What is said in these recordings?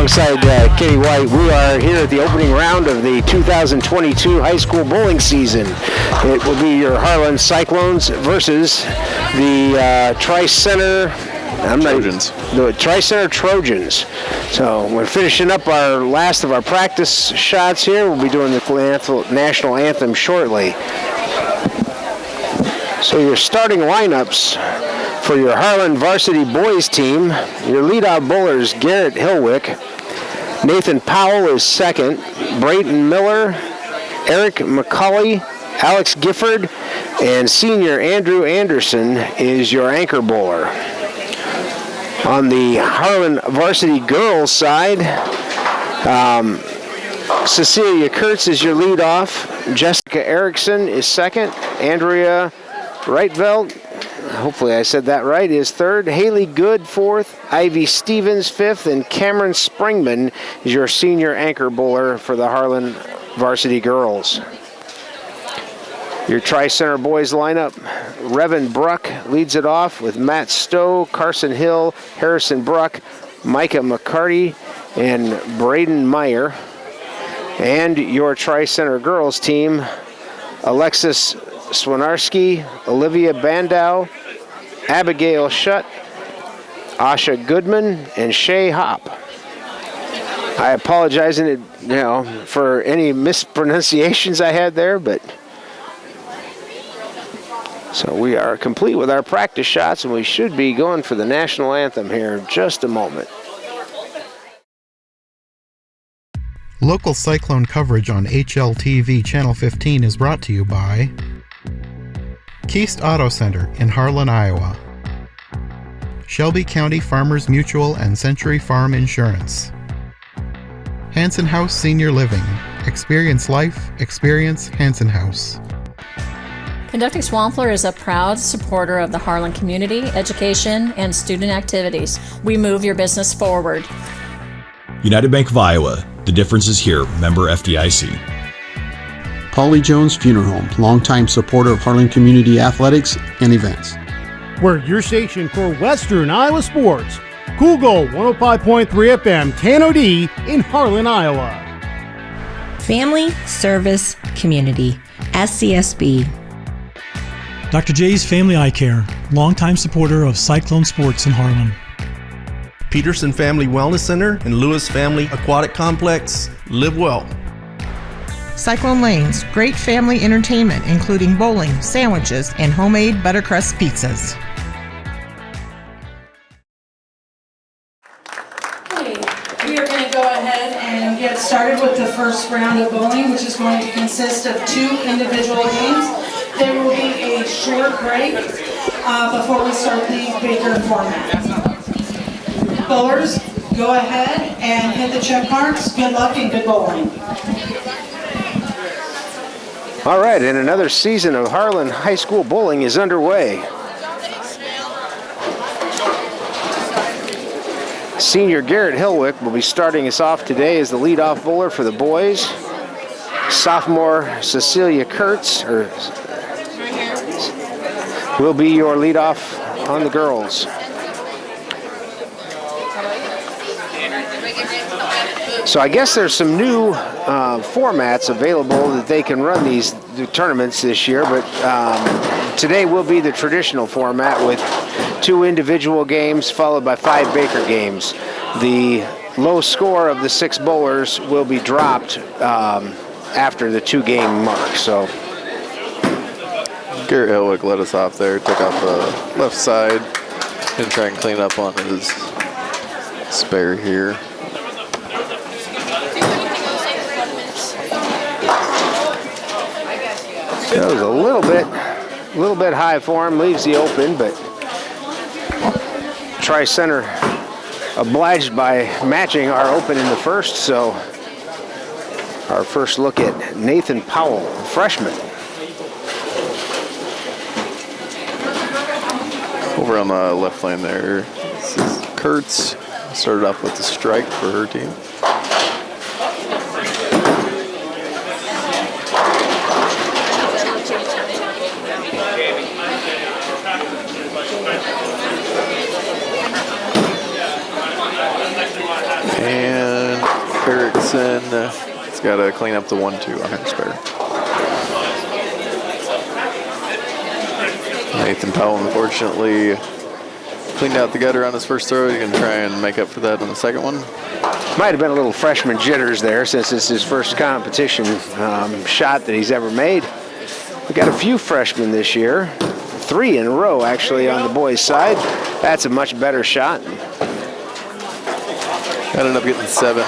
alongside Kitty White. We are here at the opening round of the 2022 high school bowling season. It will be your Harlan Cyclones versus the Tri-Center Trojans. The Tri-Center Trojans. So we're finishing up our last of our practice shots here. We'll be doing the national anthem shortly. So your starting lineups for your Harlan varsity boys team, your leadoff bowlers Garrett Hilwick, Nathan Powell is second, Brayton Miller, Eric McCulley, Alex Gifford, and senior Andrew Anderson is your anchor bowler. On the Harlan varsity girls side, Cecilia Kurtz is your leadoff, Jessica Erickson is second, Andrea Reitveld, hopefully I said that right, is third, Haley Good fourth, Ivy Stevens fifth, and Cameron Springman is your senior anchor bowler for the Harlan varsity girls. Your Tri-Center boys lineup, Revan Bruck leads it off with Matt Stowe, Carson Hill, Harrison Bruck, Micah McCarty, and Braden Meyer. And your Tri-Center girls team, Alexis Swinarski, Olivia Bandow, Abigail Shutt, Asha Goodman, and Shay Hopp. I apologize for any mispronunciations I had there, but so we are complete with our practice shots, and we should be going for the national anthem here in just a moment. Local Cyclone coverage on HLTV Channel 15 is brought to you by Keast Auto Center in Harlan, Iowa, Shelby County Farmers Mutual and Century Farm Insurance, Hanson House Senior Living. Experience life, experience Hanson House. Conducting Swampler is a proud supporter of the Harlan community, education, and student activities. We move your business forward. United Bank of Iowa. The difference is here. Member FDIC. Paulie Jones Funeral Home, longtime supporter of Harlan community athletics and events. We're your station for Western Iowa sports. Cool Gold 105.3 FM, Tano D in Harlan, Iowa. Family Service Community, SCSB. Dr. J's Family Eye Care, longtime supporter of Cyclone Sports in Harlan. Peterson Family Wellness Center and Lewis Family Aquatic Complex. Live well. Cyclone Lanes, great family entertainment, including bowling, sandwiches, and homemade buttercrust pizzas. Okay, we are going to go ahead and get started with the first round of bowling, which is going to consist of 2 individual games. There will be a short break before we start the Baker format. Bowlers, go ahead and hit the check marks. Good luck and good bowling. All right, and another season of Harlan High School bowling is underway. Senior Garrett Hilwick will be starting us off today as the leadoff bowler for the boys. Sophomore Cecilia Kurtz will be your leadoff on the girls. So I guess there's some new formats available that they can run these tournaments this year, but today will be the traditional format with 2 individual games followed by 5 Baker games. The low score of the 6 bowlers will be dropped after the 2-game mark. So Garrett Hilwick let us off there, took off the left side, gonna try and clean up on his spare here. That was a little bit high for him, leaves the open, but Tri-Center obliged by matching our open in the first, so our first look at Nathan Powell, freshman. Over on the left lane there, this is Kurtz. Started off with the strike for her team. And Erickson has got to clean up the 1-2 on her spare. Nathan Powell, unfortunately, cleaned out the gutter on his first throw. He's going to try and make up for that on the second one. Might have been a little freshman jitters there since it's his first competition shot that he's ever made. We got a few freshmen this year. 3 in a row, actually, on the boys' side. That's a much better shot. Ended up getting 7.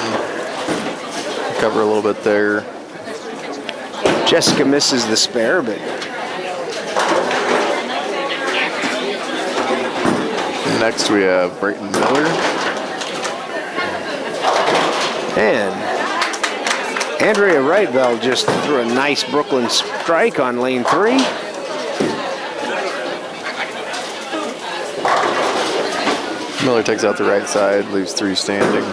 Cover a little bit there. Jessica misses the spare, but next we have Brayton Miller. And Andrea Wrightveld just threw a nice Brooklyn strike on lane 3. Miller takes out the right side, leaves 3 standing.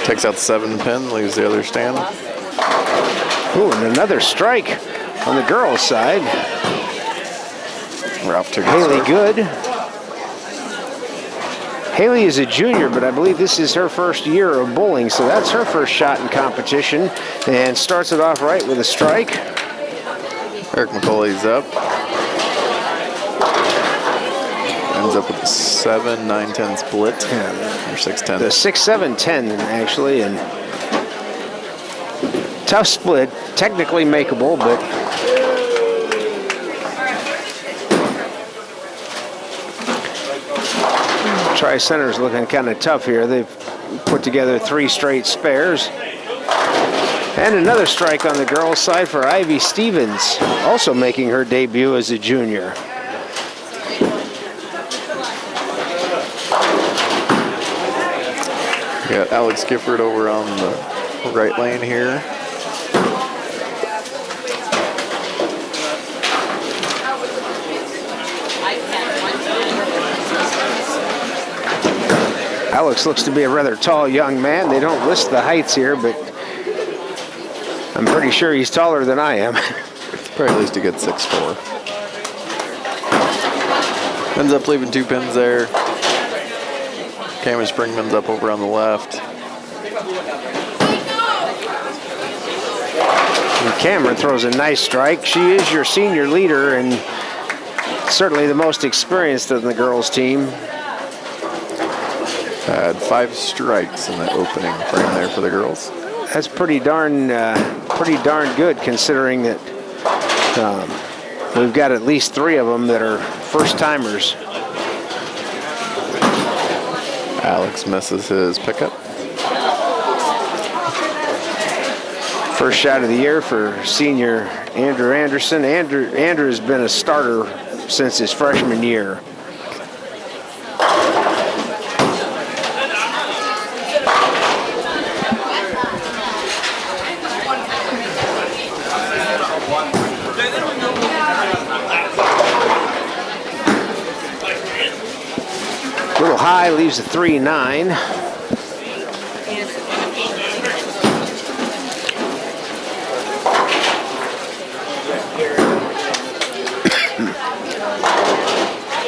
Takes out the 7 pin, leaves the other stand. Ooh, and another strike on the girls' side. Ralph took Haley Good. Haley is a junior, but I believe this is her first year of bowling, so that's her first shot in competition, and starts it off right with a strike. Eric McCauley's up. Ends up with a 7-9-10 split, or 6-10. The 6-7-10 actually, and tough split, technically makeable, but Tri-Center's looking kind of tough here. They've put together 3 straight spares. And another strike on the girls' side for Ivy Stevens, also making her debut as a junior. We got Alex Gifford over on the right lane here. Alex looks to be a rather tall young man. They don't list the heights here, but I'm pretty sure he's taller than I am. Probably at least a good 6'4". Ends up leaving 2 pins there. Cameron Springman's up over on the left. And Cameron throws a nice strike. She is your senior leader and certainly the most experienced of the girls' team. Had 5 strikes in the opening frame there for the girls. That's pretty darn good, considering that we've got at least 3 of them that are first-timers. Alex misses his pickup. First shot of the year for senior Andrew Anderson. Andrew has been a starter since his freshman year. Little high, leaves a 3-9.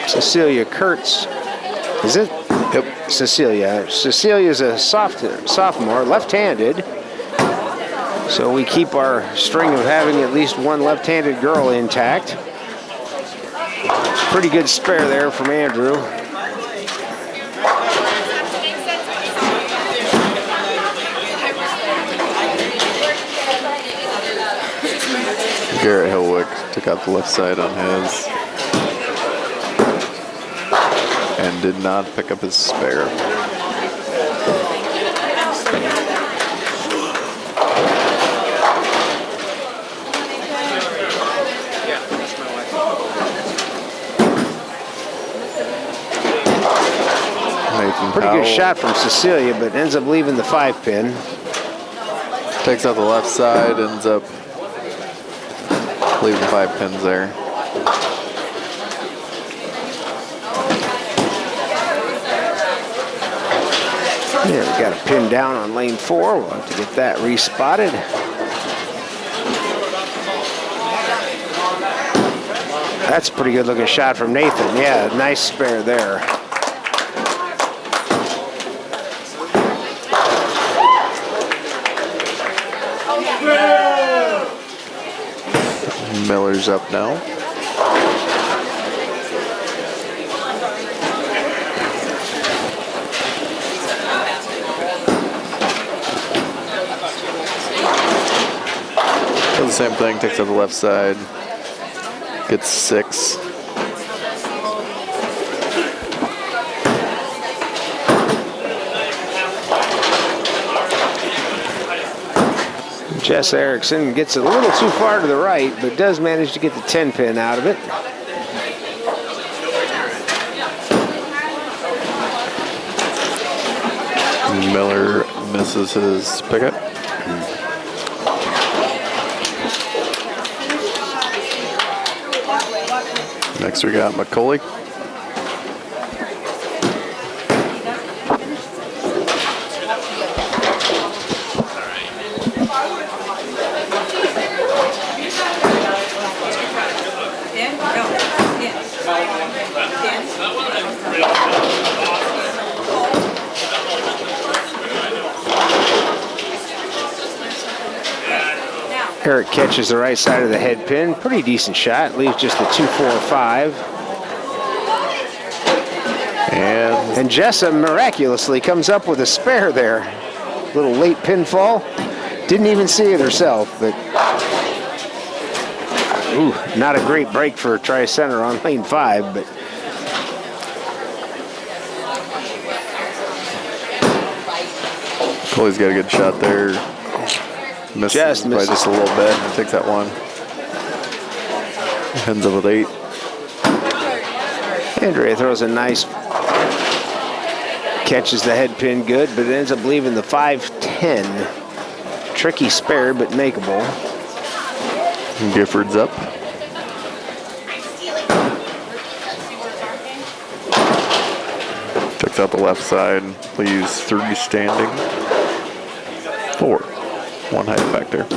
Cecilia Kurtz, is it? Yep. Cecilia. Cecilia's a sophomore, left-handed. So we keep our string of having at least one left-handed girl intact. Pretty good spare there from Andrew. Garrett Hillwick took out the left side on his and did not pick up his spare. Pretty good shot from Cecilia, but ends up leaving the 5-pin. Takes out the left side, ends up leaving 5 pins there. Yeah, we got a pin down on lane 4. We'll have to get that respotted. That's a pretty good looking shot from Nathan. Yeah, nice spare there. Miller's up now. Does the same thing, takes out the left side. Gets 6. Jess Erickson gets a little too far to the right, but does manage to get the 10 pin out of it. Miller misses his pickup. Next we got McCauley. Eric catches the right side of the head pin. Pretty decent shot. Leaves just the 2-4-5. And Jessa miraculously comes up with a spare there. Little late pinfall. Didn't even see it herself, but ooh, not a great break for Tri-Center on lane 5, but Coley's got a good shot there. Misses by just a little bit and takes that one. Ends up with 8. Andrea throws a nice, catches the head pin good, but ends up leaving the 5-10. Tricky spare, but makeable. Gifford's up. Takes out the left side, leaves 3 standing. 4. 1 height back there.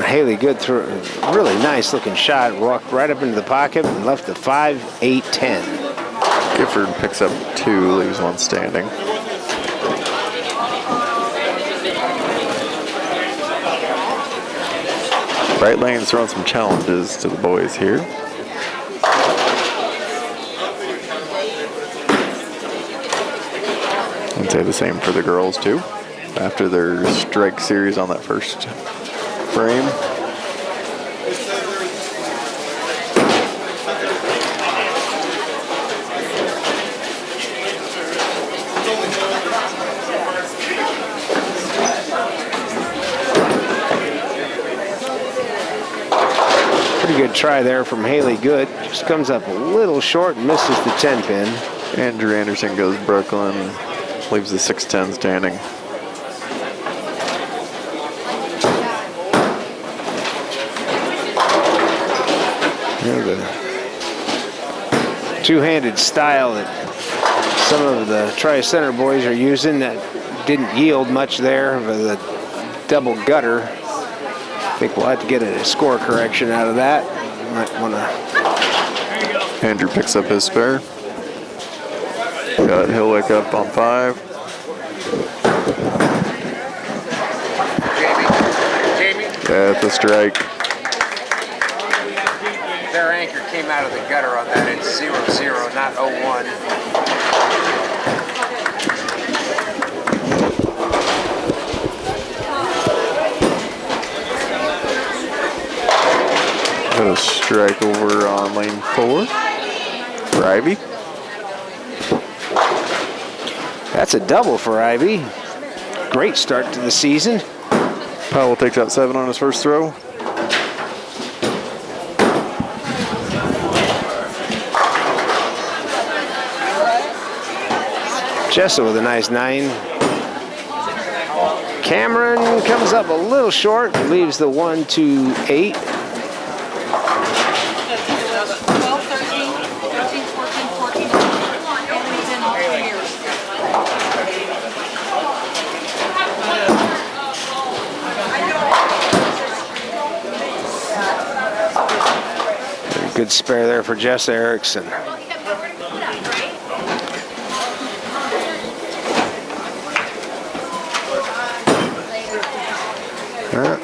Haley Good threw a really nice looking shot, walked right up into the pocket and left the 5-8-10. Gifford picks up 2, leaves 1 standing. Right lane's throwing some challenges to the boys here. I'd say the same for the girls too. After their strike series on that first frame. Pretty good try there from Haley Good. Just comes up a little short and misses the 10 pin. Andrew Anderson goes Brooklyn, leaves the 6-10 standing. The two-handed style that some of the Tri-Center boys are using that didn't yield much there with a double gutter. I think we'll have to get a score correction out of that. Might want to. Andrew picks up his spare. Got Hillick up on 5. At the strike. Their anchor came out of the gutter on that. It's 0-0, not 0-1. Got a strike over on lane 4 for Ivy. That's a double for Ivy. Great start to the season. Powell takes out 7 on his first throw. Jessa with a nice 9. Cameron comes up a little short, leaves the 1, 2, 8. 12, 13, 14, 14. Haley's in all 3 years. Good spare there for Jess Erickson.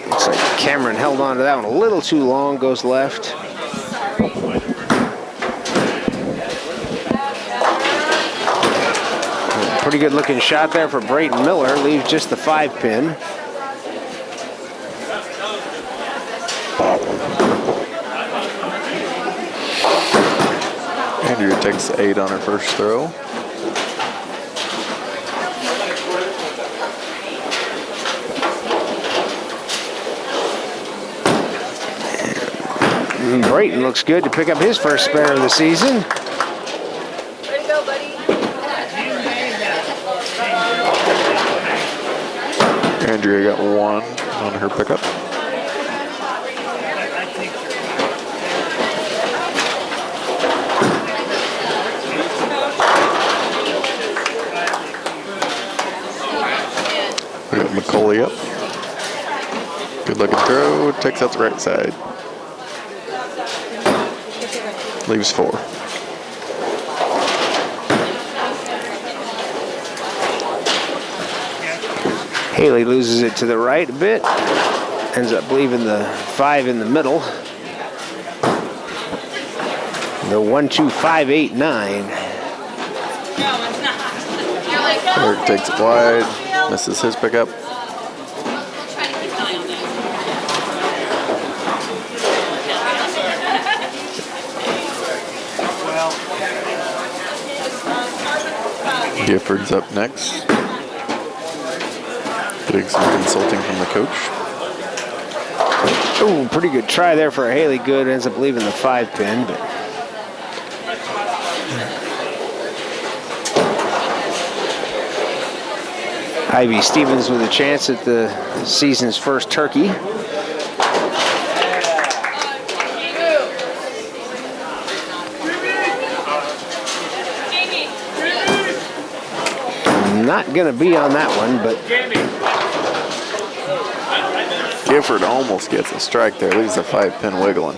Looks like Cameron held on to that one a little too long, goes left. Pretty good looking shot there for Brayton Miller, leaves just the 5 pin. Andrea takes 8 on her first throw. And Brayton looks good to pick up his first spare of the season. Way to go, buddy. Andrea got 1 on her pickup. We got McCauley up. Good looking throw, takes out the right side. Leaves 4. Haley loses it to the right a bit. Ends up leaving the 5 in the middle. The 1, 2, 5, 8, 9. Eric takes it wide, misses his pickup. Gifford's up next. Getting some consulting from the coach. Oh, pretty good try there for Haley Good. Ends up leaving the 5 pin, but Ivy Stevens with a chance at the season's first turkey. Not going to be on that one, but Gifford almost gets a strike there. Leaves the 5 pin wiggling.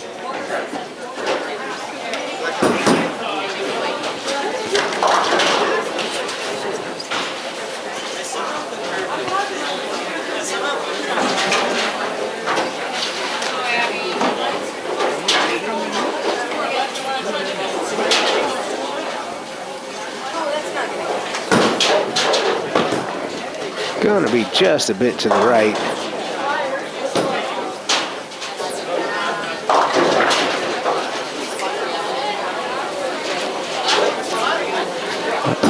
going to be just a bit to the right.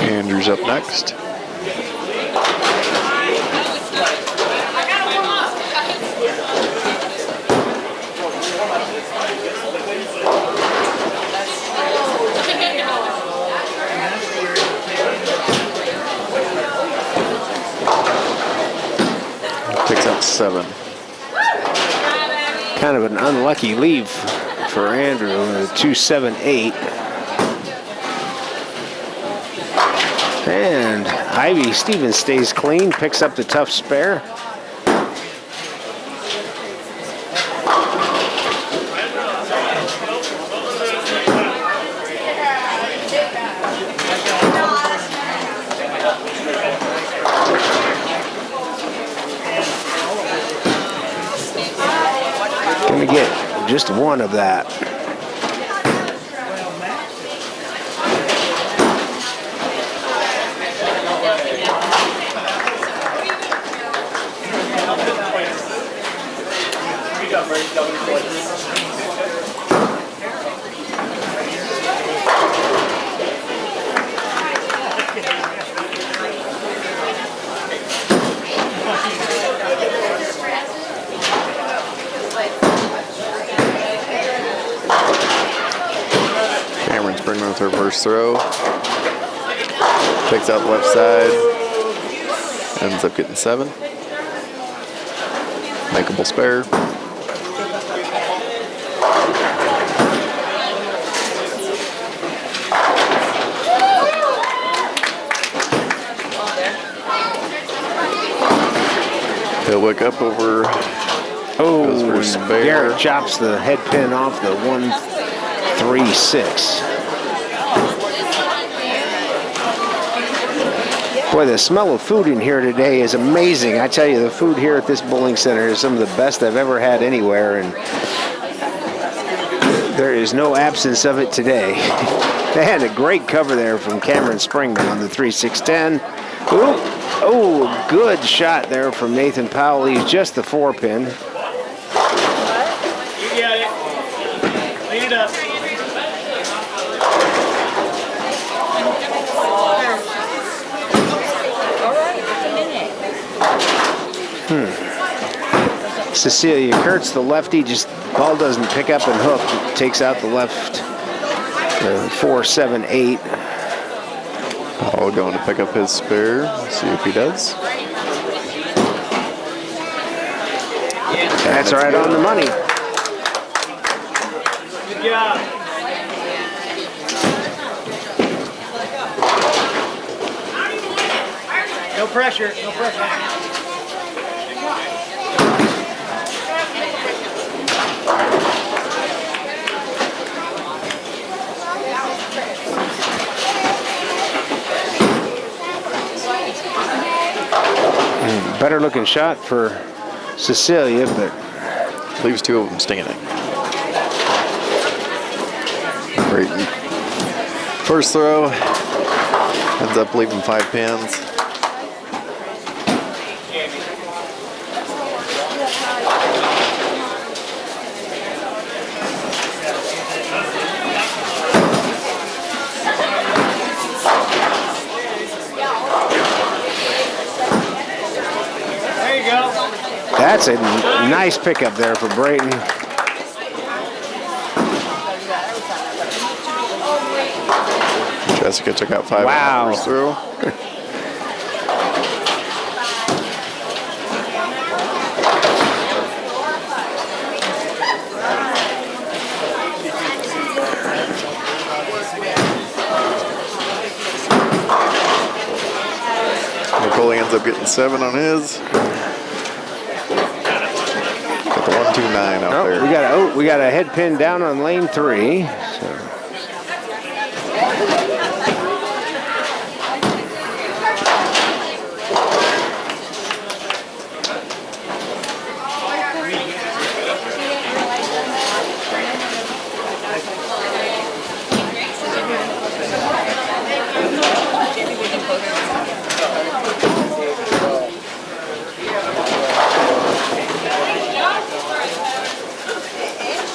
Andrew's up next. Picks up 7. Kind of an unlucky leave for Andrew, 2-7-8. And Ivy Stevens stays clean, picks up the tough spare. Gonna get just one of that. Cameron's bringing with her first throw. Takes out the left side. Ends up getting 7. Makeable spare. He'll look up over. Goes for spare. Garrett chops the head pin off the 1-3-6. Boy, the smell of food in here today is amazing. I tell you, the food here at this bowling center is some of the best I've ever had anywhere, and there is no absence of it today. They had a great cover there from Cameron Springman on the 3-6-10. Ooh, oh, good shot there from Nathan Powell. He's just the 4-pin. You got it. Clean it up. Cecilia Kurtz, the lefty, just ball doesn't pick up and hook. It takes out the left 4-7-8. Paul going to pick up his spare. Let's see if he does. That's right on the money. Good job. No pressure, no pressure. Better looking shot for Cecilia, but leaves 2 of them standing. Great. First throw ends up leaving 5 pins. That's a nice pickup there for Brayton. Jessica took out 5 wow. on the first throw. Nicole ends up getting 7 on his. Got the 1-2-9 out there. We got a head pin down on lane 3. So.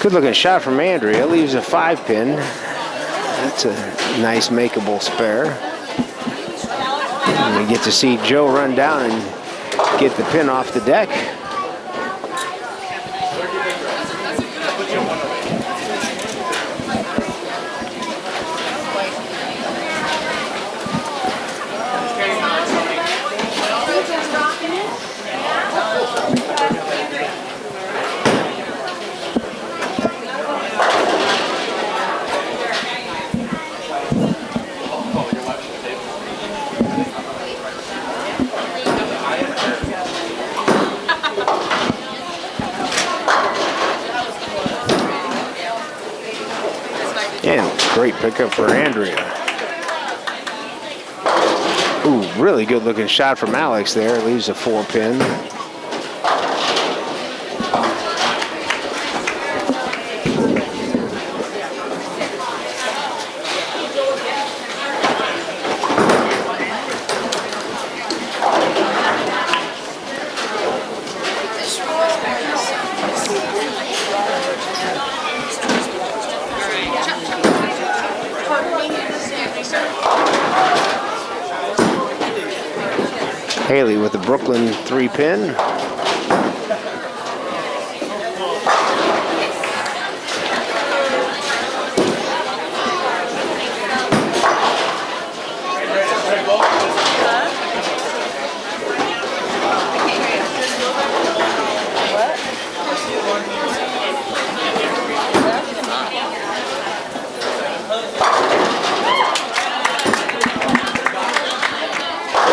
Good looking shot from Andrea. Leaves a 5-pin. That's a nice makeable spare. And we get to see Joe run down and get the pin off the deck. Great pickup for Andrea. Ooh, really good looking shot from Alex there. Leaves a 4-pin. Haley with the Brooklyn 3-pin.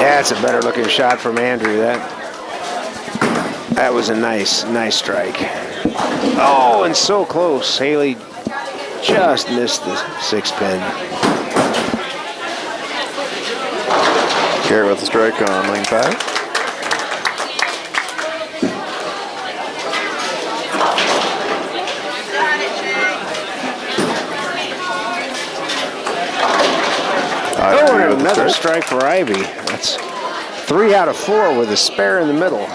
That's a better looking shot from Andrew. That was a nice strike. Oh, and so close. Haley just missed the 6-pin. Garrett with the strike on lane 5. Oh, and another strike for Ivy. That's 3 out of 4 with a spare in the middle.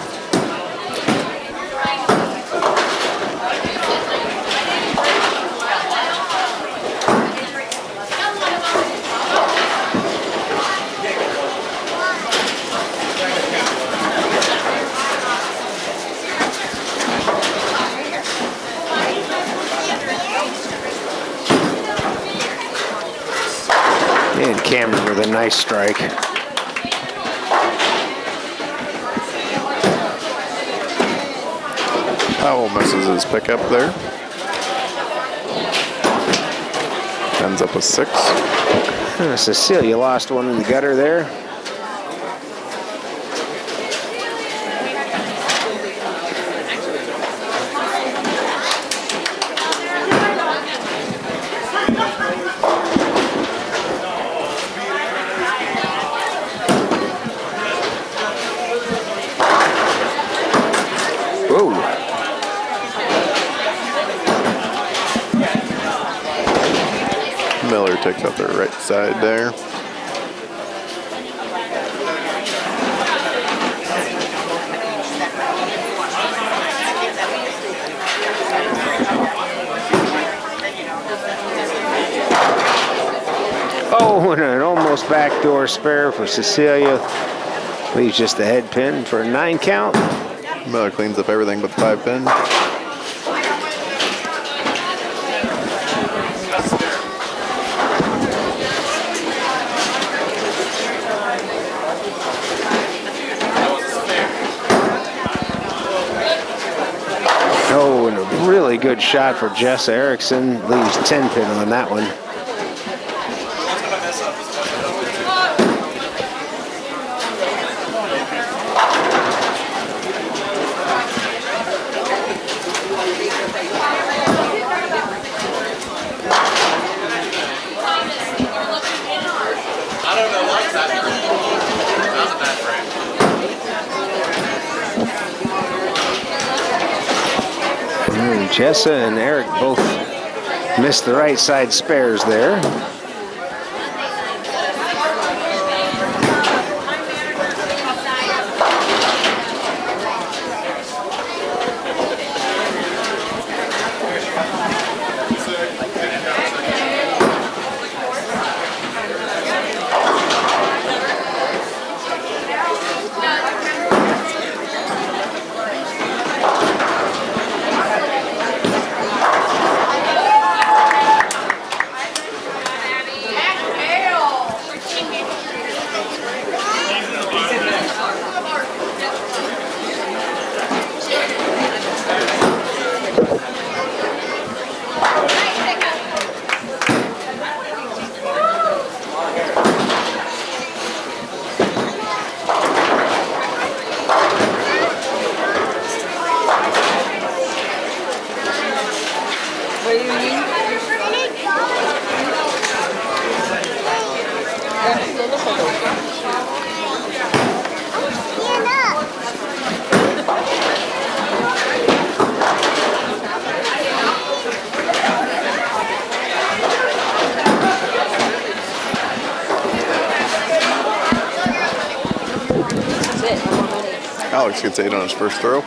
And Cameron with a nice strike. Powell misses his pickup there. Ends up with 6. Cecilia lost one in the gutter there. Miller takes out the right side there. Oh, and an almost backdoor spare for Cecilia. Leaves just the head pin for a 9 count. Miller cleans up everything but the 5-pin. Oh, and a really good shot for Jess Erickson. Leaves 10 pin on that one. Jessa and Eric both missed the right side spares there. Alex gets 8 on his first throw.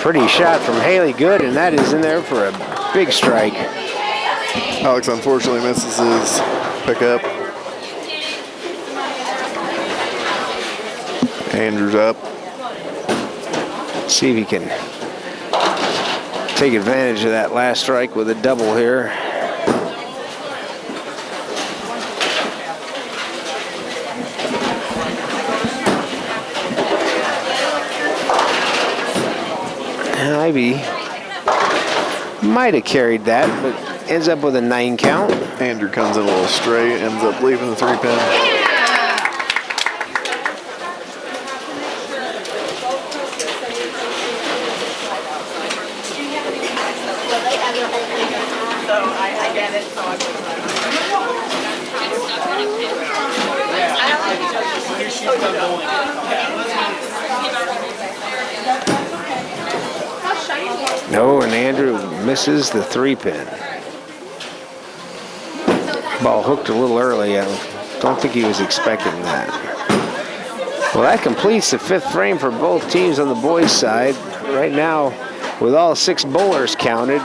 Pretty shot from Haley Good, and that is in there for a big strike. Alex unfortunately misses his pickup. Andrew's up. Let's see if he can take advantage of that last strike with a double here. Ivy might have carried that, but ends up with a 9 count. Andrew comes in a little straight, ends up leaving the 3-pin. No, and Andrew misses the 3-pin. Ball hooked a little early. I don't think he was expecting that. Well, that completes the 5th frame for both teams on the boys' side. Right now, with all 6 bowlers counted,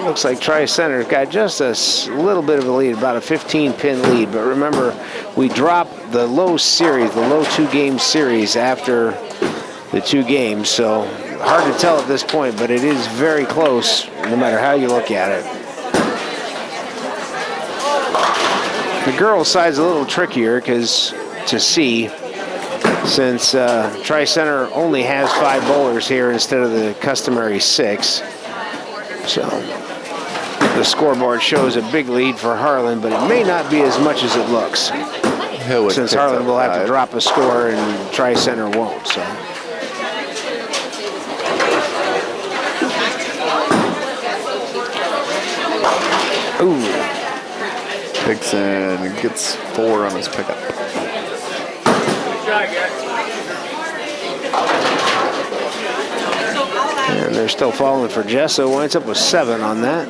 looks like Tri-Center's got just a little bit of a lead, about a 15-pin lead. But remember, we dropped the low series, the low 2-game series after the 2 games. So hard to tell at this point, but it is very close no matter how you look at it. The girls' side's a little trickier to see, since Tri-Center only has 5 bowlers here instead of the customary 6. So the scoreboard shows a big lead for Harlan, but it may not be as much as it looks, since Harlan will have to drop a score and Tri-Center won't. So. Ooh. Dixon gets 4 on his pickup. And they're still falling for Jesso. Winds up with 7 on that.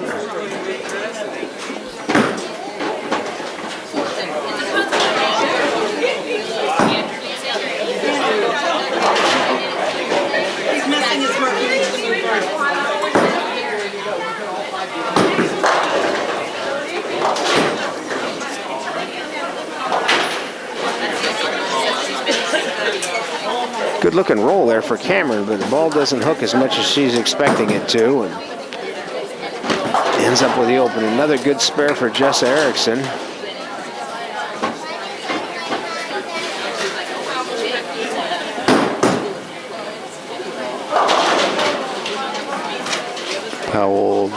Good looking roll there for Cameron, but the ball doesn't hook as much as she's expecting it to, and ends up with the open. Another good spare for Jessa Erickson. Powell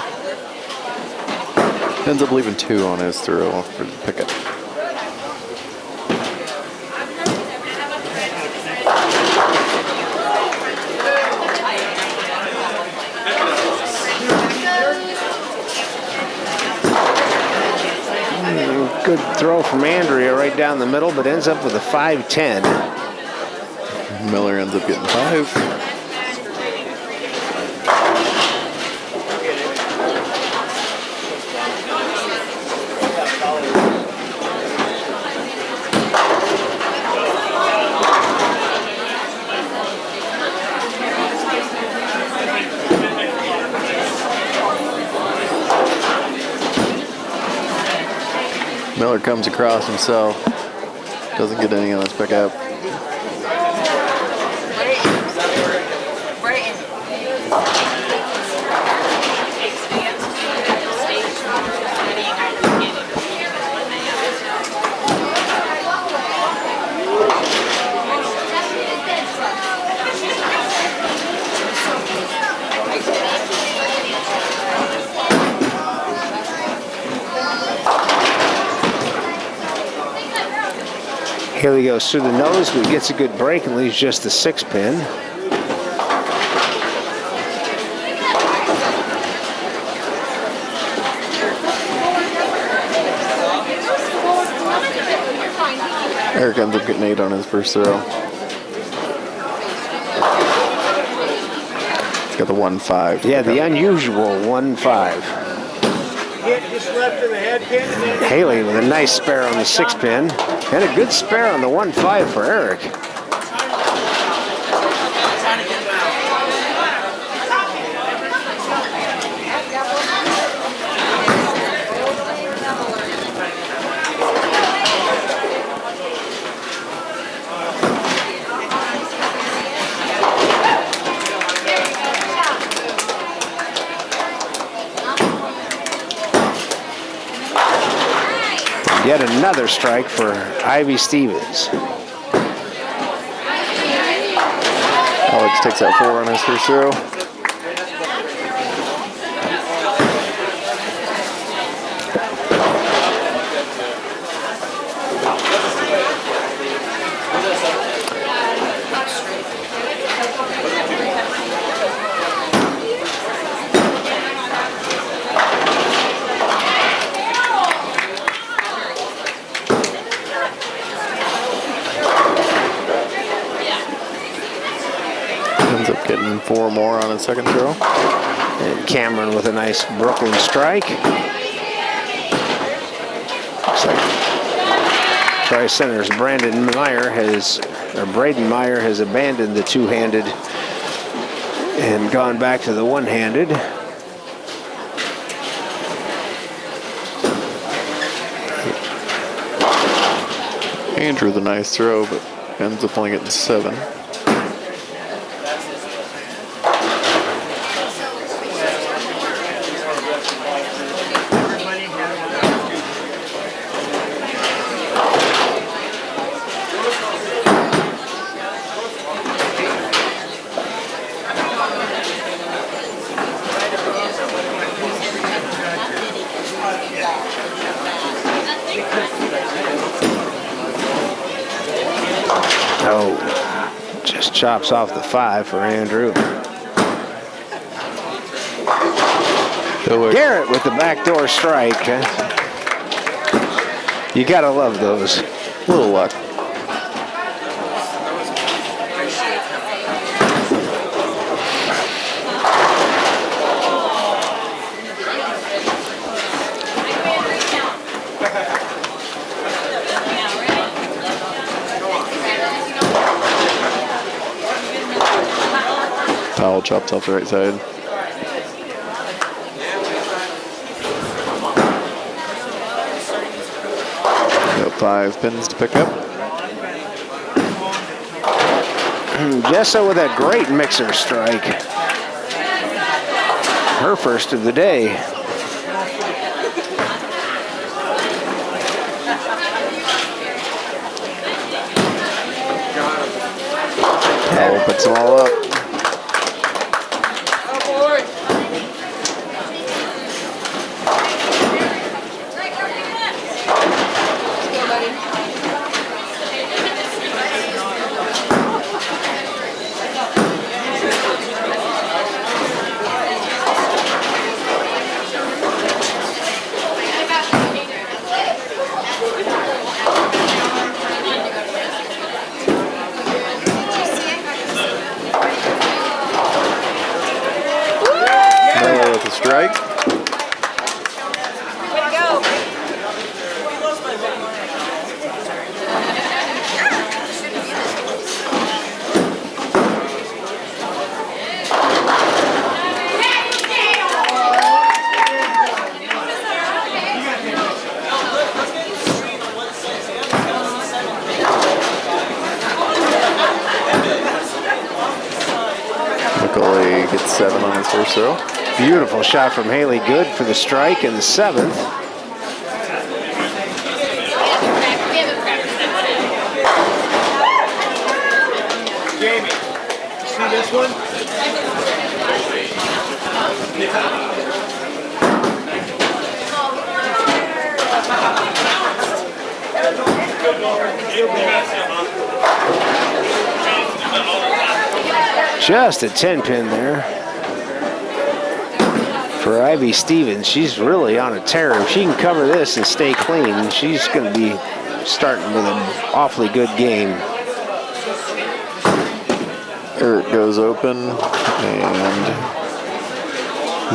ends up leaving 2 on his throw for the pickup. Good throw from Andrea right down the middle, but ends up with a 5-10. Miller ends up getting 5. Miller comes across himself, doesn't get any on his pickup. Haley goes through the nose, but gets a good break and leaves just the 6-pin. Eric ends up getting 8 on his first throw. He's got the 1-5. Yeah, the unusual 1-5. Just left in the head pin. Haley with a nice spare on the 6-pin, and a good spare on the 1-5 for Eric. Yet another strike for Ivy Stevens. Alex takes out 4 on his first throw. Ends up getting 4 more on his second throw. And Cameron with a nice Brooklyn strike. Looks like Tri-Center's Braden Meyer has abandoned the two-handed and gone back to the one-handed. Andrew with a nice throw, but ends up only getting 7. Oh, just chops off the 5 for Andrew. Garrett with the backdoor strike. You gotta love those. Little luck. Powell chops off the right side. Got 5 pins to pick up. Jessa with a great mixer strike. Her first of the day. Powell puts them all up. Strike. Macaulay gets 7 on his first throw. Beautiful shot from Haley Good for the strike in the 7th. Jamie, see this one? Just a 10-pin there for Ivy Stevens. She's really on a tear. If she can cover this and stay clean, she's going to be starting with an awfully good game. Eric goes open, and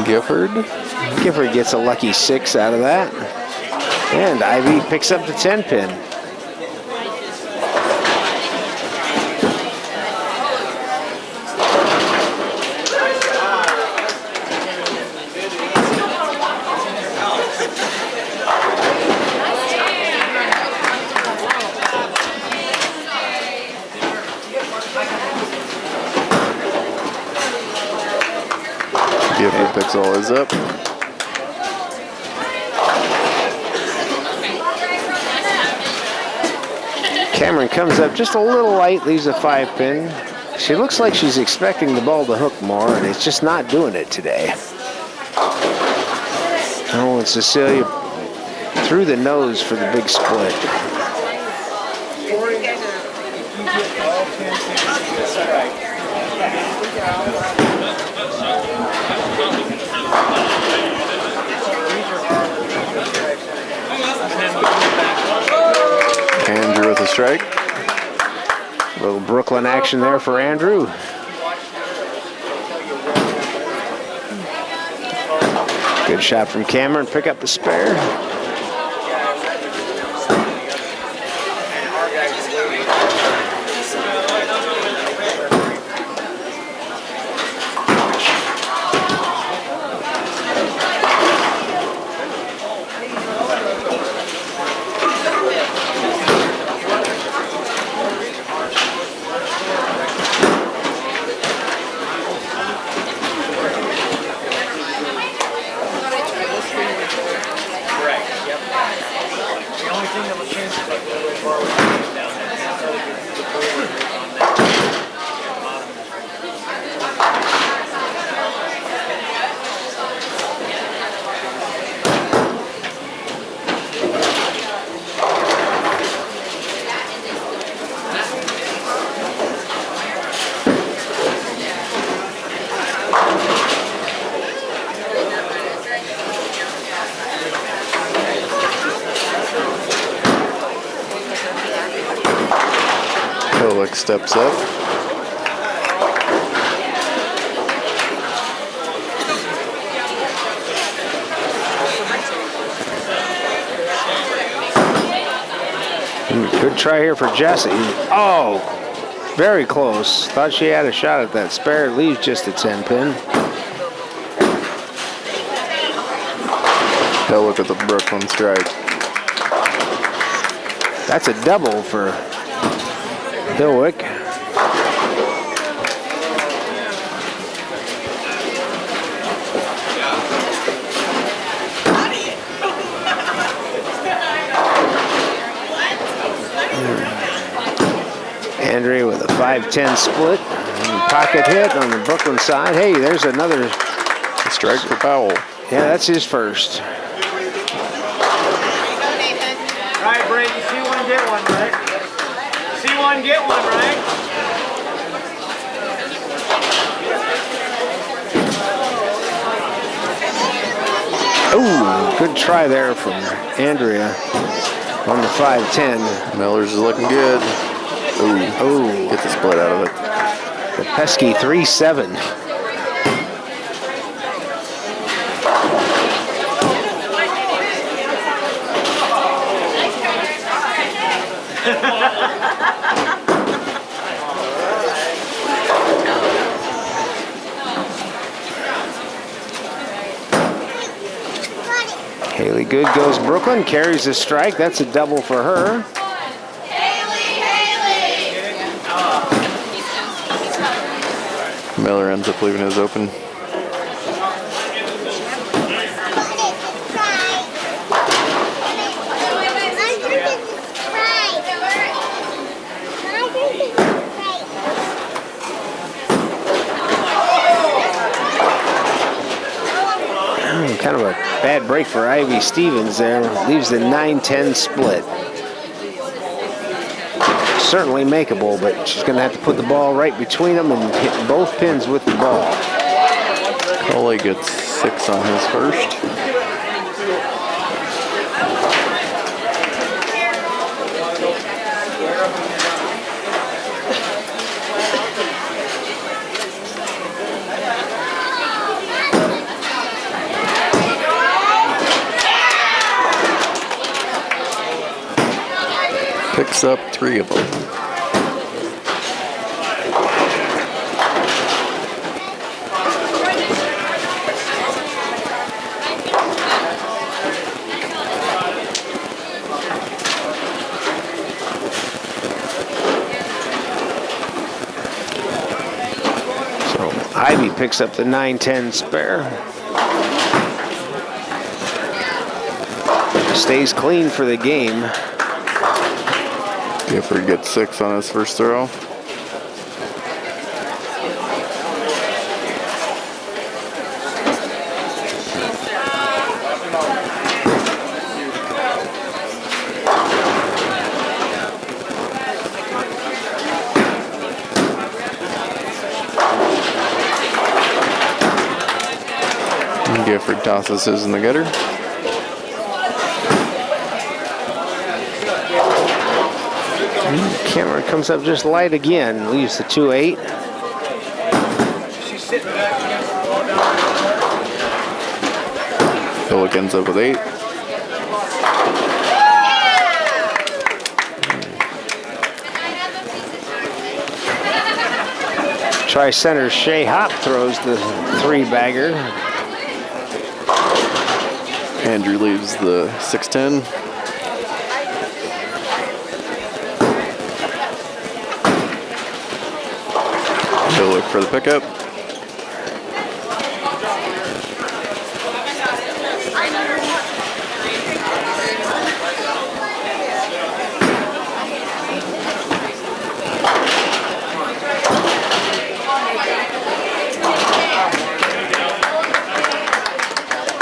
Gifford gets a lucky 6 out of that. And Ivy picks up the 10-pin. Gifford picks all his up. Cameron comes up just a little light, leaves a 5-pin. She looks like she's expecting the ball to hook more, and it's just not doing it today. Oh, and Cecilia through the nose for the big split. Andrew with a strike. A little Brooklyn action there for Andrew. Good shot from Cameron. Pick up the spare. Steps up. Good try here for Jessie. Oh, very close. Thought she had a shot at that spare. It leaves just a 10 pin. Hell, look at the Brooklyn strike. That's a double for Hillwick. Andrea with a 5-10 split. Pocket hit on the Brooklyn side. Hey, there's another strike for Powell. Yeah, that's his first. All right, Brady, see one, get one, right? See one, get one, right? Oh, good try there from Andrea on the 5-10. Miller's is looking good. Ooh, get the split out of it. The pesky 3-7. Haley Good goes Brooklyn, carries the strike. That's a double for her. Miller ends up leaving his open. Kind of a bad break for Ivy Stevens there. Leaves the 9-10 split. Certainly makeable, but she's going to have to put the ball right between them and hit both pins with the ball. Coley gets 6 on his first. Picks up 3 of them. So Ivy picks up the 9-10 spare. Stays clean for the game. Gifford gets 6 on his first throw. And Gifford tosses his in the gutter. Cameron comes up just light again, leaves the 2-8. She's sitting back against the wall down Billick ends up with 8. Tri-center Shea Hop throws the 3-bagger. Andrew leaves the 6-10. Billick for the pickup.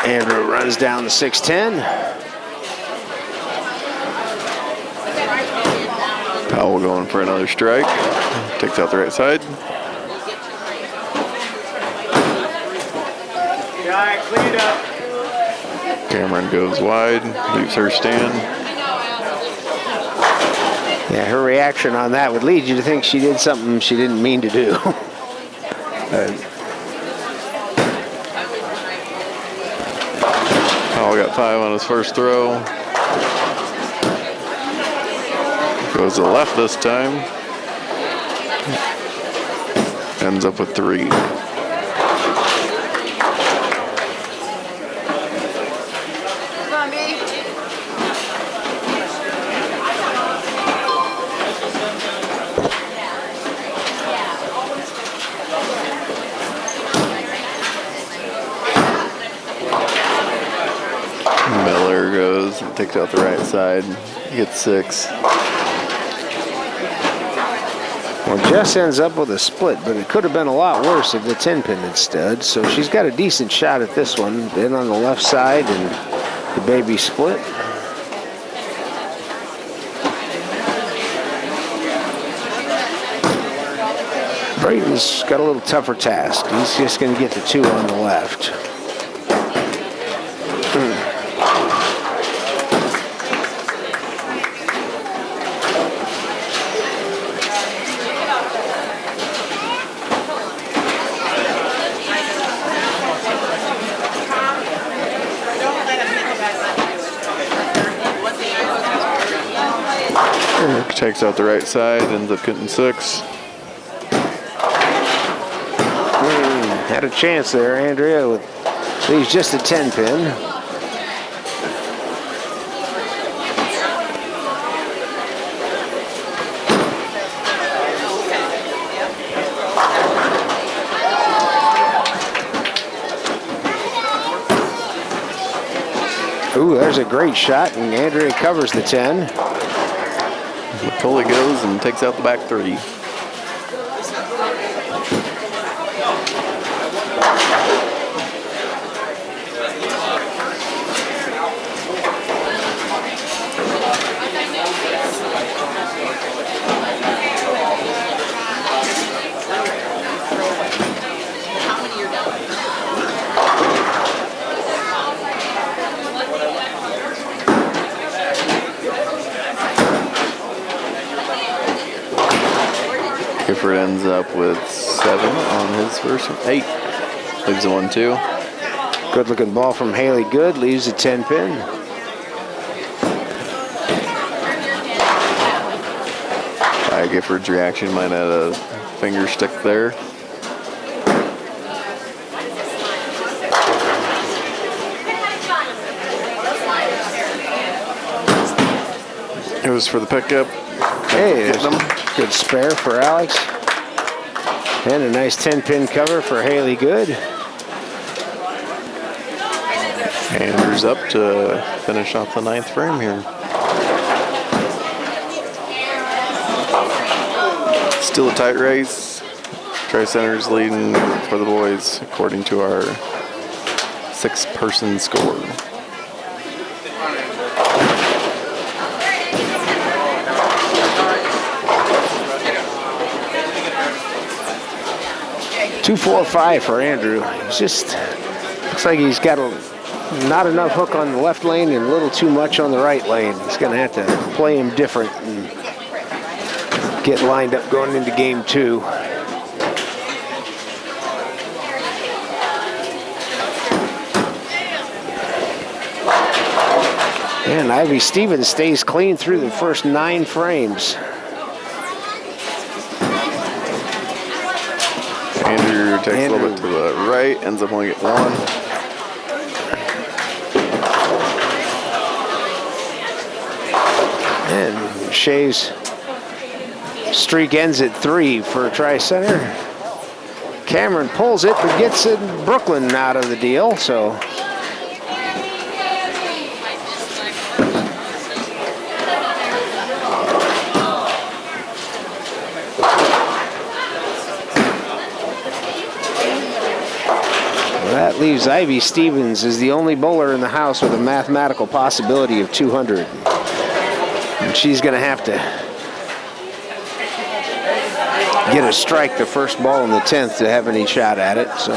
Andrew runs down the 6-10. Powell going for another strike. Takes out the right side. Clean it up. Cameron goes wide, leaves her stand. Yeah, her reaction on that would lead you to think she did something she didn't mean to do. Powell got 5 on his first throw. Goes to the left this time. Ends up with 3. Miller goes and takes out the right side. He gets 6. Well, Jess ends up with a split, but it could have been a lot worse if the 10-pin had stood. So she's got a decent shot at this one. Then on the left side, and the baby split. Brayton's got a little tougher task. He's just going to get the 2 on the left. Takes out the right side, ends up getting 6. Had a chance there, Andrea. Leaves just a 10-pin. Ooh, there's a great shot, and Andrea covers the 10. McCulley goes and takes out the back 3. Gifford ends up with 7 on his first 8. Leaves a 1-2. Good looking ball from Haley Good, leaves a 10-pin. Gifford's reaction might have a finger stick there. Goes for the pickup. Hey, good spare for Alex. And a nice 10-pin cover for Haley Good. Andrews up to finish off the 9th frame here. Still a tight race. Tri-Center's leading for the boys according to our 6-person score. $2.45 for Andrew. He's just looks like he's got not enough hook on the left lane and a little too much on the right lane. He's going to have to play him different and get lined up going into game 2. And Ivy Stevens stays clean through the first 9 frames. Andrew takes a little bit to the right, ends up only getting 1. And Shea's streak ends at 3 for Tri-Center. Cameron pulls it, but gets it Brooklyn out of the deal, so. That leaves Ivy Stevens as the only bowler in the house with a mathematical possibility of 200. And she's going to have to get a strike the first ball in the 10th to have any shot at it. So.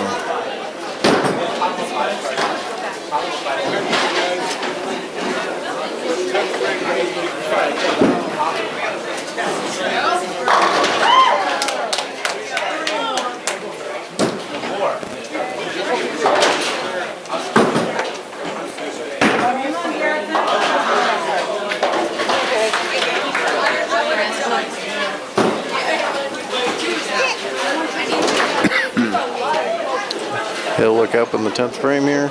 He'll look up in the 10th frame here.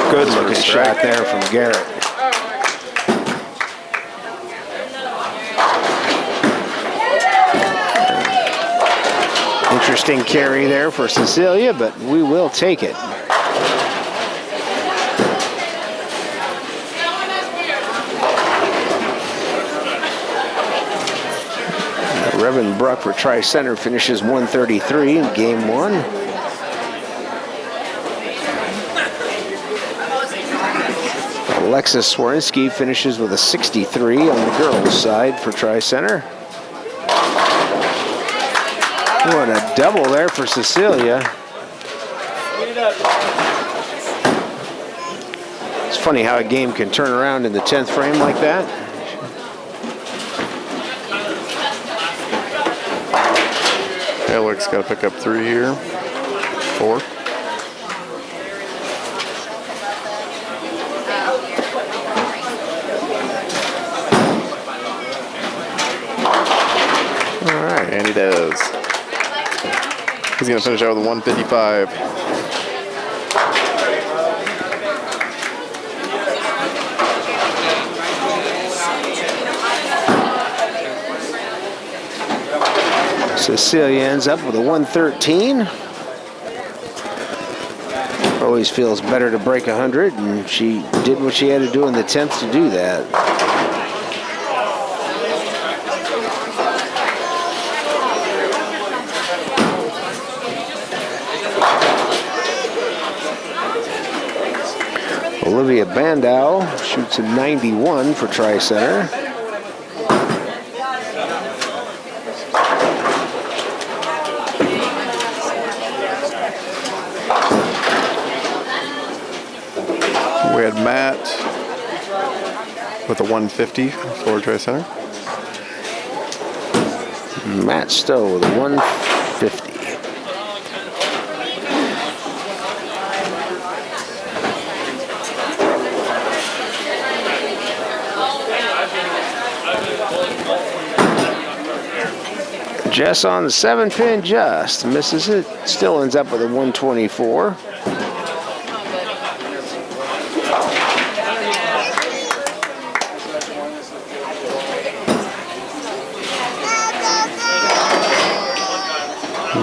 Good looking shot there from Garrett. Interesting carry there for Cecilia, but we will take it. Reverend Bruck for Tri-Center finishes 133 in game 1. Alexis Swarinski finishes with a 63 on the girls' side for Tri-Center. What a double there for Cecilia. It's funny how a game can turn around in the 10th frame like that. Alex got to pick up 3 here. 4. All right. And he does. He's going to finish out with a 155. Cecilia ends up with a 113. Always feels better to break 100, and she did what she had to do in the 10th to do that. Olivia Bandow shoots a 91 for Tri-Center. We had Matt with a 150 for Tri-Center. Matt Stowe with a 150. Jess on the 7-pin, just misses it. Still ends up with a 124.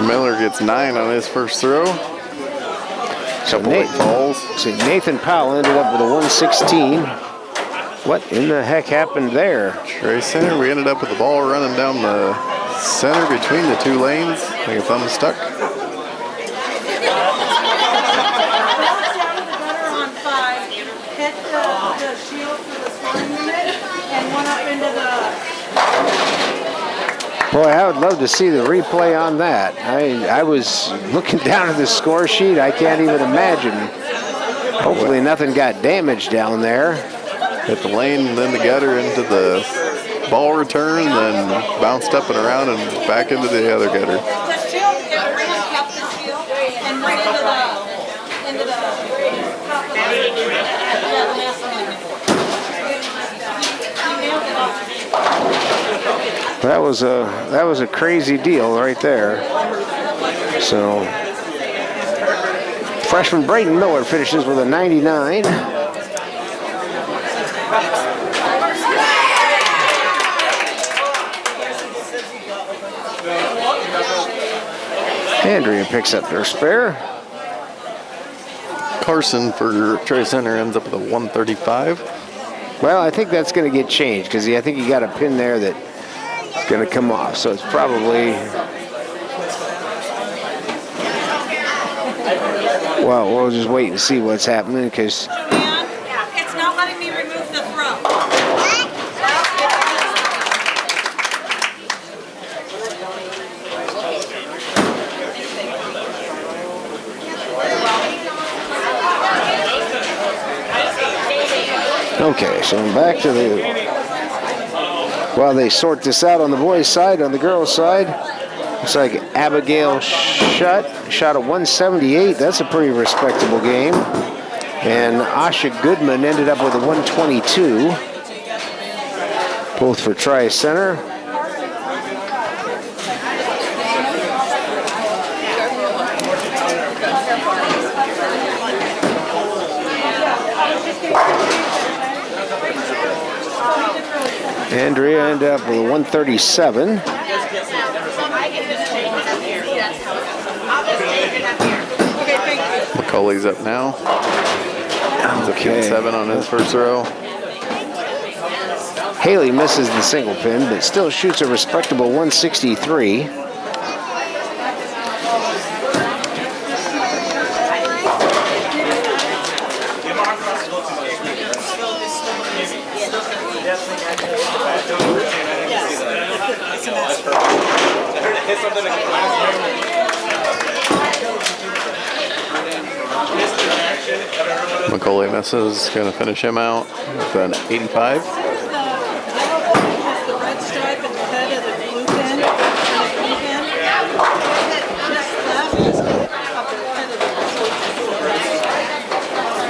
Miller gets 9 on his first throw. Couple late falls. So Nathan Powell ended up with a 116. What in the heck happened there? Tri-Center, we ended up with the ball running down the center between the 2 lanes. I think a thumb stuck. Boy, I would love to see the replay on that. I was looking down at the score sheet. I can't even imagine. Hopefully nothing got damaged down there. Hit the lane, then the gutter into the ball return, then bounced up and around and back into the other gutter. That was a crazy deal right there. So freshman Brayden Miller finishes with a 99. Andrea picks up their spare. Carson for Trey Center ends up with a 135. Well, I think that's going to get changed because I think he got a pin there that's going to come off. So it's probably, well, we'll just wait and see what's happening because it's not letting me remove the throw. okay, so back to the, while they sort this out on the boys' side, on the girls' side, looks like Abigail shot a 178. That's a pretty respectable game. And Asha Goodman ended up with a 122. Both for Tri-Center. Andrea ended up with a 137. McCauley's up now. Okay. 7 on his first throw. Haley misses the single pin, but still shoots a respectable 163. McCauley misses, going to finish him out with an 85.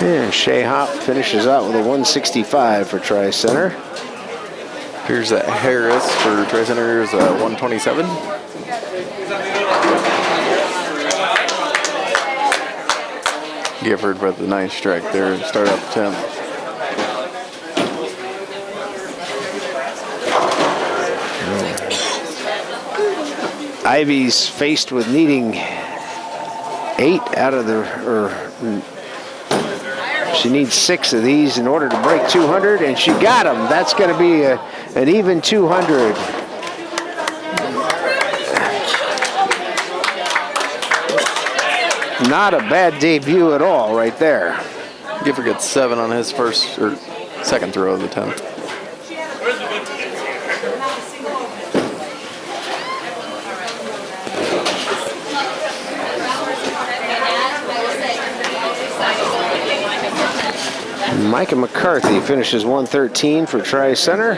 And Shea Hop finishes out with a 165 for Tri-Center. Here's that Harris for Tri-Center is 127. Gifford with the nice strike there to start out the 10th. Ivy's faced with needing 8 out of the, she needs 6 of these in order to break 200, and she got them. That's going to be an even 200. Not a bad debut at all right there. Gifford gets 7 on his first or second throw of the 10th. Micah McCarthy finishes 113 for Tri-Center.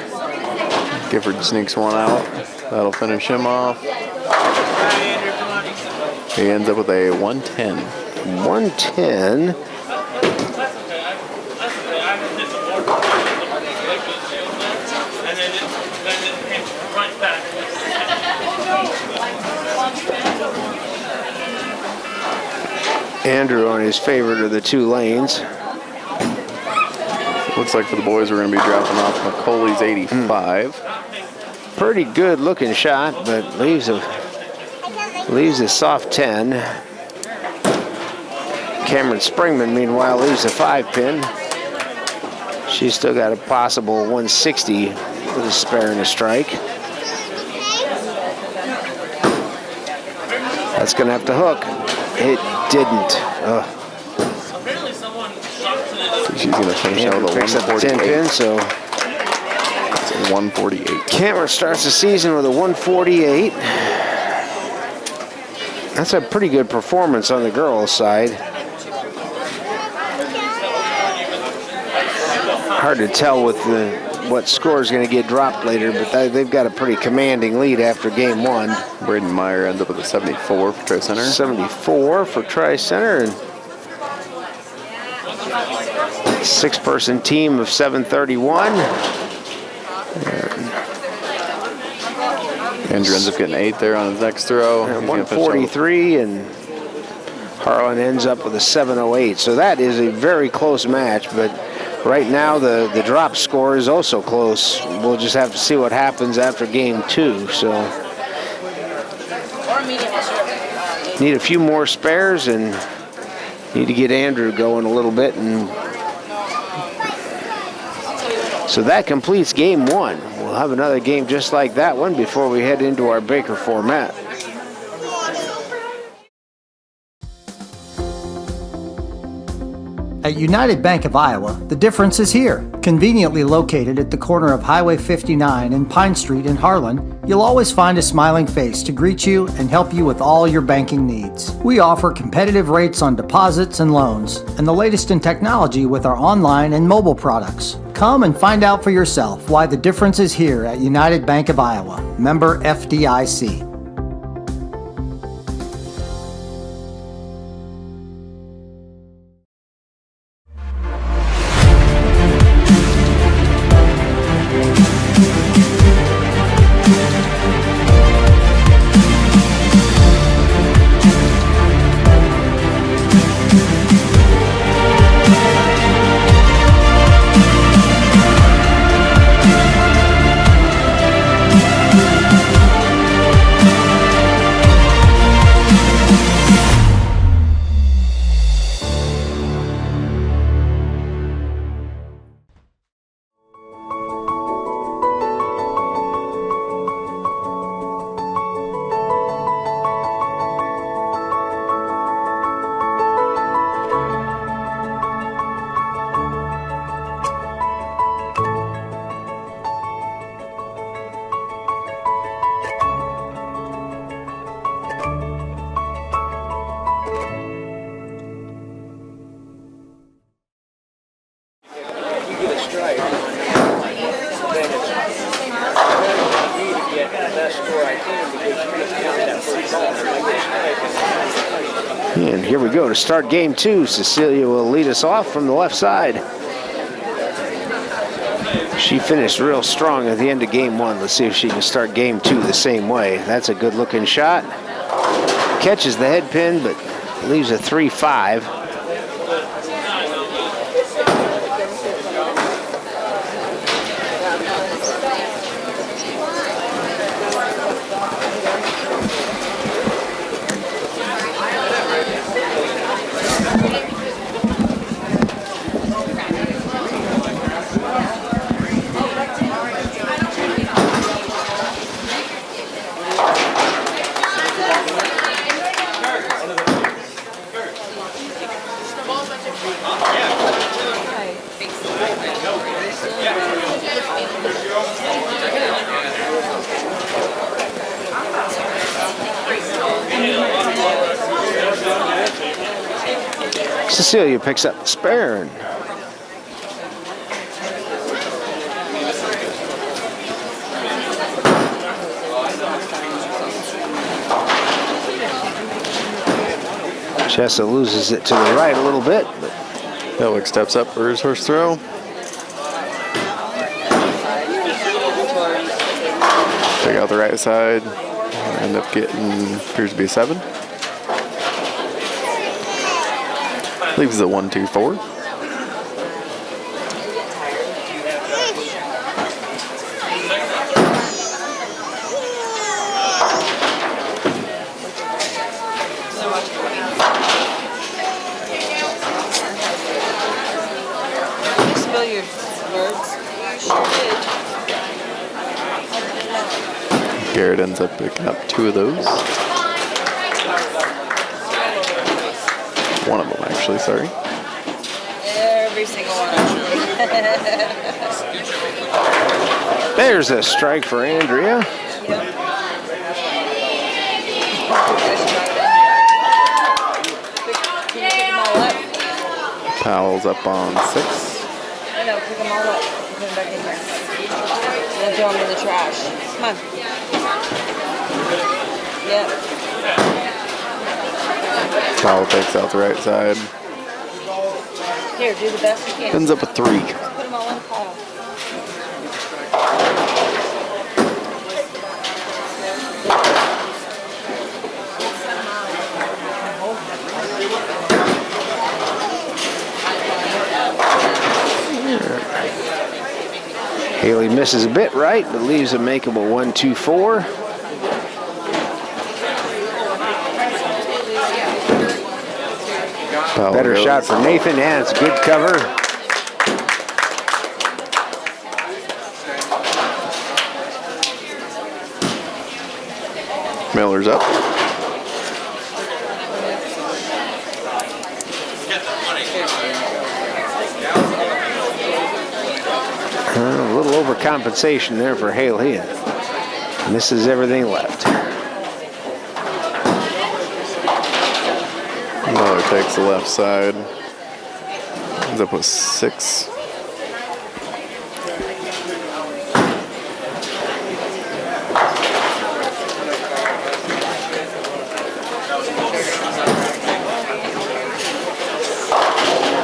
Gifford sneaks one out. That'll finish him off. He ends up with a 110. 110. Andrew on his favorite of the 2 lanes. Looks like for the boys we're going to be dropping off McCauley's 85. Pretty good looking shot, but leaves a soft 10. Cameron Springman, meanwhile, leaves a 5 pin. She's still got a possible 160 with a spare and a strike. That's going to have to hook. It didn't. She's going to finish out with a 148. 10 pin, so it's a 148. Cameron starts the season with a 148. That's a pretty good performance on the girls' side. Hard to tell with what score is going to get dropped later, but they've got a pretty commanding lead after game one. Braden Meyer ends up with a 74 for Tri-Center. 74 for Tri-Center. And 6-person team of 731. Andrew ends up getting 8 there on his next throw. 143, and Harlan ends up with a 708. So that is a very close match, but right now the drop score is also close. We'll just have to see what happens after game 2. So need a few more spares and need to get Andrew going a little bit. And so that completes game 1. We'll have another game just like that one before we head into our Baker format. At United Bank of Iowa, the difference is here. Conveniently located at the corner of Highway 59 and Pine Street in Harlan, you'll always find a smiling face to greet you and help you with all your banking needs. We offer competitive rates on deposits and loans, and the latest in technology with our online and mobile products. Come and find out for yourself why the difference is here at United Bank of Iowa. Member FDIC. And here we go to start game 2. Cecilia will lead us off from the left side. She finished real strong at the end of game 1. Let's see if she can start game 2 the same way. That's a good looking shot. Catches the head pin, but leaves a 3-5. Cecilia picks up the spare. Chessa loses it to the right a little bit. Elwick steps up for his first throw. Check out the right side. End up getting, appears to be a 7. Leaves a 1-2-4. Spill your words. Sure did. Garrett ends up picking up 2 of those. One of them, actually, sorry. Every single one. There's a strike for Andrea. Powell's up on 6. I know. Pick them all up. Put them back in there. And then throw them in the trash. Come on. Yep. Foul takes out the right side. Here, do the best you can. Ends up with 3. Put them all in the pile. Haley misses a bit right, but leaves a makeable 1-2-4. Better shot for Nathan, and it's a good cover. Miller's up. A little overcompensation there for Haley, and misses everything left. Miller takes the left side. Ends up with 6.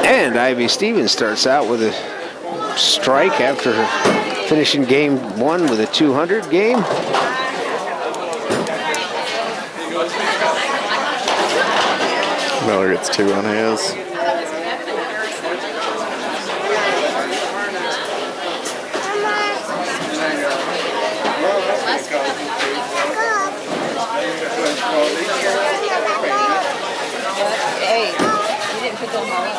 And Ivy Stevens starts out with a strike after finishing game 1 with a 200 game. Miller gets 2 on his. Hey, you didn't put them all in.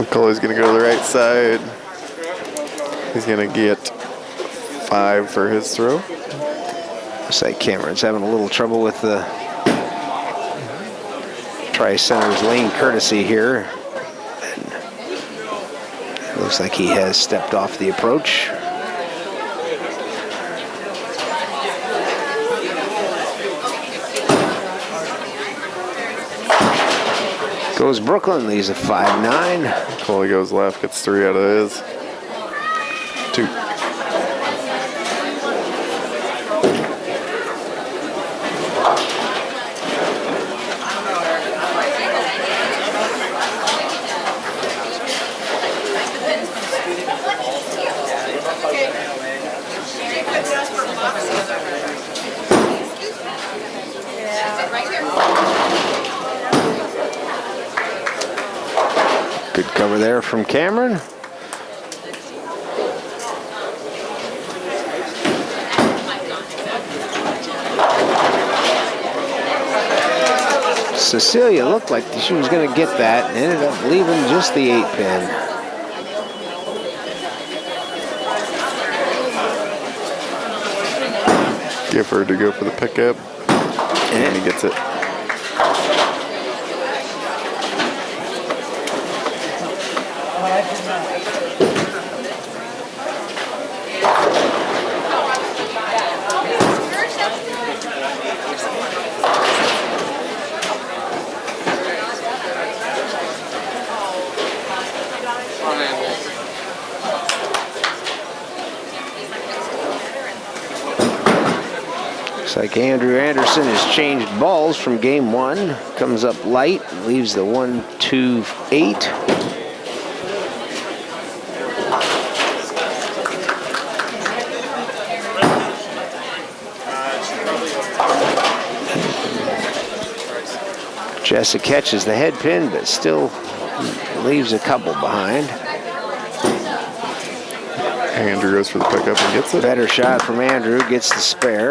McCullough's going to go to the right side. He's going to get 5 for his throw. Looks like Cameron's having a little trouble with the Tri-Center's lane courtesy here. And looks like he has stepped off the approach. Goes Brooklyn, leaves a 5-9. Coley goes left, gets 3 out of his. 2. Good cover there from Cameron. Cecilia looked like she was going to get that and ended up leaving just the 8-pin. Gifford to go for the pickup, and he gets it. Looks like Andrew Anderson has changed balls from game 1. Comes up light, leaves the 1-2-8. Jessica catches the head pin, but still leaves a couple behind. Andrew goes for the pickup and gets it. Better shot from Andrew, gets the spare.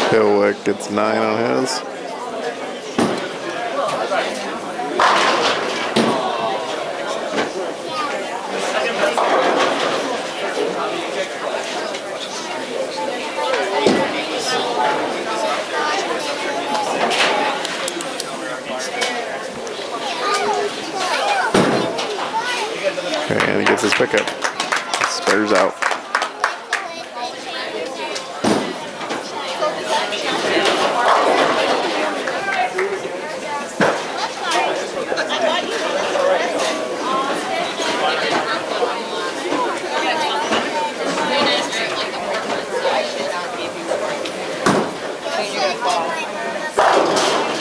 Hillwick gets 9 on his. Pickup. Spares out.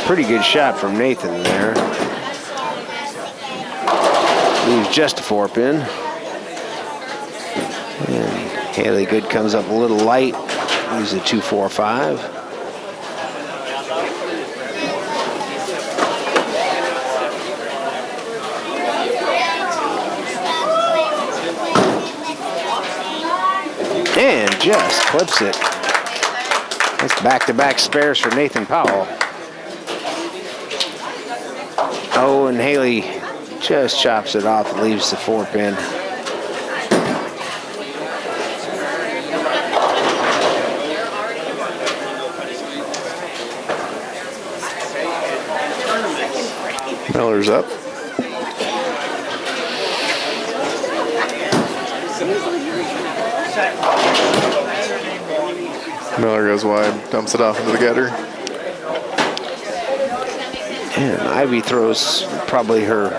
Pretty good shot from Nathan there. Leaves just a 4-pin. And Haley Good comes up a little light. Leaves a 2-4-5. And just clips it. That's back-to-back spares for Nathan Powell. Oh, and Haley just chops it off and leaves the 4-pin. Miller's up. Miller goes wide, dumps it off into the gutter. And Ivy throws probably her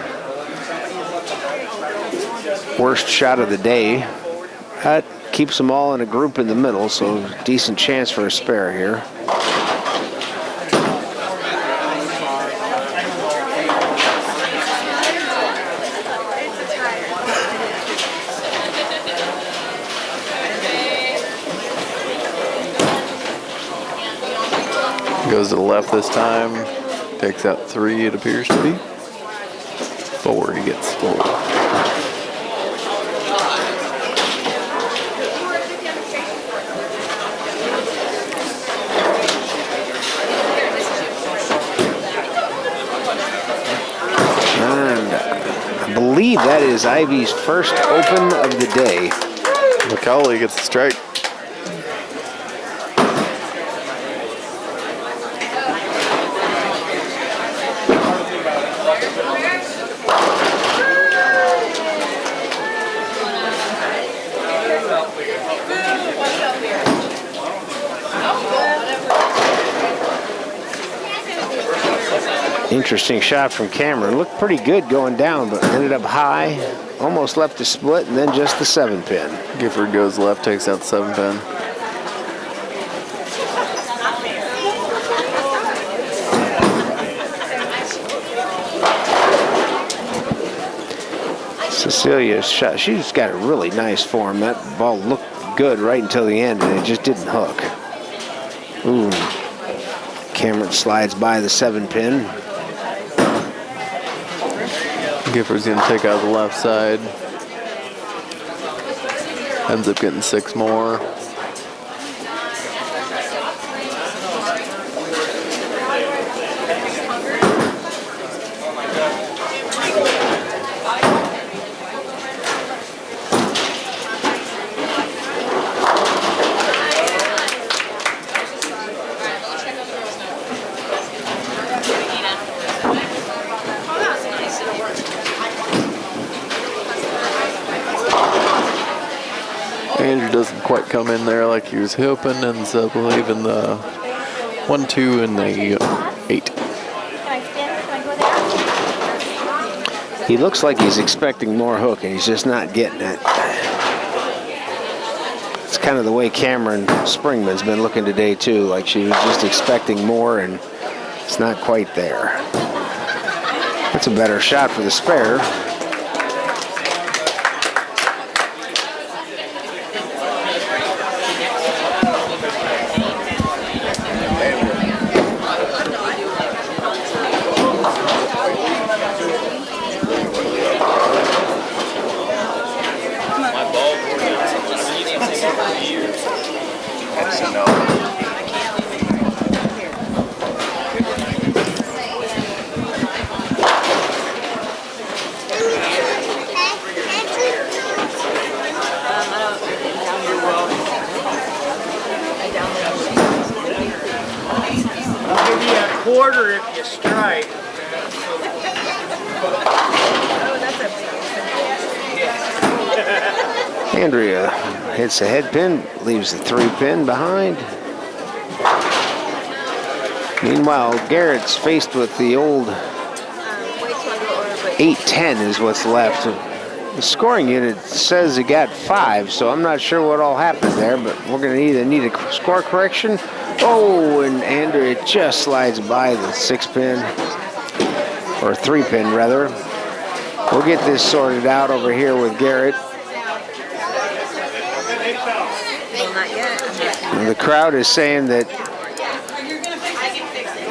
worst shot of the day. That keeps them all in a group in the middle, so decent chance for a spare here. Goes to the left this time. Takes out 3, it appears to be. 4, he gets 4. And I believe that is Ivy's first open of the day. McCauley gets a strike. Interesting shot from Cameron. Looked pretty good going down, but ended up high. Almost left a split, and then just the 7-pin. Gifford goes left, takes out the 7-pin. Cecilia's shot, she's got a really nice form. That ball looked good right until the end, and it just didn't hook. Ooh. Cameron slides by the 7-pin. Gifford's going to take out the left side. Ends up getting 6 more. Andrew doesn't quite come in there like he was hoping, ends up leaving the 1-2 and the 8. He looks like he's expecting more hook, and he's just not getting it. It's kind of the way Cameron Springman's been looking today, too. Like she was just expecting more, and it's not quite there. That's a better shot for the spare. Quarter if you strike. Andrea hits the head pin, leaves the 3 pin behind. Meanwhile, Garrett's faced with the old 8-10 is what's left. The scoring unit says it got 5, so I'm not sure what all happened there, but we're going to either need a score correction. Oh, and Andrea just slides by the 6 pin, or 3 pin rather. We'll get this sorted out over here with Garrett. And the crowd is saying that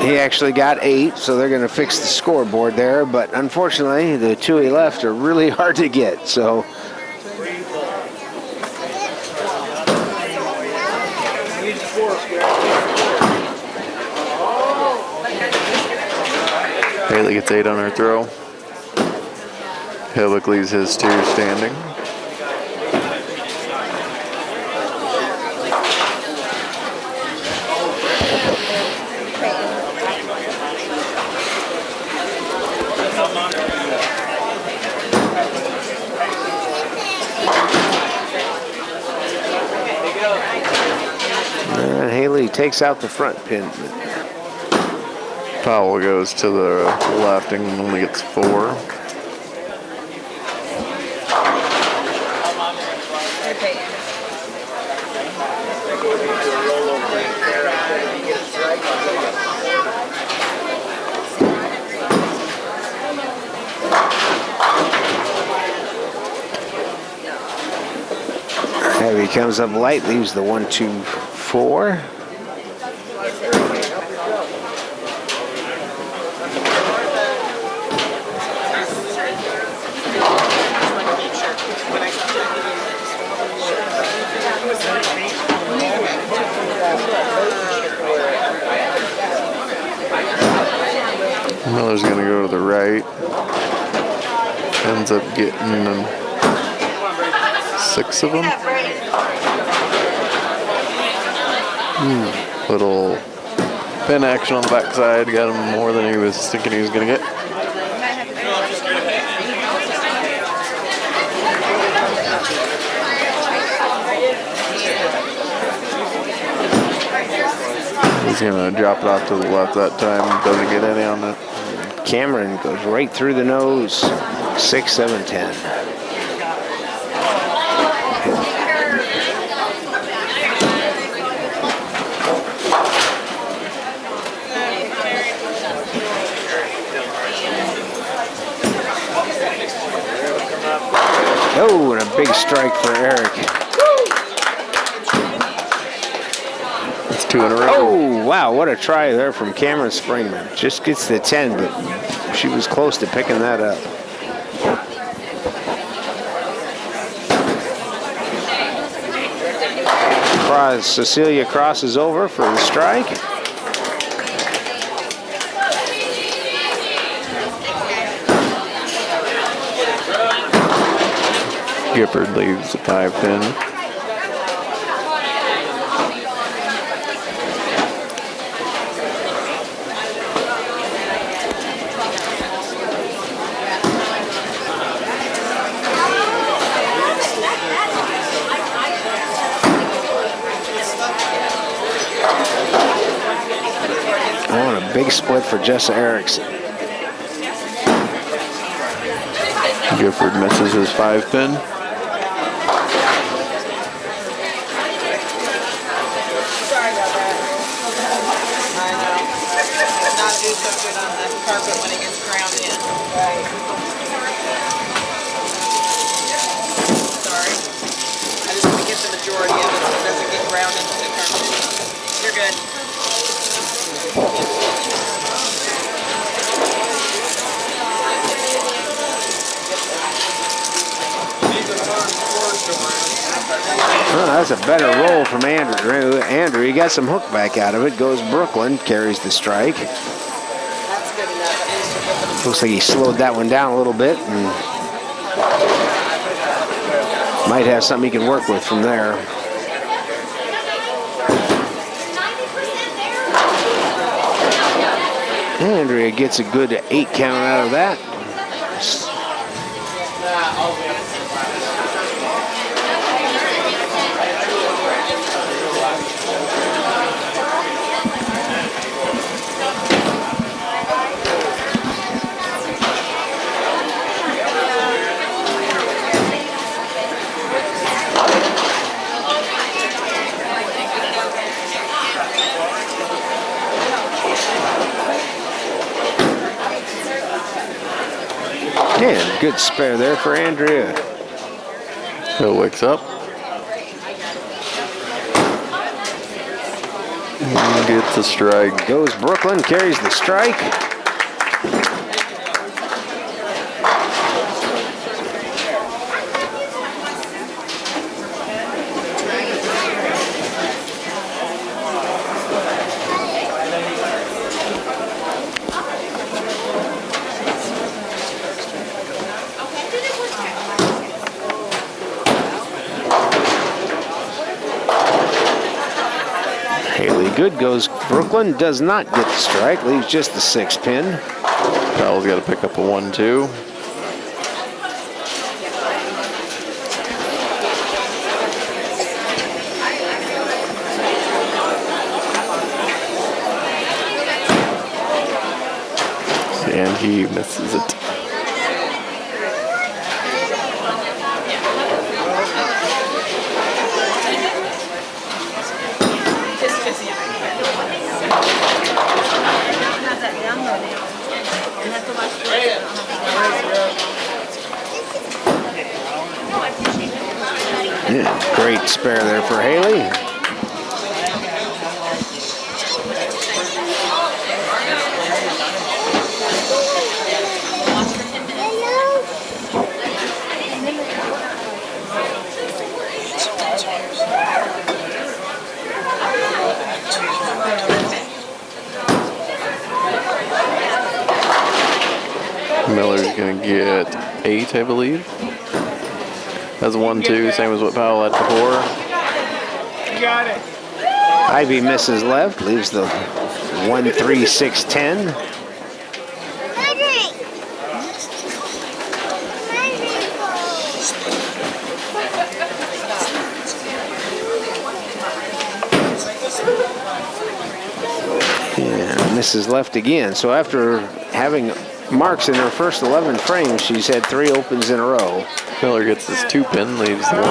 he actually got 8, so they're going to fix the scoreboard there. But unfortunately, the 2 he left are really hard to get. So Haley gets 8 on her throw. Hillick leaves his 2 standing. and Haley takes out the front pin. Powell goes to the left and only gets 4. Heavy comes up light, leaves the 1-2-4. Miller's going to go to the right. Ends up getting 6 of them. Little pin action on the backside. Got him more than he was thinking he was going to get. He's going to drop it off to the left that time. Doesn't get any on it. Cameron goes right through the nose. 6, 7, 10. Oh, and a big strike for Eric. It's 2 in a row. Oh, wow, what a try there from Cameron Springman. Just gets the 10, but she was close to picking that up. Cecilia crosses over for the strike. Gifford leaves the 5 pin. Oh, and a big split for Jessa Erickson. Gifford misses his 5 pin. Carpet when it gets ground in. Sorry. I just want to get the majority of it so it doesn't get ground into the carpet. You're good. Oh, that's a better roll from Andrew. Andrew, he got some hook back out of it. Goes Brooklyn, carries the strike. Looks like he slowed that one down a little bit and might have something he can work with from there. Andrea gets a good 8 count out of that. And good spare there for Andrea. Hill wakes up. And gets a strike. Goes Brooklyn, carries the strike. Good goes Brooklyn, does not get the strike, leaves just the 6 pin. Powell's got to pick up a 1-2. And he misses it. Yeah, great spare there for Haley. Miller's going to get 8, I believe. That's 1-2, same as what Powell had before. You got it. Ivy misses left, leaves the 1-3-6-10. Yeah, misses left again. So after having marks in her first 11 frames, she's had 3 opens in a row. Miller gets his 2 pin, leaves the 1.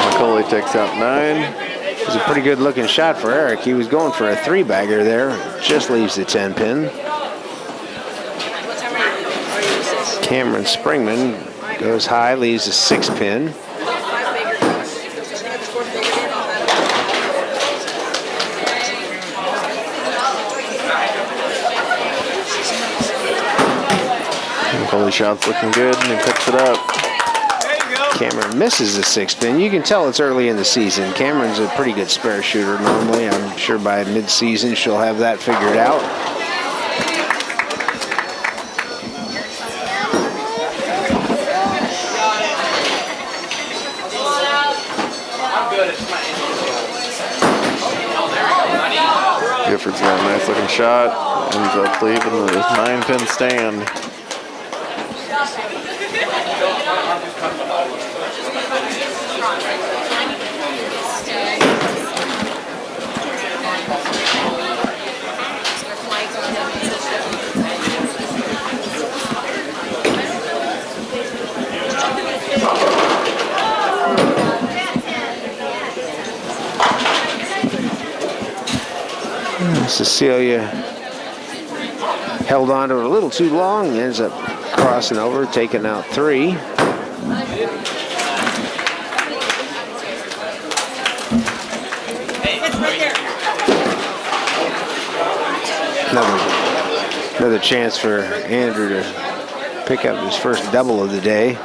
McCauley takes out 9. It was a pretty good looking shot for Eric. He was going for a 3-bagger there. Just leaves the 10 pin. Cameron Springman goes high, leaves a 6 pin. McCauley shot's looking good, and he picks it up. Cameron misses the 6 pin. You can tell it's early in the season. Cameron's a pretty good spare shooter normally. I'm sure by mid-season she'll have that figured out. Gifford's got a nice looking shot. Ends up leaving the 9-pin stand. Cecilia held on to it a little too long, ends up crossing over, taking out 3. Another chance for Andrew to pick up his first double of the day.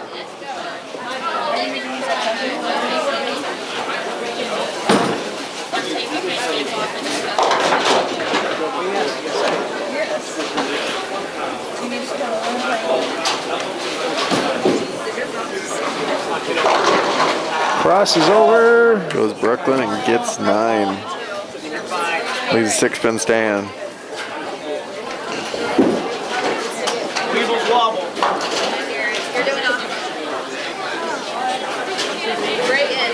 Crosses over. Goes Brooklyn and gets 9. Leaves a 6-pin stand. Weebles wobble. You're doing awesome. Great hit.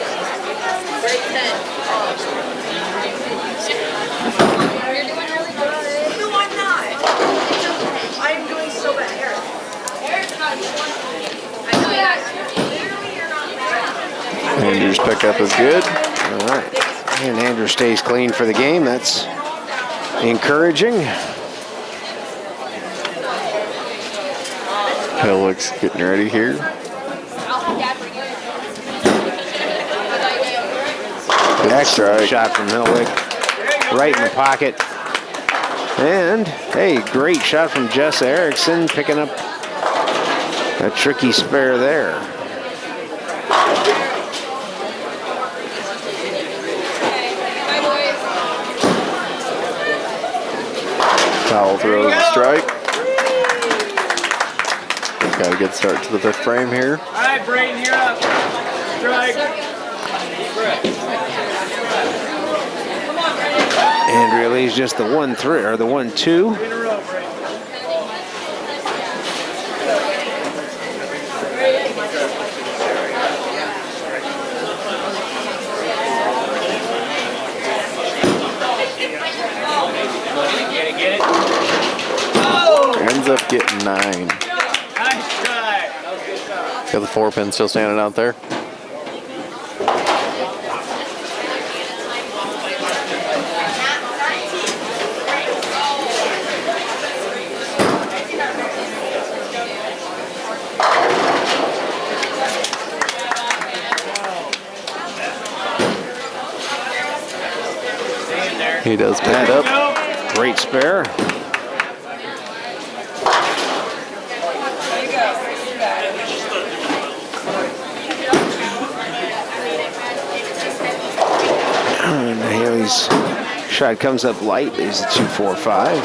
Great 10. You're doing really good. No, I'm not. I'm doing so bad. Here. Andrew's pickup is good. All right. And Andrew stays clean for the game. That's encouraging. Hillick's getting ready here. Excellent shot from Hillick. Right in the pocket. And, hey, great shot from Jess Erickson, picking up a tricky spare there. Foul throw, strike. Got a good start to the fifth frame here. All right, Brayton, you're up. Strike. Andrea Lee's just the 1-3 or the 1-2. Ends up getting 9. Nice try. Got the 4-pin still standing out there. He does pick it up. Great spare. And Haley's shot comes up light. There's a 2-4-5.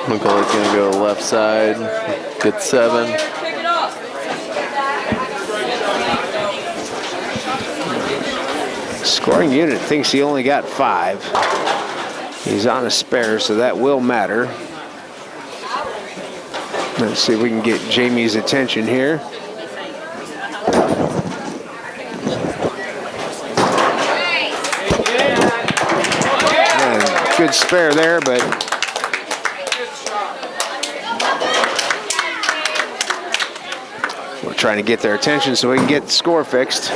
McCullough's going to go left side. Get 7. Scoring unit thinks he only got 5. He's on a spare, so that will matter. Let's see if we can get Jamie's attention here. And good spare there, but we're trying to get their attention so we can get the score fixed.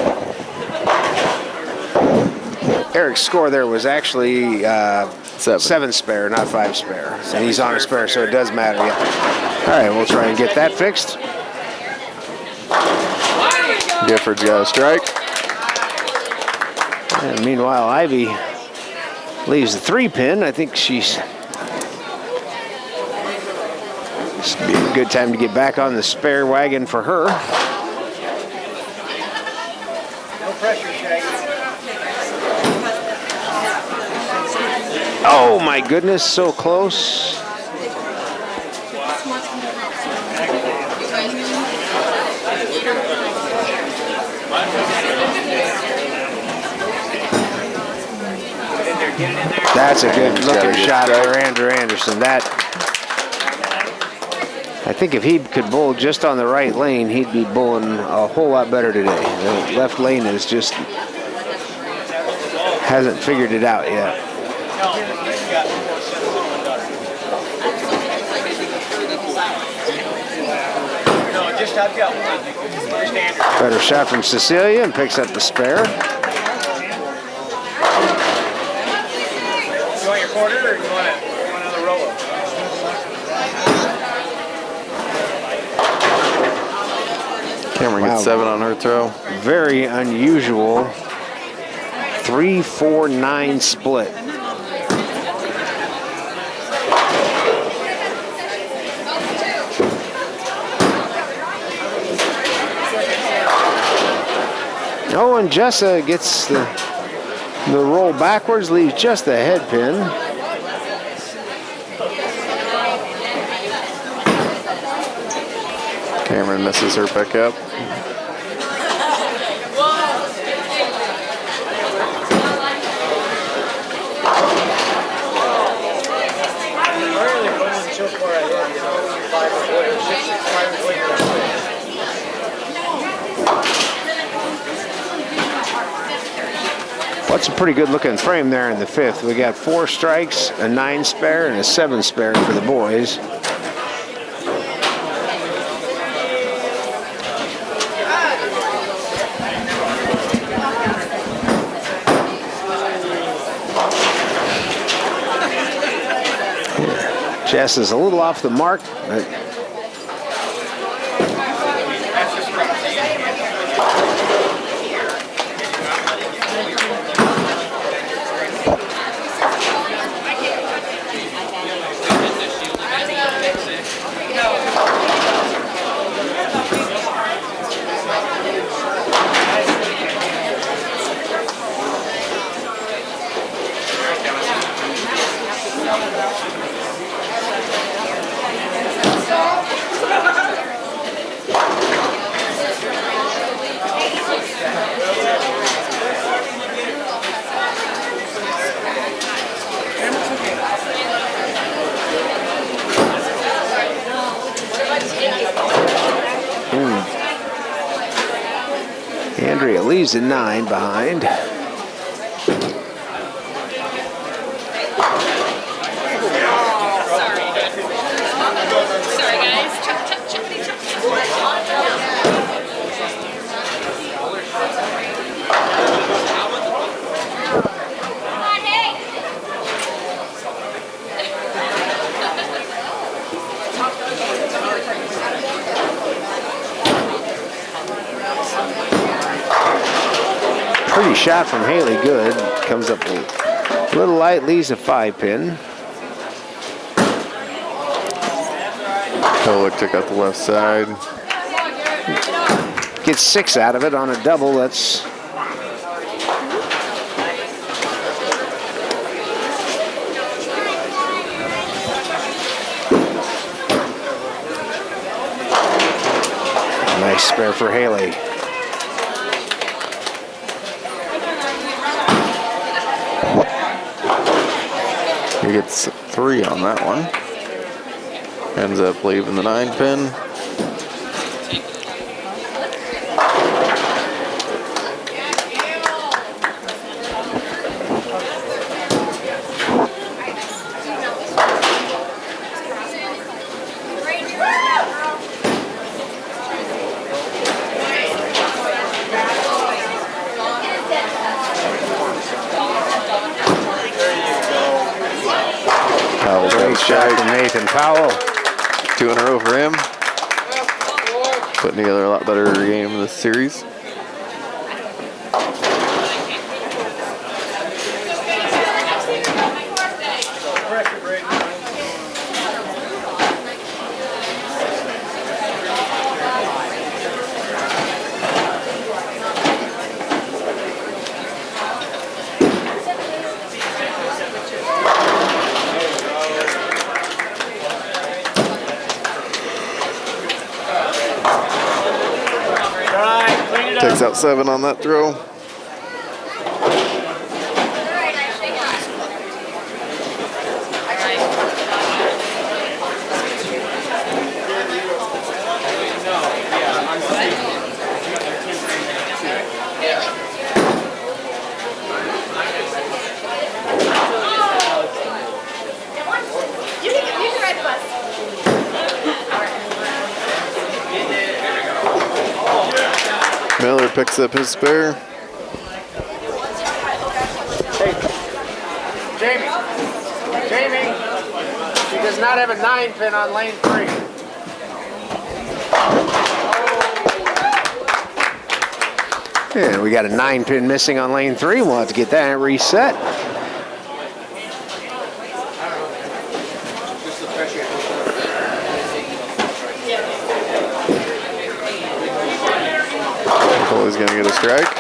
Eric's score there was actually 7 spare, not 5 spare. And he's on a spare, so it does matter. Yeah. All right, we'll try and get that fixed. Gifford's got a strike. And meanwhile, Ivy leaves the 3-pin. I think this would be a good time to get back on the spare wagon for her. No pressure, Shaggy. Oh my goodness, so close. That's a good looking shot for Andrew Anderson. I think if he could bowl just on the right lane, he'd be bowling a whole lot better today. The left lane is just hasn't figured it out yet. Better shot from Cecilia and picks up the spare. You want your quarter or you want another roll-up? Cameron gets 7 on her throw. Very unusual 3-4-9 split. Oh, and Jessa gets the roll backwards, leaves just the head pin. Cameron misses her pickup. What's a pretty good looking frame there in the 5th. We got 4 strikes, a 9 spare, and a 7 spare for the boys. Jess is a little off the mark, but Andrea leaves a 9 behind. Sorry, guys. Chippity chop. Pretty shot from Haley Good. Comes up a little light, leaves a 5-pin. Pelic took out the left side. Gets 6 out of it on a double. That's a nice spare for Haley. He gets 3 on that one. Ends up leaving the 9-pin. Great shot from Nathan Powell. 2 in a row for him. Putting together a lot better game in this series. Takes out 7 on that throw. Miller picks up his spare. Hey, Jamie, she does not have a 9-pin on lane 3. And we got a 9-pin missing on lane 3. We'll have to get that reset. He's going to get a strike.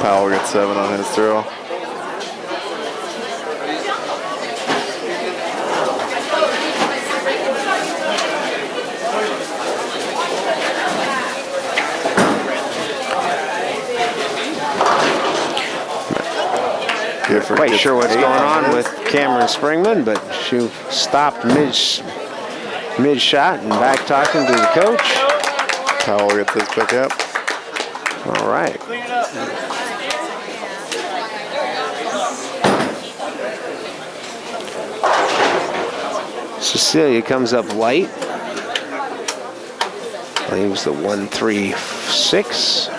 Powell gets 7 on his throw. Quite sure what's going on with Cameron Springman, but she stopped mid-shot and back talking to the coach. Powell gets his pick up. All right. Cecilia comes up light. I think it was the 136.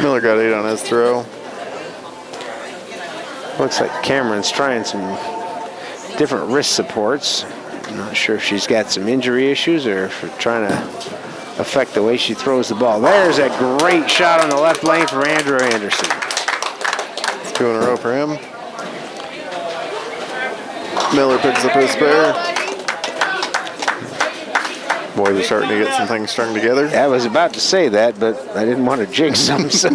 Miller got 8 on his throw. Looks like Cameron's trying some different wrist supports. I'm not sure if she's got some injury issues or if it's trying to affect the way she throws the ball. There's a great shot on the left lane from Andrew Anderson. It's 2 in a row for him. Miller picks up his spare. Boys are starting to get some things strung together. I was about to say that, but I didn't want to jinx them, so.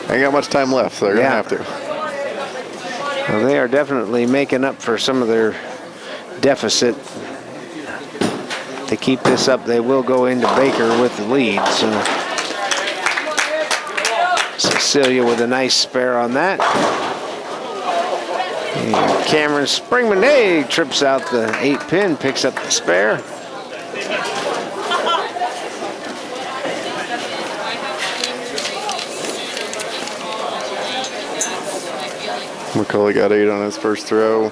Ain't got much time left, so they're going to have to. Well, they are definitely making up for some of their deficit. To keep this up, they will go into Baker with the lead. So Cecilia with a nice spare on that. And Cameron Springman trips out the 8-pin, picks up the spare. McCully got 8 on his first throw.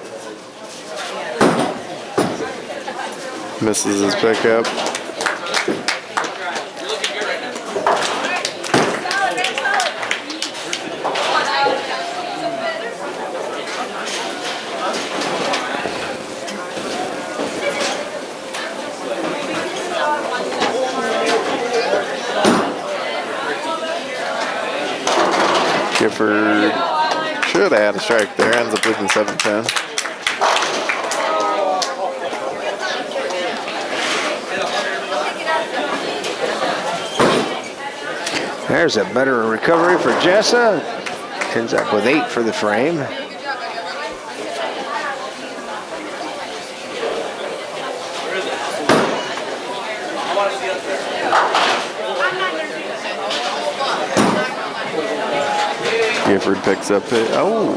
Misses his pickup. Gifford should have had a strike there. Ends up losing 7-10. There's a better recovery for Jessa. Ends up with 8 for the frame. Gifford picks up it. Oh.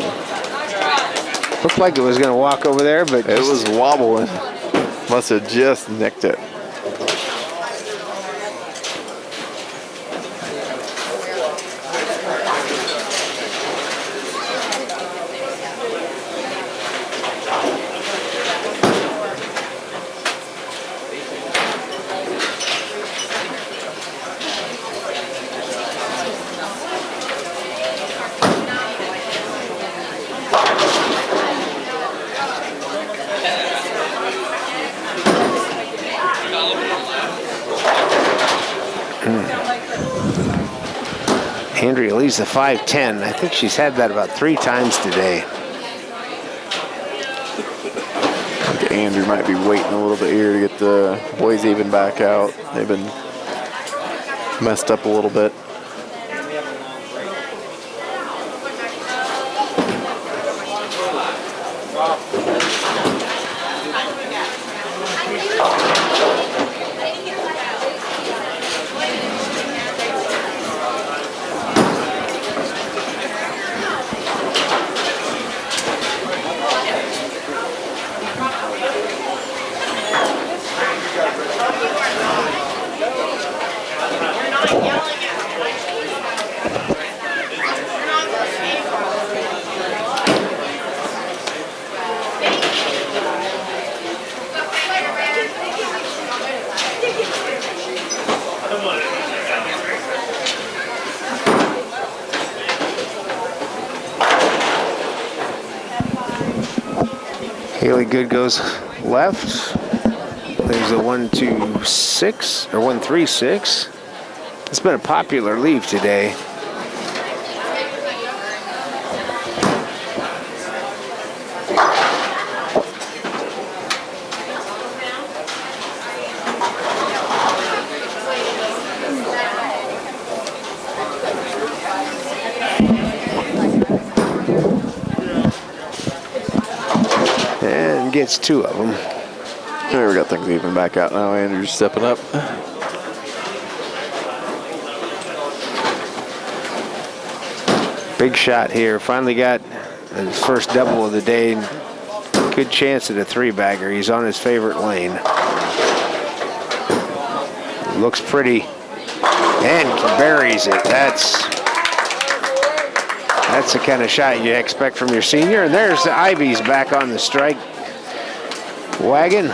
Looked like it was going to walk over there, but it was wobbling. Must have just nicked it. Andrea leads the 5-10. I think she's had that about 3 times today. I think Andrew might be waiting a little bit here to get the boys even back out. They've been messed up a little bit. Haley Good goes left. There's a 1-2-6 or 1-3-6. It's been a popular leave today. And gets 2 of them. There, we got things even back out now. Andrew's stepping up. Big shot here. Finally got his first double of the day. Good chance at a three-bagger. He's on his favorite lane. Looks pretty. And buries it. That's the kind of shot you expect from your senior. And there's the Ivies back on the strike wagon.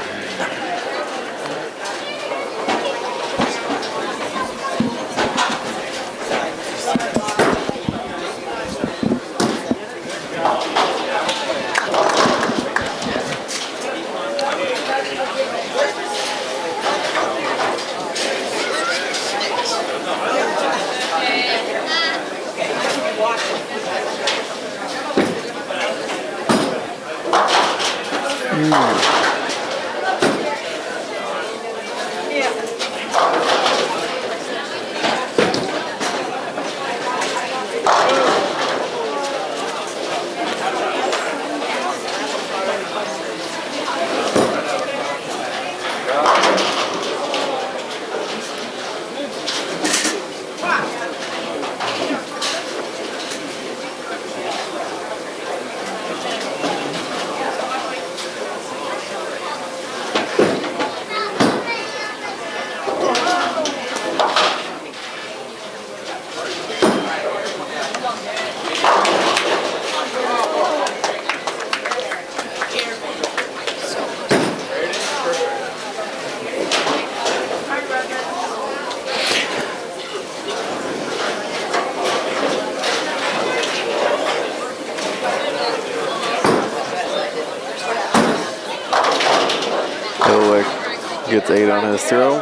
Gets 8 on his throw.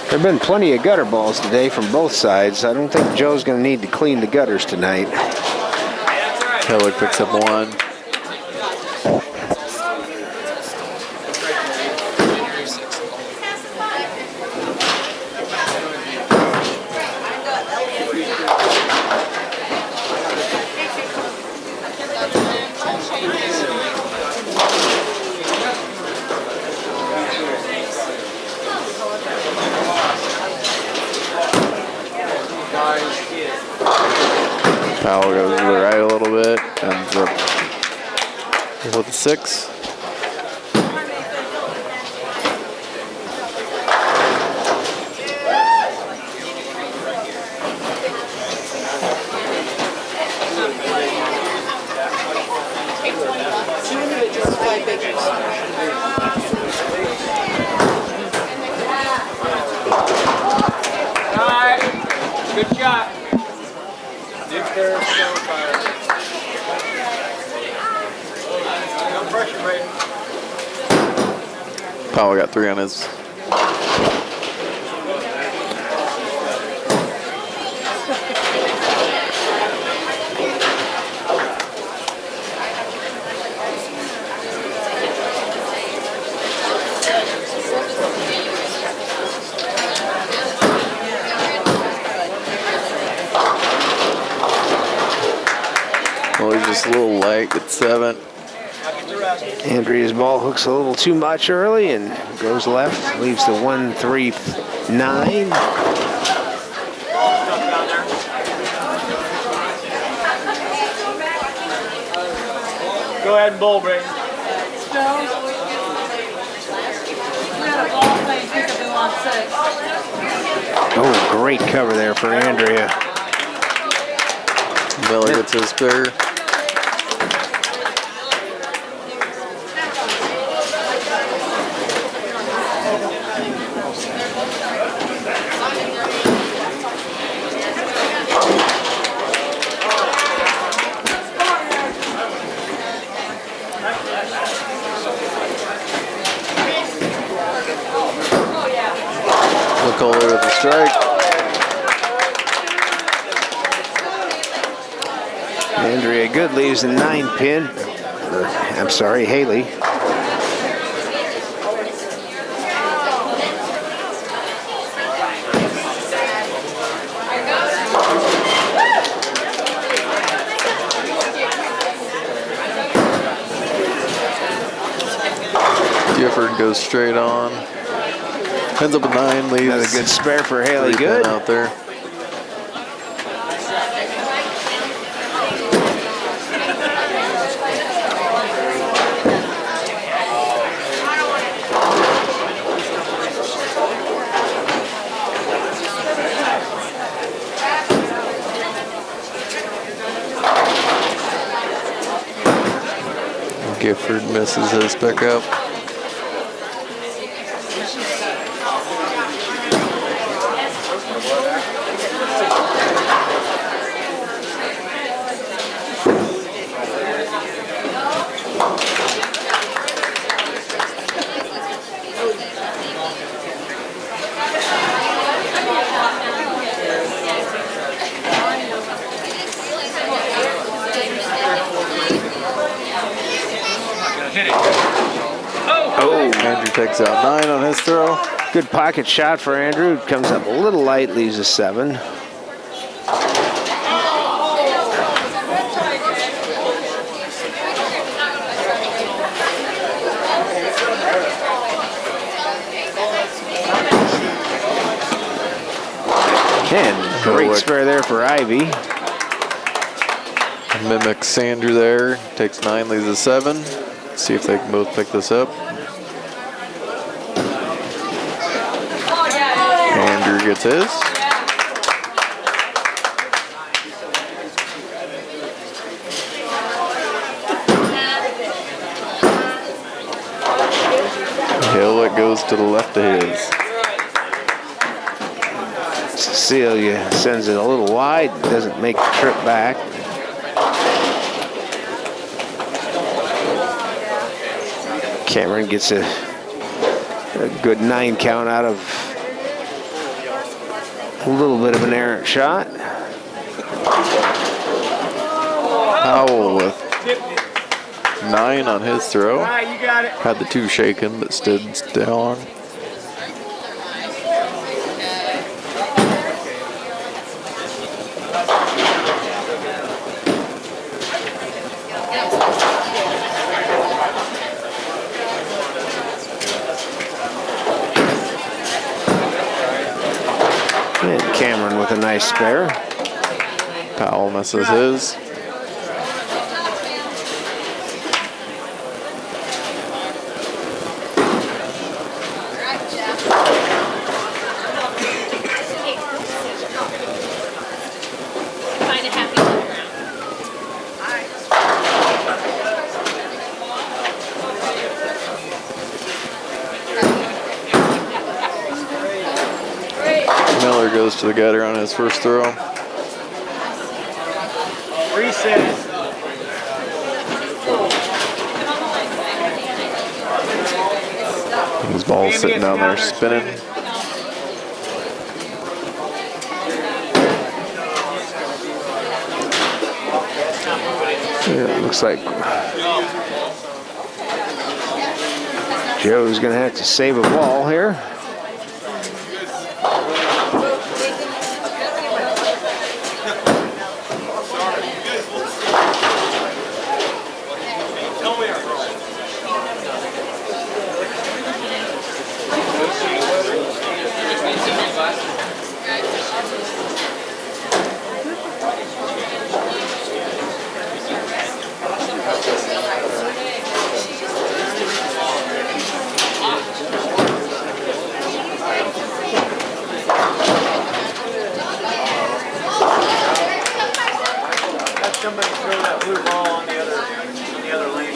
There have been plenty of gutter balls today from both sides. I don't think Joe's going to need to clean the gutters tonight. Hillick picks up 1. Powell goes to the right a little bit, ends up with a 6. Good shot. No pressure, Braden. Powell got 3 on his. Well, he's just a little light at 7. Andrea's ball hooks a little too much early and goes left, leaves the 1-3-9. Go ahead and bowl, Braden. Oh, great cover there for Andrea. Miller gets his pair. McCulley with the strike. Andrea Good leaves the 9 pin. I'm sorry, Haley. Gifford goes straight on. Ends up with 9, leaves. Another good spare for Haley 3 Good. out there. Gifford misses his pickup. Oh, Andrew takes out 9 on his throw. Good pocket shot for Andrew. Comes up a little light, leaves a 7. And great spare there for Ivy. Mimics Andrew there. Takes 9, leaves a 7. See if they can both pick this up. Andrew gets his. Hill, it goes to the left of his. Cecilia sends it a little wide, doesn't make the trip back. Cameron gets a good 9 count out of a little bit of an errant shot. Powell with 9 on his throw. Had the 2 shaken, but stood still on. And Cameron with a nice spare. Powell misses his. Miller goes to the gutter on his first throw. Reset. His ball's sitting down there spinning. Yeah, it looks like Joe's going to have to save a ball here. Somebody throw that blue ball on the other lane.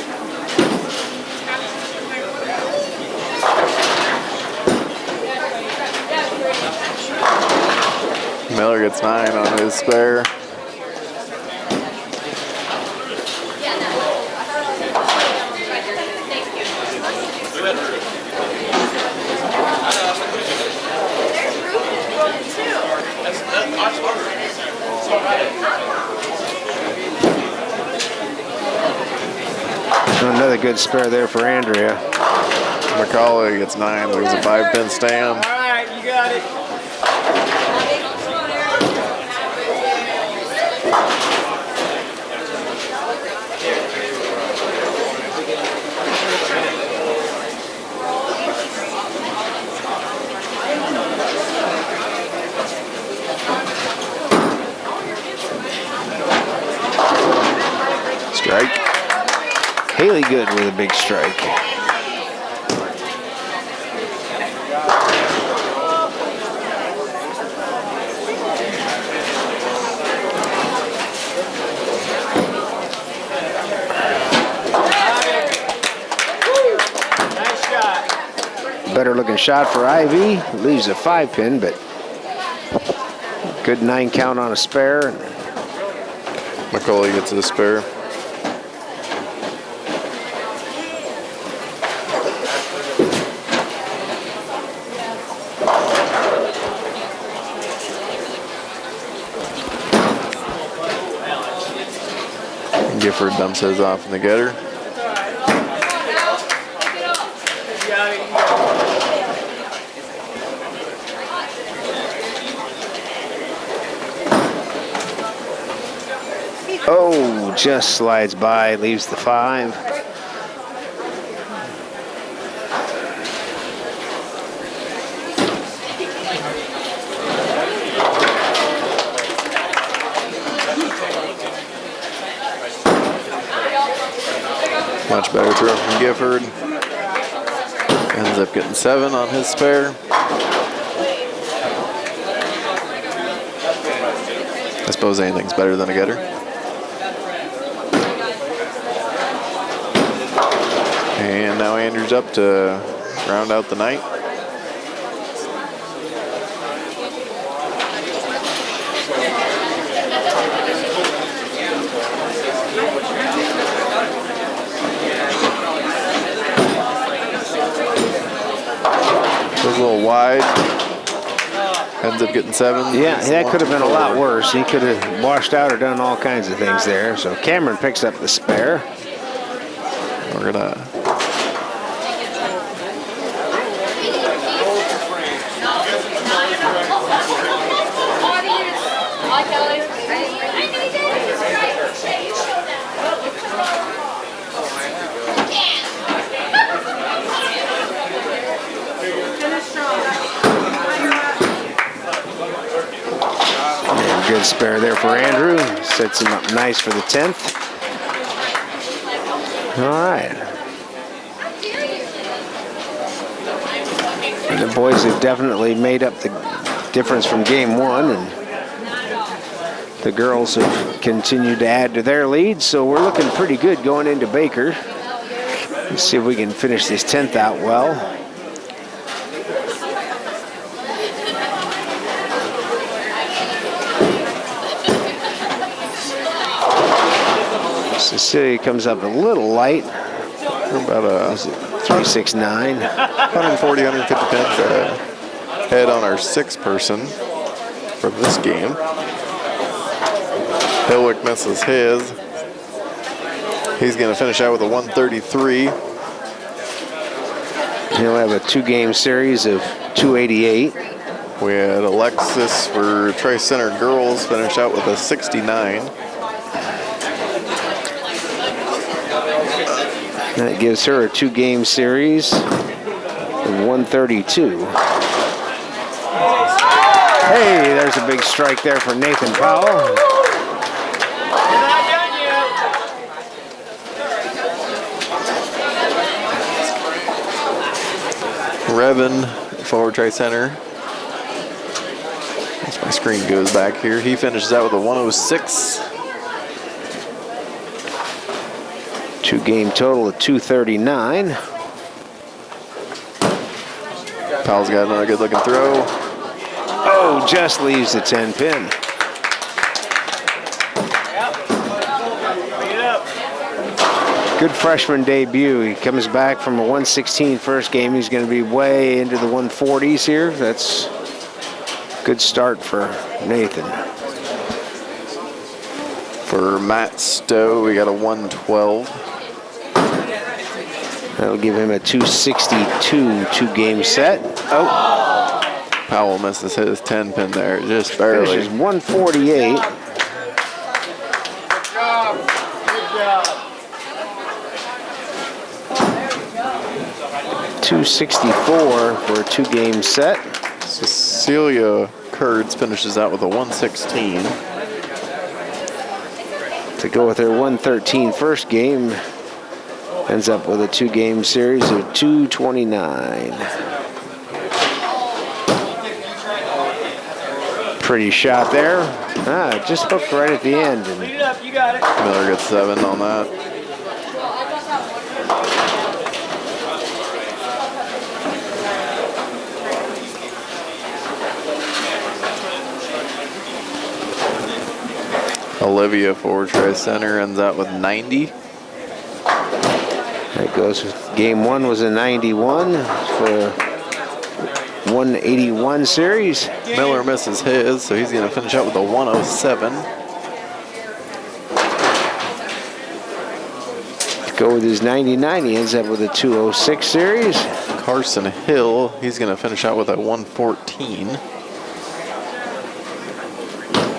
Miller gets 9 on his spare. Another good spare there for Andrea. McCauley gets 9, leaves a 5-pin stand. All right, you got it. strike. Haley Good with a big strike. Better looking shot for Ivy. Leaves a 5-pin, but good 9 count on a spare. McCauley gets a spare. Gifford dumps his off in the gutter. Oh, just slides by, leaves the 5. Much better throw from Gifford. Ends up getting 7 on his spare. I suppose anything's better than a gutter. And now Andrew's up to round out the night. Goes a little wide. Ends up getting 7. Yeah, that could have been a lot worse. He could have washed out or done all kinds of things there. So Cameron picks up the spare. We're gonna good spare there for Andrew. Sets him up nice for the 10th. All right. The boys have definitely made up the difference from game 1, and the girls have continued to add to their lead, so we're looking pretty good going into Baker. Let's see if we can finish this 10th out well. Cecilia comes up a little light. About a 369. 140, 150 pins head on our 6th person for this game. Hilwick misses his. He's going to finish out with a 133. He'll have a 2-game series of 288. We had Alexis for Tri-Center girls finish out with a 69. That gives her a 2-game series of 132. Hey, there's a big strike there for Nathan Powell. Revan, forward Tri-Center. As my screen goes back here, he finishes out with a 106. 2-game total of 239. Powell's got another good looking throw. Oh, just leaves the 10-pin. Good freshman debut. He comes back from a 116 first game. He's going to be way into the 140s here. That's a good start for Nathan. For Matt Stowe, we got a 112. That'll give him a 262 2-game set. Oh. Powell misses his 10-pin there, just barely. Finishes 148. 264 for a 2-game set. Cecilia Kurtz finishes out with a 116. to go with their 113 first game. Ends up with a 2-game series of 229. Pretty shot there. Just hooked right at the end. And Lead it up, you got it. Miller gets 7 on that. Olivia for Tri Center ends out with 90. That goes with game 1 was a 91 for 181 series. Miller misses his, so he's going to finish out with a 107. Go with his 99. He ends up with a 206 series. Carson Hill, he's going to finish out with a 114.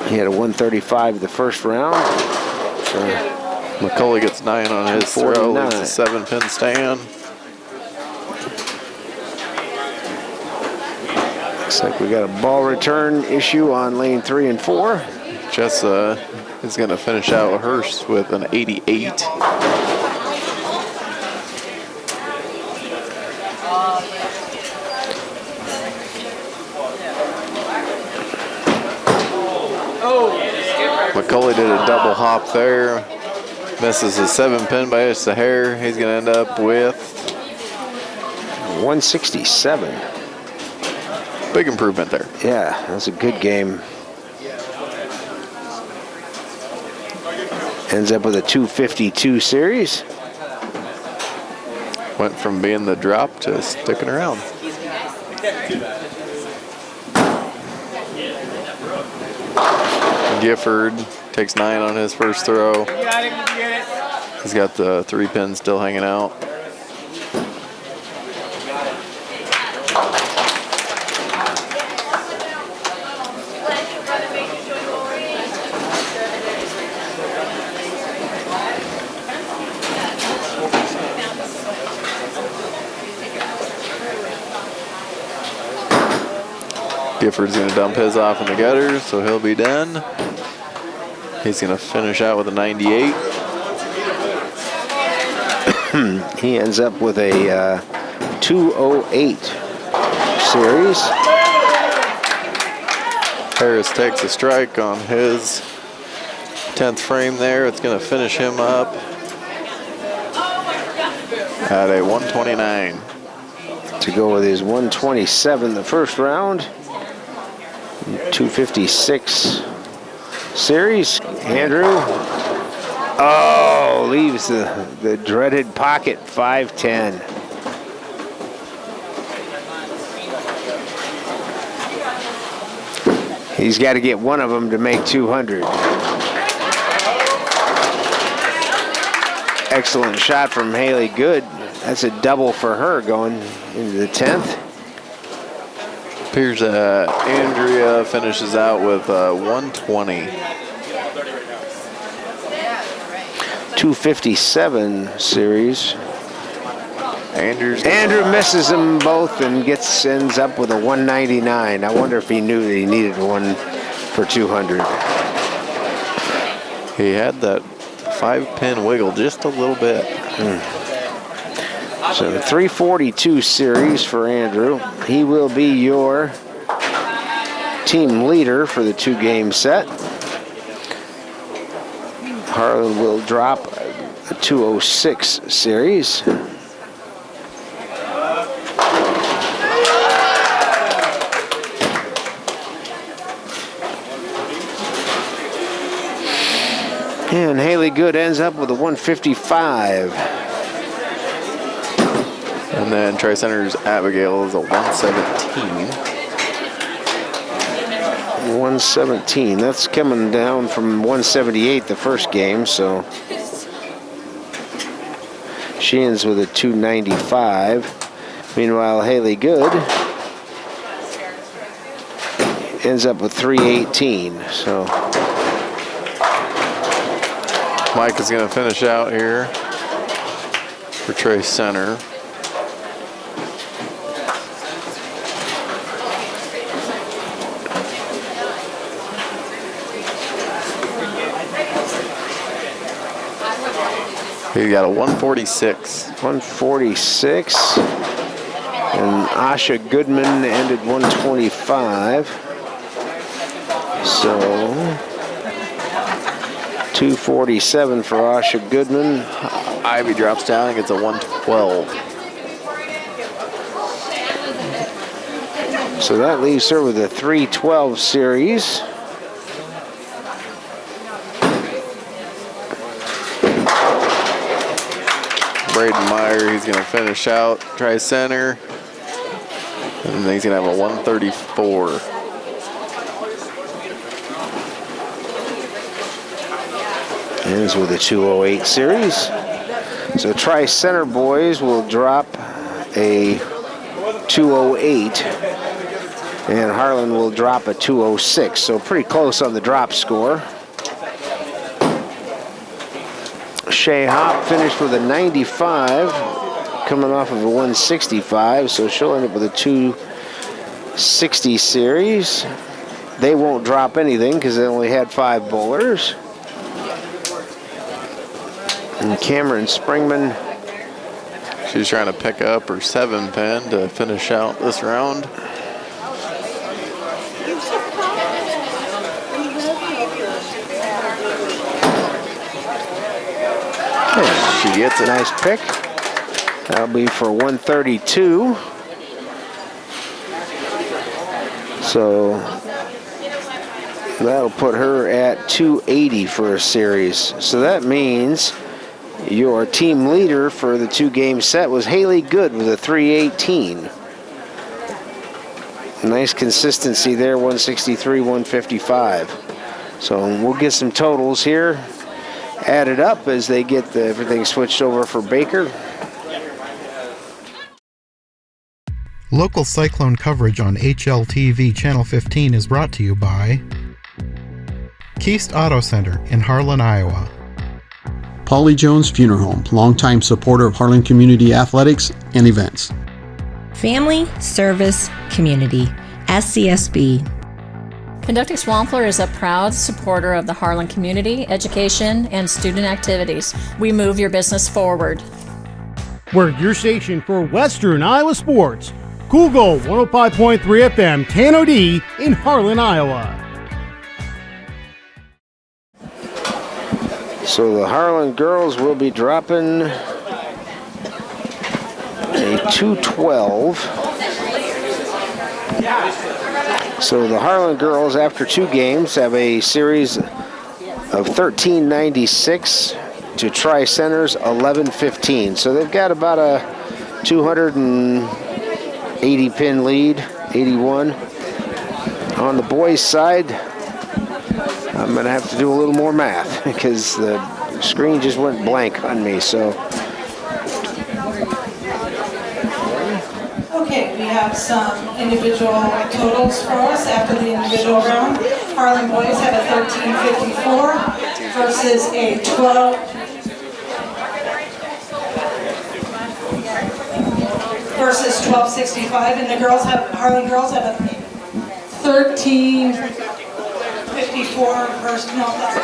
He had a 135 the first round. McCulley gets 9 on his throw. Leaves a 7-pin stand. Looks like we got a ball return issue on lane 3 and 4. Jessa is going to finish out hers with an 88. McCulley did a double hop there. Misses a 7-pin by just a hair. He's going to end up with 167. Big improvement there. Yeah, that's a good game. Ends up with a 252 series. Went from being the drop to sticking around. Gifford takes 9 on his first throw. He's got the 3 pins still hanging out. Gifford's going to dump his off in the gutter, so he'll be done. He's going to finish out with a 98. He ends up with a 208 series. Harris takes a strike on his 10th frame there. It's going to finish him up at a 129. To go with his 127 the first round. 256 series. Andrew. Oh, leaves the dreaded pocket 510. He's got to get one of them to make 200. Excellent shot from Haley Good. That's a double for her going into the 10th. Appears Andrea finishes out with 120. 257 series. Andrew misses them both and ends up with a 199. I wonder if he knew that he needed one for 200. He had that 5-pin wiggle just a little bit. So 342 series for Andrew. He will be your team leader for the 2-game set. Harlan will drop a 206 series. And Haley Good ends up with a 155. And then Tri Center's Abigail is a 117. 117. That's coming down from 178 the first game, so she ends with a 295. Meanwhile, Haley Good ends up with 318. So Mike is going to finish out here for Tri Center. He got a 146. 146. And Asha Goodman ended 125. So 247 for Asha Goodman. Ivy drops down and gets a 112. So that leaves her with a 312 series. Braden Meyer, he's going to finish out, try center, and then he's going to have a 134. Ends with a 208 series. So Tri Center boys will drop a 208, and Harlan will drop a 206. So pretty close on the drop score. Shea Hop finished with a 95, coming off of a 165, so she'll end up with a 260 series. They won't drop anything because they only had 5 bowlers. And Cameron Springman, she's trying to pick up her 7 pin to finish out this round. She gets a nice pick. That'll be for 132. So that'll put her at 280 for a series. So that means your team leader for the 2-game set was Haley Good with a 318. Nice consistency there, 163, 155. So we'll get some totals here added up as they get everything switched over for Baker. Local Cyclone coverage on HLTV Channel 15 is brought to you by Keist Auto Center in Harlan, Iowa. Polly Jones Funeral Home, longtime supporter of Harlan Community Athletics and events. Family, Service, Community, SCSB. Conducting Swampler is a proud supporter of the Harlan community, education, and student activities. We move your business forward. We're your station for Western Iowa sports. Google 105.3 FM, Tano D in Harlan, Iowa. So the Harlan girls will be dropping a 212. So the Harlan girls, after 2 games, have a series of 1396 to Tri Center's 1115. So they've got about a 280 pin lead, 81. On the boys' side, I'm going to have to do a little more math because the screen just went blank on me. So. Okay, we have some individual totals for us after the individual round. Harlan boys have a 1354 versus a 12. Versus 1265, and the girls have, Harlan girls have a 1354 versus, no, that's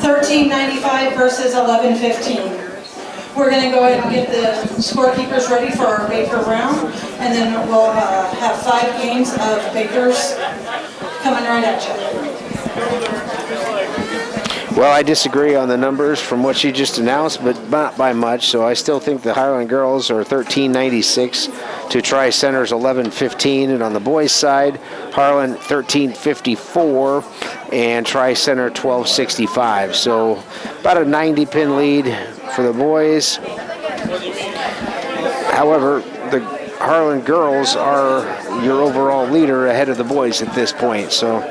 1395 versus 1115. We're going to go ahead and get the scorekeepers ready for our Baker round, and then we'll have 5 games of Bakers coming right at you. Well, I disagree on the numbers from what she just announced, but not by much. So I still think the Harlan girls are 1396 to Tri Center's 1115, and on the boys' side, Harlan 1354 and Tri Center 1265. So about a 90 pin lead for the boys. However, the Harlan girls are your overall leader ahead of the boys at this point. So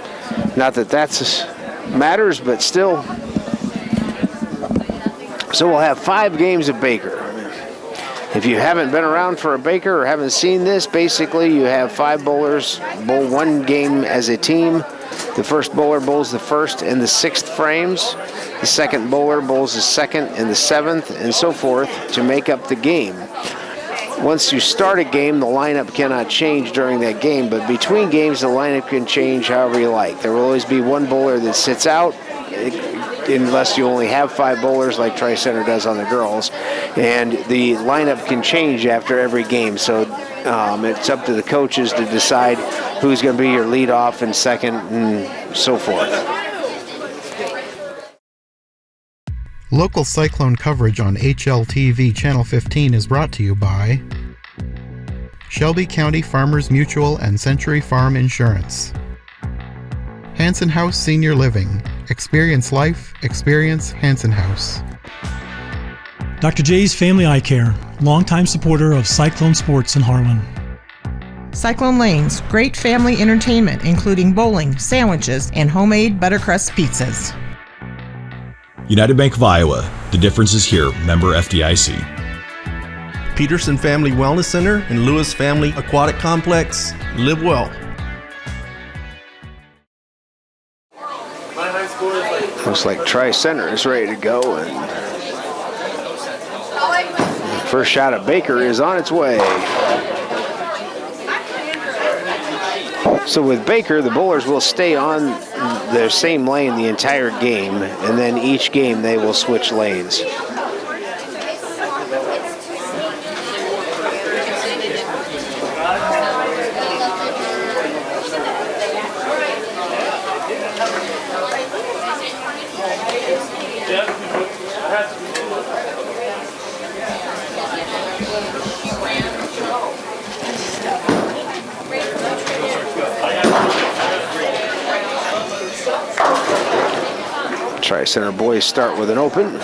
not that that's matters, but still. So we'll have 5 games of Baker. If you haven't been around for a Baker or haven't seen this, basically you have 5 bowlers bowl 1 game as a team. The first bowler bowls the first and the 6th frames. The second bowler bowls the 2nd and the 7th, and so forth to make up the game. Once you start a game, the lineup cannot change during that game, but between games, the lineup can change however you like. There will always be one bowler that sits out, unless you only have 5 bowlers like Tri-Center does on the girls, and the lineup can change after every game, so it's up to the coaches to decide who's going to be your leadoff and second and so forth. Local Cyclone coverage on HLTV Channel 15 is brought to you by Shelby County Farmers Mutual and Century Farm Insurance. Hanson House Senior Living. Experience life, experience Hanson House. Dr. J's Family Eye Care, longtime supporter of Cyclone Sports in Harlan. Cyclone Lanes, great family entertainment, including bowling, sandwiches, and homemade buttercrust pizzas. United Bank of Iowa. The difference is here. Member FDIC. Peterson Family Wellness Center and Lewis Family Aquatic Complex. Live well. Looks like Tri-Center is ready to go, and first shot of Baker is on its way. So with Baker, the bowlers will stay on their same lane the entire game, and then each game they will switch lanes. Tri-Center boys start with an open.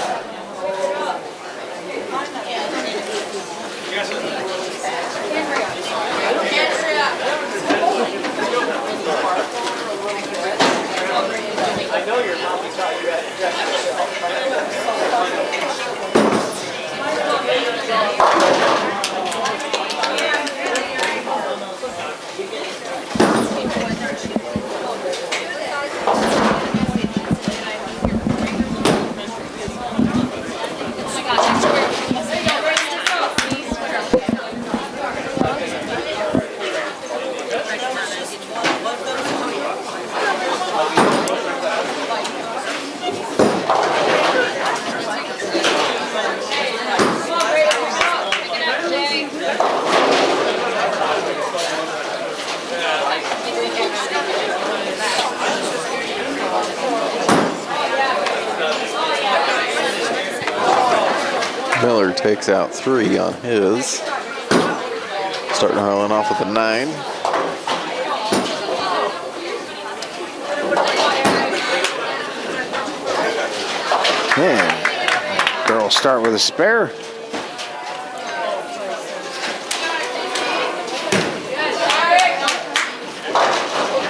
Miller takes out 3 on his. Starting Harlan off with a 9. And girls start with a spare.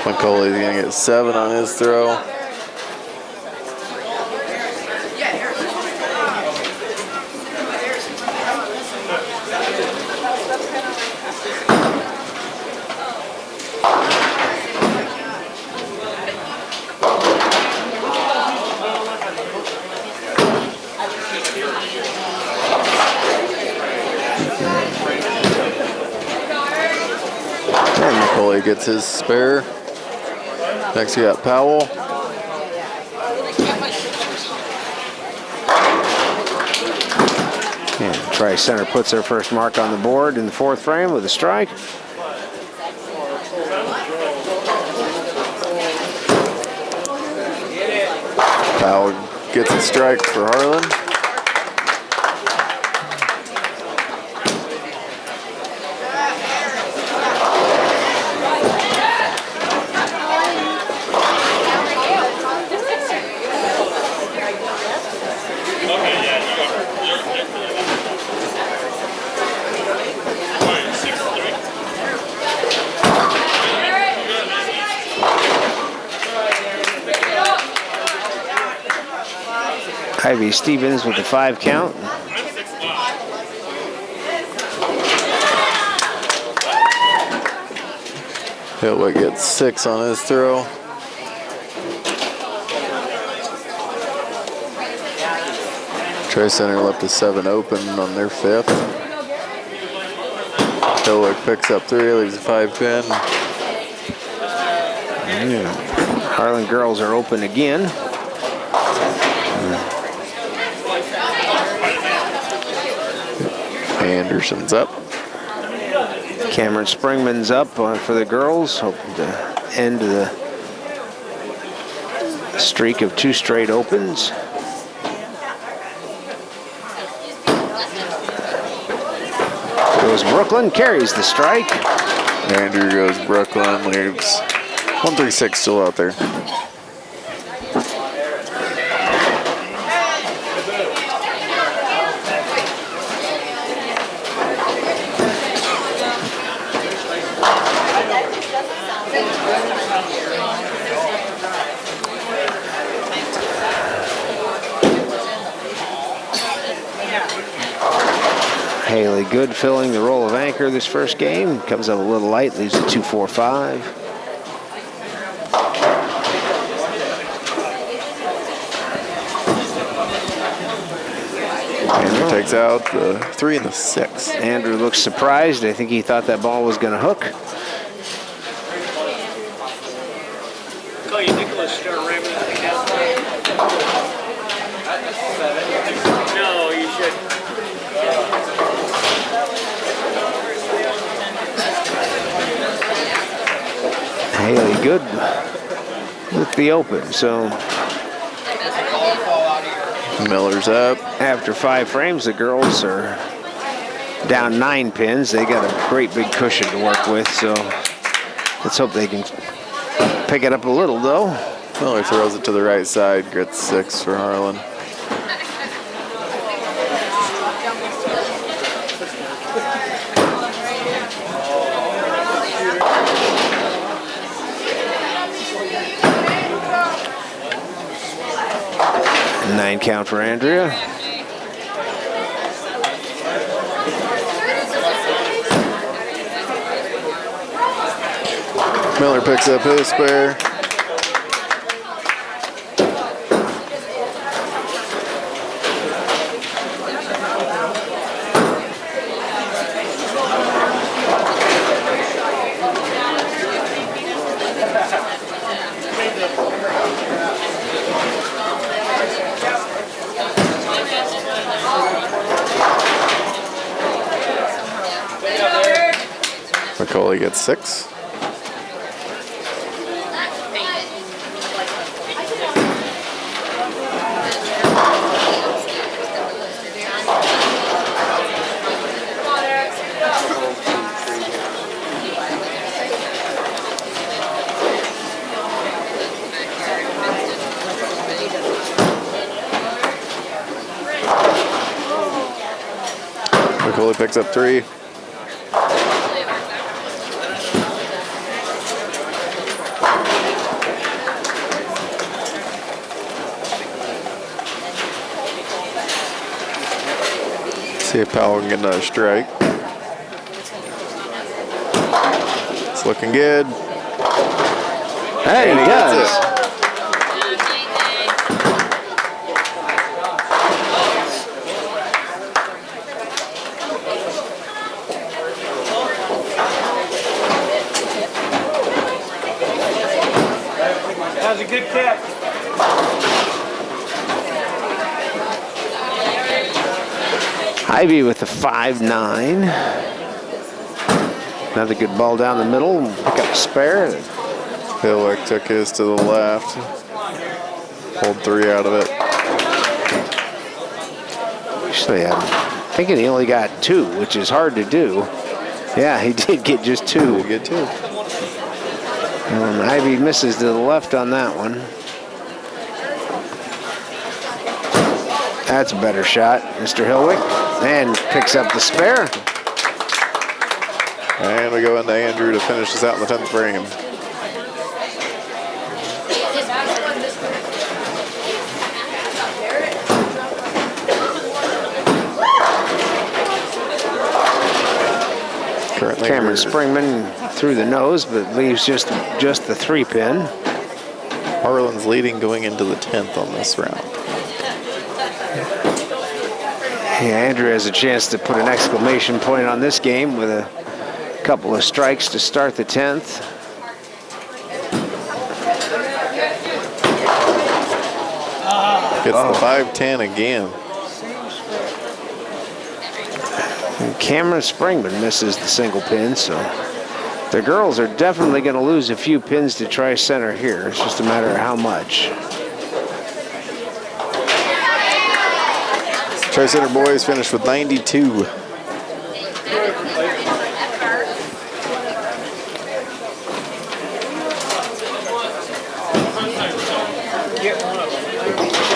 McCauley's gonna get 7 on his throw. And McCauley gets his spare. Next we got Powell. And Tri-Center puts their first mark on the board in the 4th frame with a strike. Powell gets a strike for Harlan. Ivy Stevens with the 5 count. Hitwick gets 6 on his throw. Tri-Center left a 7 open on their 5th. Hillick picks up 3, leaves a 5-pin. Yeah. Harlan girls are open again. Anderson's up. Cameron Springman's up for the girls, hoping to end the streak of 2 straight opens. Goes Brooklyn, carries the strike. Andrew goes Brooklyn, leaves 136 still out there. Haley Good filling the role of anchor this first game. Comes up a little light, leaves a 2.45. Andrew takes out the 3 and the 6. Andrew looks surprised. I think he thought that ball was going to hook. Call you Nicholas, start ramming that thing down. No, you shouldn't. Haley Good with the open, so Miller's up. After 5 frames, the girls are down 9 pins. They got a great big cushion to work with, so let's hope they can pick it up a little, though. Miller throws it to the right side, gets 6 for Harlan. Nine count for Andrea. Miller picks up his spare. McCauley gets 6. McCauley picks up 3. See if Powell can get another strike. It's looking good. Hey, he does. That was a good catch. Ivy with the 5-9. Another good ball down the middle. Pick up a spare. Hillick took his to the left. Pulled 3 out of it. Actually, I'm thinking he only got 2, which is hard to do. Yeah, he did get just 2. Get 2. And Ivy misses to the left on that one. That's a better shot, Mr. Hilwick. And picks up the spare. And we go into Andrew to finish this out in the 10th frame. Currently Cameron Springman through the nose, but leaves just the 3-pin. Harlan's leading going into the 10th on this round. Yeah, Andrew has a chance to put an exclamation point on this game with a Couple of strikes to start the 10th. Gets the 5-10 again. And Cameron Springman misses the single pin, so the girls are definitely going to lose a few pins to try center here. It's just a matter of how much. Tri-Center boys finished with 92.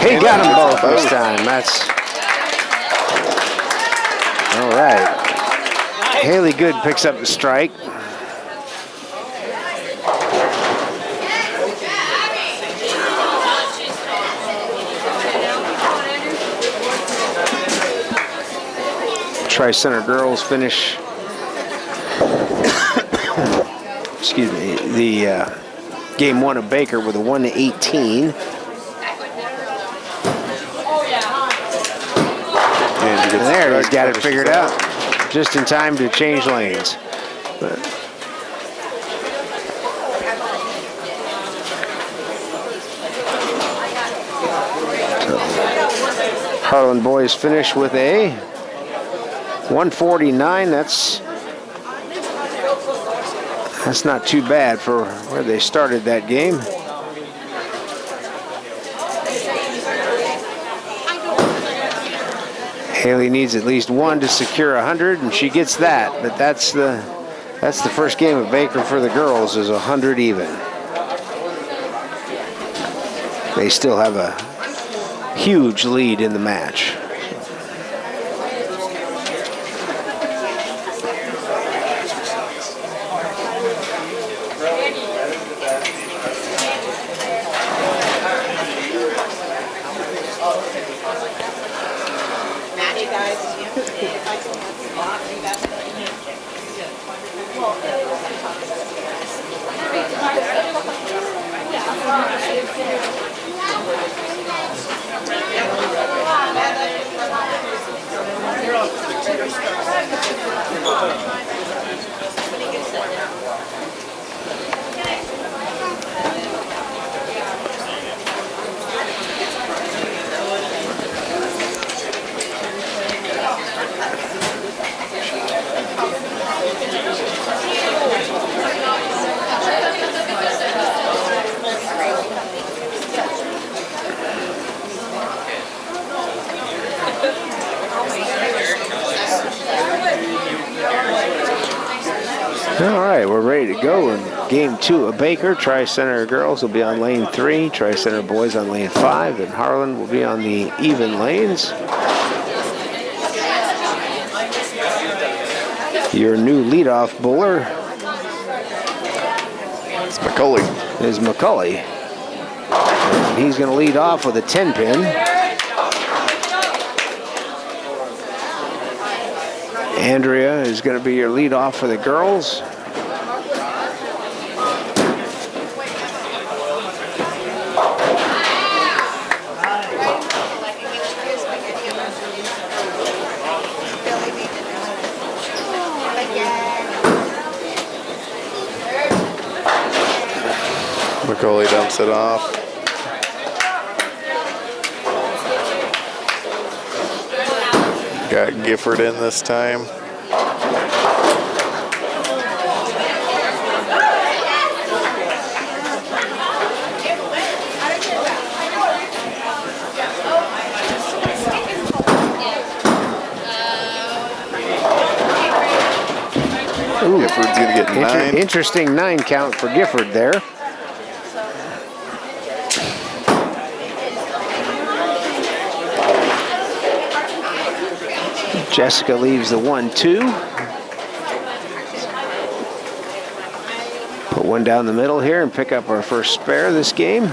He got them both this time. That's all right. Haley Good picks up the strike. Tri-Center girls finish. Excuse me. The game 1 of Baker with a 1-18. And there, he's got it figured out just in time to change lanes. But so, Harlan boys finish with a 149. That's not too bad for where they started that game. Haley needs at least one to secure 100, and she gets that. But that's the first game of Baker for the girls, is 100 even. They still have a huge lead in the match. All right, we're ready to go in game 2 of Baker. Tri-Center girls will be on lane 3, Tri-Center boys on lane 5, and Harlan will be on the even lanes. Your new leadoff bowler is McCulley. And he's going to lead off with a 10-pin. Andrea is going to be your leadoff for the girls. McCulley dumps it off. Got Gifford in this time. Ooh, Gifford's gonna get 9. Interesting 9 count for Gifford there. Jessica leaves the 1-2. Put one down the middle here and pick up our first spare this game.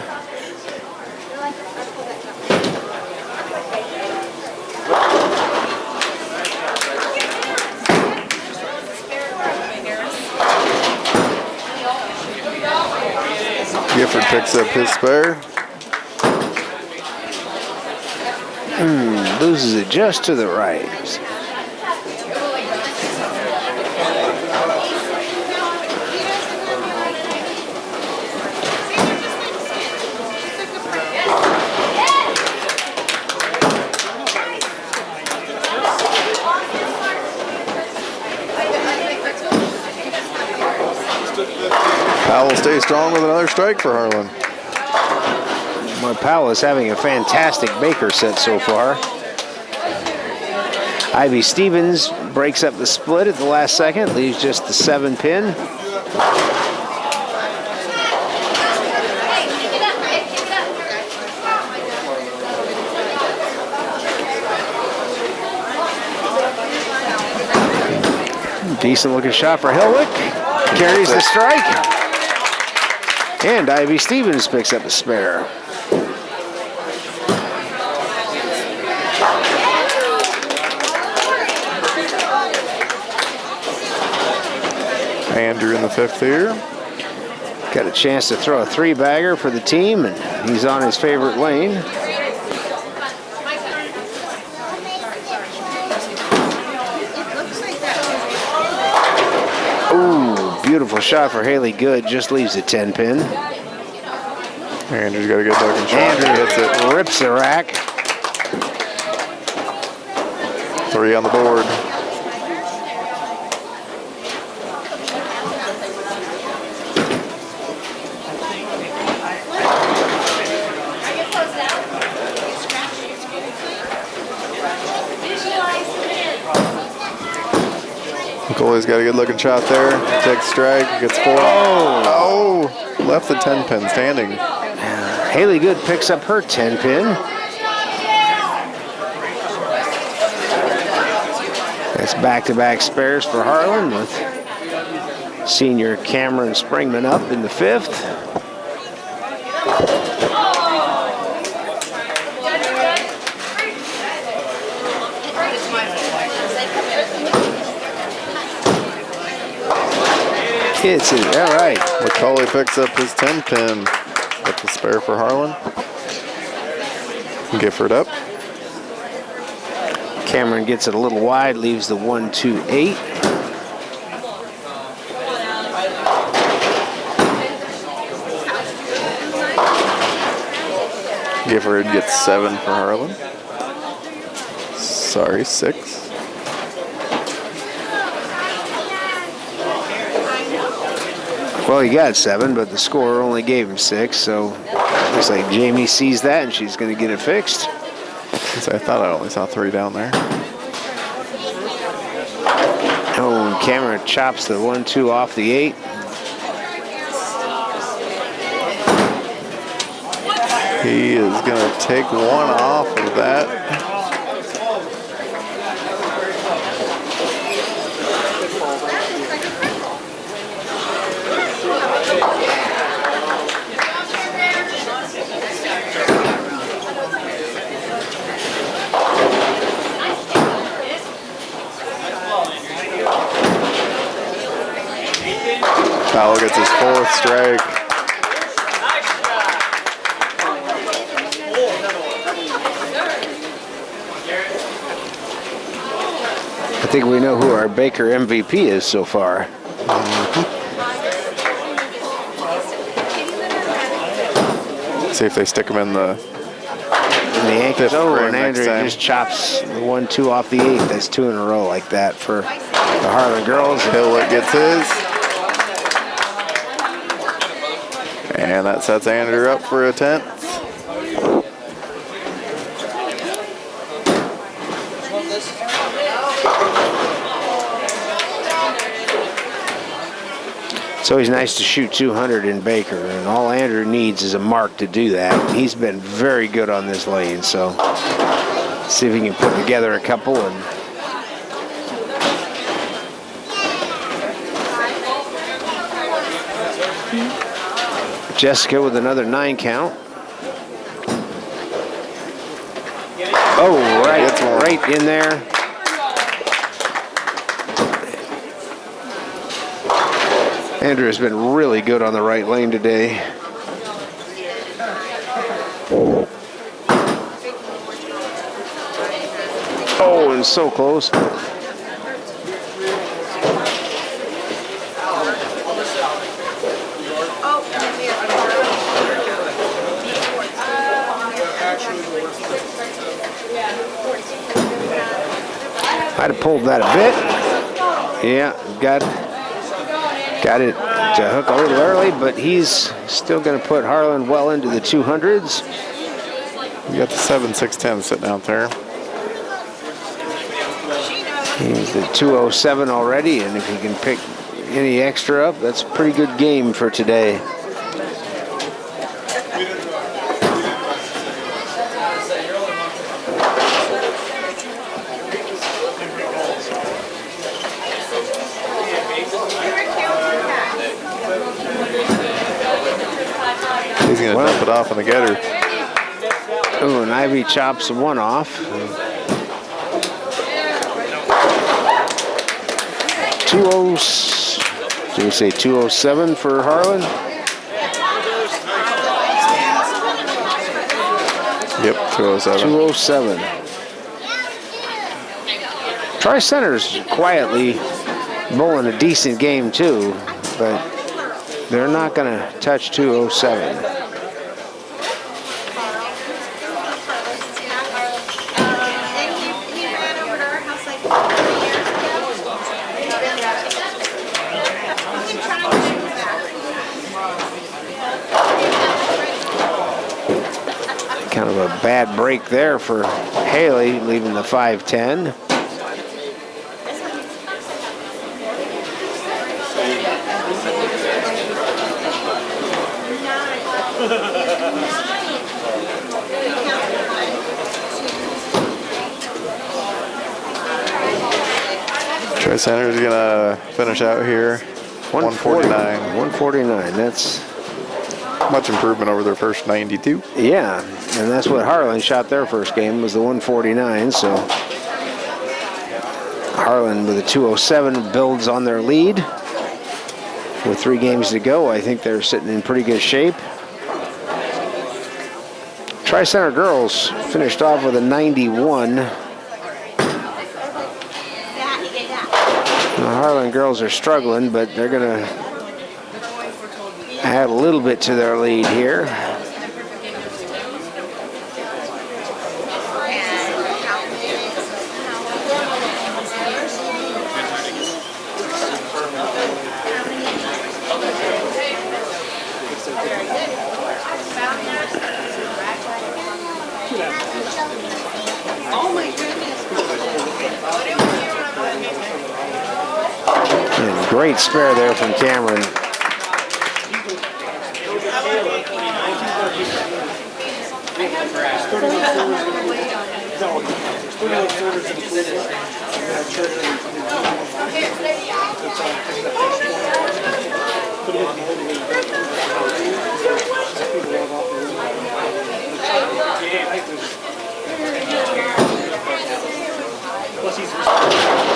Gifford picks up his spare. Loses it just to the right. Powell will stay strong with another strike for Harlan. Well, Powell is having a fantastic Baker set so far. Ivy Stevens breaks up the split at the last second, leaves just the 7-pin. Decent looking shot for Hilwick. Carries the strike. And Ivy Stevens picks up a spare. Andrew in the 5th here. Got a chance to throw a 3-bagger for the team, and he's on his favorite lane. Ooh, beautiful shot for Haley Good. Just leaves a 10-pin. Andrew's got a good looking shot. Andrew Hits it. rips the rack. 3 on the board. Goalie's got a good looking shot there. Takes strike, gets 4. Oh, left the 10-pin standing. Haley Good picks up her 10-pin. That's back-to-back spares for Harlan with senior Cameron Springman up in the 5th. Hits it, all right. McCauley picks up his 10-pin with the spare for Harlan. Gifford up. Cameron gets it a little wide, leaves the 1-2-8. Gifford gets 7 for Harlan. Sorry, 6. Well, he got 7, but the scorer only gave him 6, so looks like Jamie sees that and she's going to get it fixed. I thought I only saw 3 down there. Oh, and Cameron chops the 1-2 off the 8. He is going to take 1 off of that. Powell gets his 4th strike. I think we know who our Baker MVP is so far. See if they stick him in the Yankees. Oh, and next Andrew time. just chops the 1-2 off the 8. That's 2 in a row like that for the Harlan girls. Hillett gets his. And that sets Andrew up for a 10th. It's always nice to shoot 200 in Baker, and all Andrew needs is a mark to do that. He's been very good on this lane, so see if he can put together a couple. And Jessica with another 9 count. Oh, right in there. Andrew has been really good on the right lane today. Oh, and so close. I'd have pulled that a bit. Yeah, got Got it to hook a little early, but he's still going to put Harlan well into the 200s. You got the 7.610 sitting out there. He's at 207 already, and if he can pick any extra up, that's a pretty good game for today. He's going to dump it off on the getter. Ooh, and Ivy chops one off. 207 for Harlan? Yep, 207. 207. Tri-Center's quietly bowling a decent game too, but they're not going to touch 207. Kind of a bad break there for Haley, leaving the 5-10. Tri-Center's gonna finish out here. 149. 149. That's much improvement over their first 92. Yeah, and that's what Harlan shot their first game, was the 149. So Harlan with a 207 builds on their lead. With 3 games to go, I think they're sitting in pretty good shape. Tri-Center girls finished off with a 91. The Harlan girls are struggling, but they're going to add a little bit to their lead here. Oh my goodness. And great spare there from Cameron.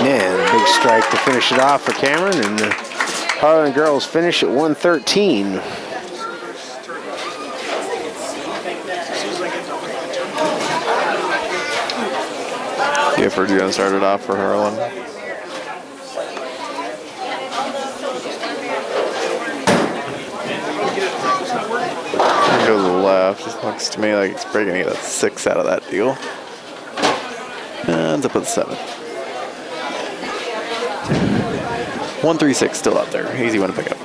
Yeah, big strike to finish it off for Cameron, and the Harlan girls finish at 113. Gifford's gonna start it off for Harlan. Go to the left. It looks to me like it's probably gonna get a 6 out of that deal. Ends up with 7. 136 still out there. Easy one to pick up.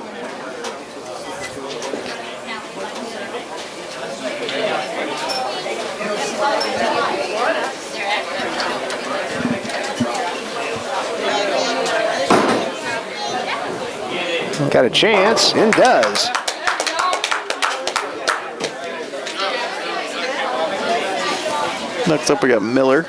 Got a chance, and does. Next up we got Miller.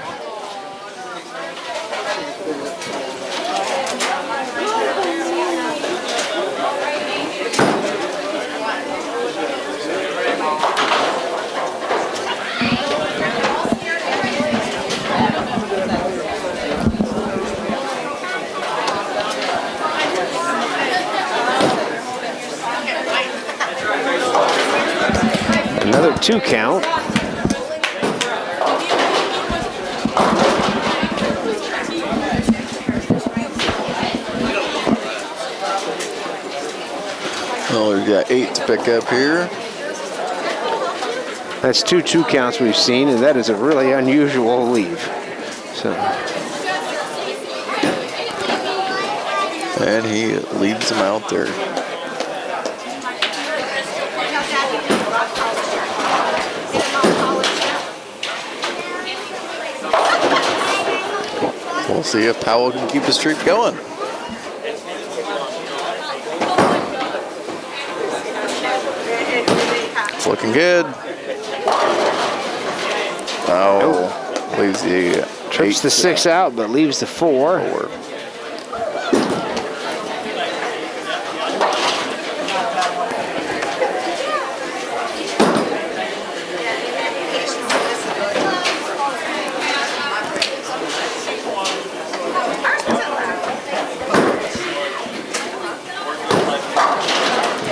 Another 2 count. Well, we've got 8 to pick up here. That's 2 counts we've seen, and that is a really unusual leave. So And he leads them out there. We'll see if Powell can keep the streak going. It's looking good. Oh, leaves the trips the 6 out, but leaves the 4.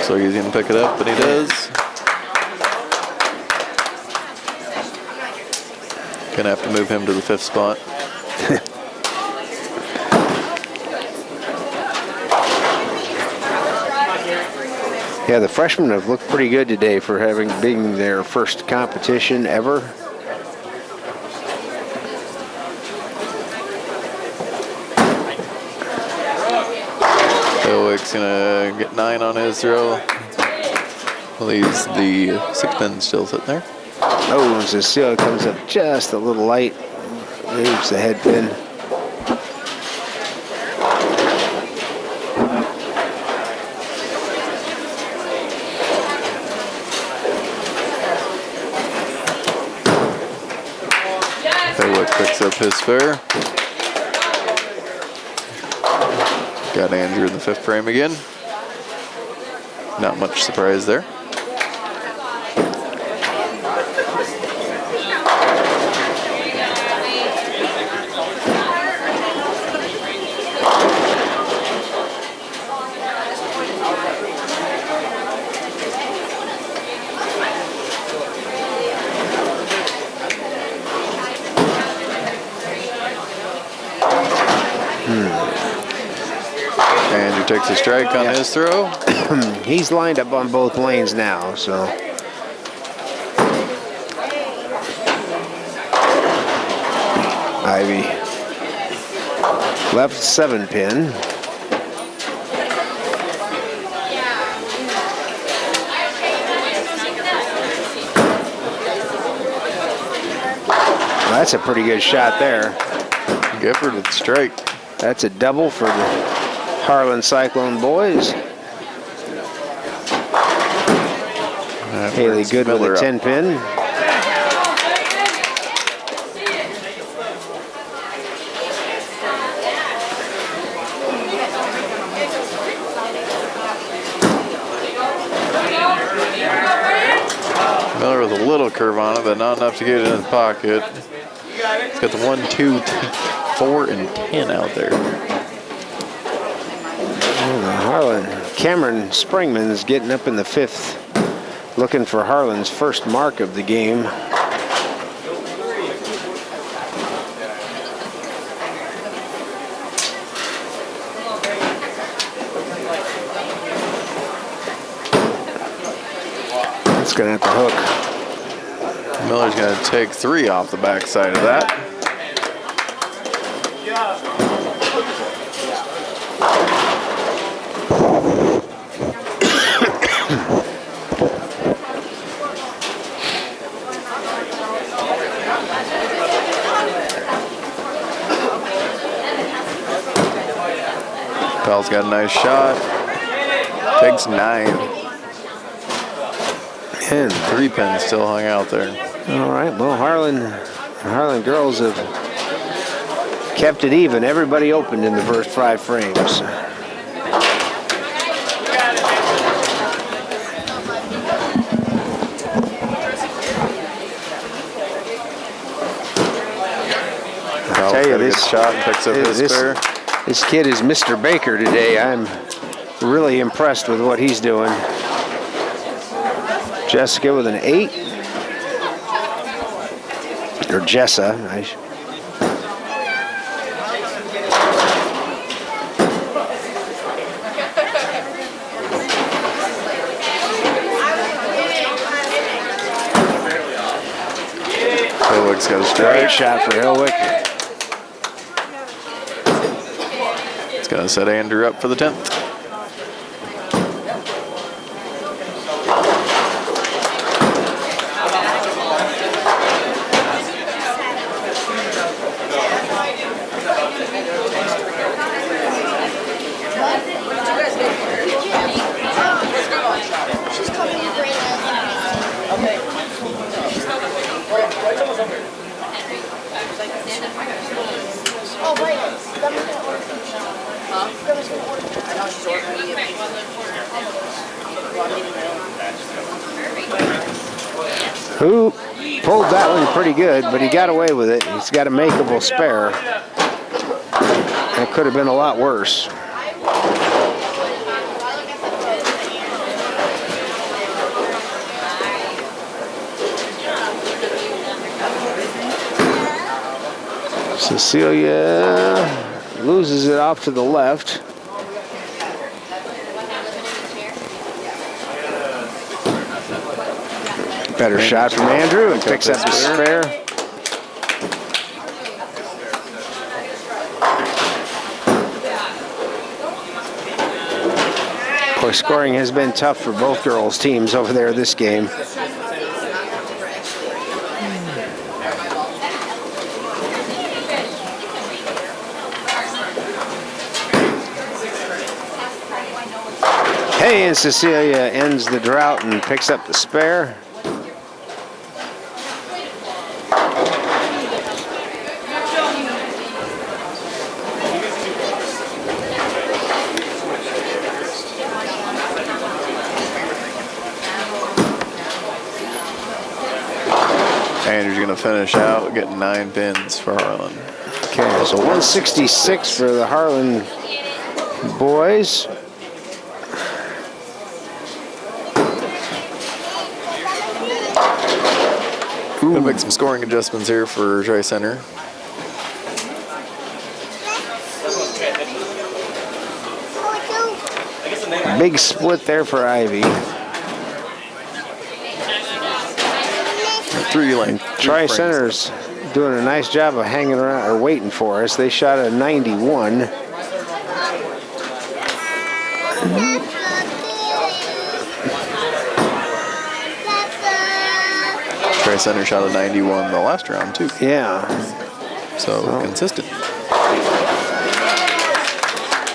So he's going to pick it up, but he does. Gonna have to move him to the 5th spot. Yeah, the freshmen have looked pretty good today for being their first competition ever. Hilwick's gonna get 9 on his throw. Leaves the 6 pin still sitting there. Oh, Cecile comes up just a little light. Leaves the head pin. Hilwick picks up his spare. Got Andrew in the 5th frame again. Not much surprise there. Andrew takes a strike on his throw. He's lined up on both lanes now, so. Ivy. Left 7 pin. Well, that's a pretty good shot there. Gifford with the strike. That's a double for the Harlan Cyclone boys. Haley Good with a 10 pin. Miller with a little curve on it, but not enough to get it in his pocket. He's got the 1, 2, 4, and 10 out there. Harlan, Cameron Springman's getting up in the 5th, looking for Harlan's first mark of the game. It's gonna have to hook. Miller's gonna take 3 off the backside of that. Bell's got a nice shot. Takes 9. And 3 pins still hung out there. All right, well, Harlan girls have kept it even. Everybody opened in the first 5 frames. I tell you, this shot and picks up his spare. This kid is Mr. Baker today. I'm really impressed with what he's doing. Jessica with an 8. Or Jessa. Hilwick's got a strike. Great shot for Hilwick. It's going to set Andrew up for the 10th. Who pulled that one pretty good, but he got away with it. He's got a makeable spare. And it could have been a lot worse. Cecilia loses it off to the left. Better shot from Andrew and picks up the spare. Of course, scoring has been tough for both girls' teams over there this game. Hey, and Cecilia ends the drought and picks up the spare. Andrew's going to finish out getting 9 pins for Harlan. Okay, so 166 for the Harlan boys. Gonna make some scoring adjustments here for Tri Center. Big split there for Ivy. Tri Center's doing a nice job of hanging around or waiting for us. They shot a 91. Tri Center shot a 91 the last round too. Yeah. So consistent.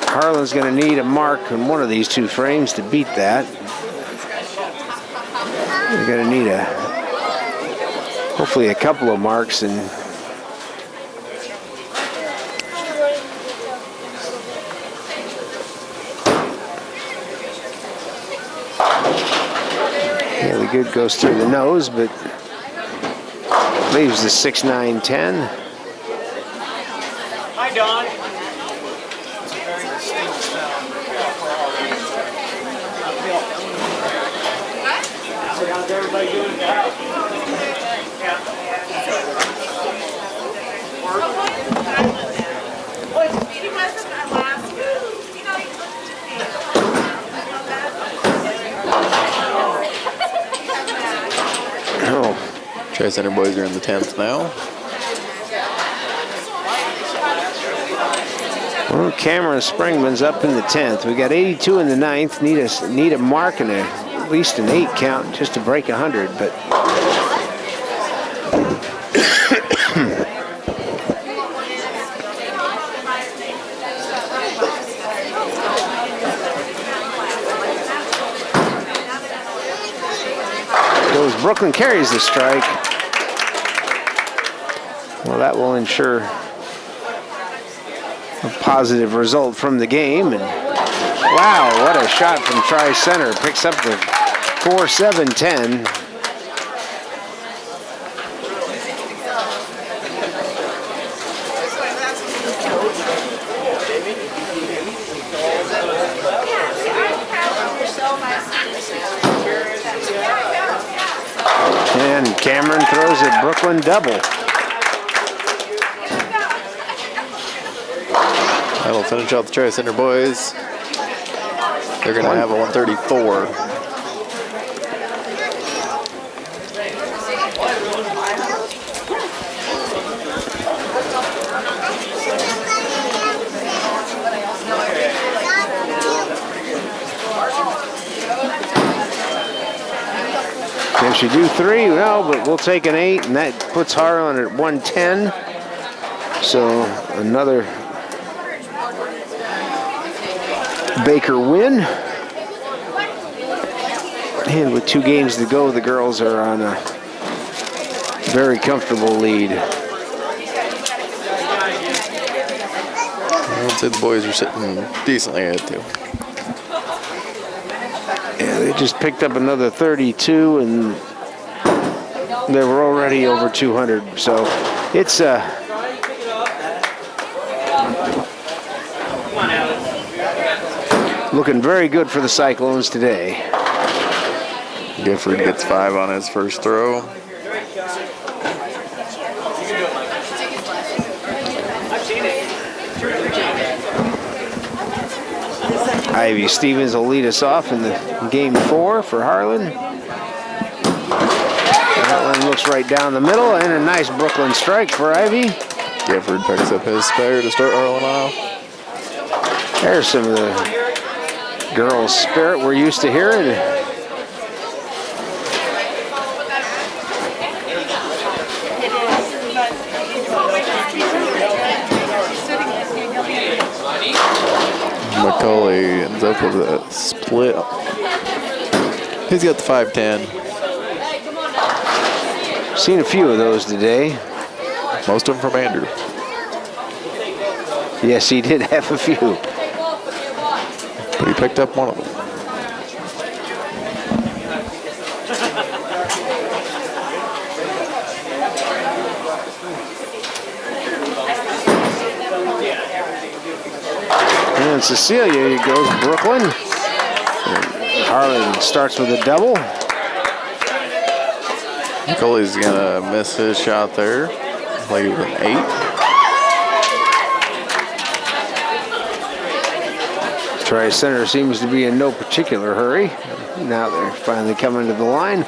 Harlan's going to need a mark on one of these two frames to beat that. They're going to need hopefully a couple of marks, and really good goes through the nose, but leaves the 6-9-10. Hi, Don. How's everybody doing now? Tri Center boys are in the 10th now. Well, Cameron Springman's up in the 10th. We got 82 in the 9th. Need a mark and at least an 8 count just to break 100, but Brooklyn carries the strike. Well, that will ensure a positive result from the game. And wow, what a shot from Tri Center. Picks up the 4-7-10. And Cameron throws a Brooklyn double. That'll finish out the Tri Center boys. They're going to have a 134. Can she do 3? No, but we'll take an 8, and that puts Harlan at 110. So another Baker win. And with 2 games to go, the girls are on a very comfortable lead. I would say the boys are sitting decently ahead too. Yeah, they just picked up another 32, and they were already over 200. So it's looking very good for the Cyclones today. Gifford gets 5 on his first throw. Ivy Stevens will lead us off in the game 4 for Harlan. Harlan looks right down the middle, and a nice Brooklyn strike for Ivy. Gifford picks up his spare to start Harlan off. There's some of the girls' spirit we're used to hearing. McCulley ends up with a split. He's got the 5-10. Seen a few of those today. Most of them from Andrew. Yes, he did have a few. But he picked up one of them. And Cecilia goes Brooklyn. And Harlan starts with a double. McCulley's gonna miss his shot there. Like with an 8. Tri-Center seems to be in no particular hurry. Now they're finally coming to the line.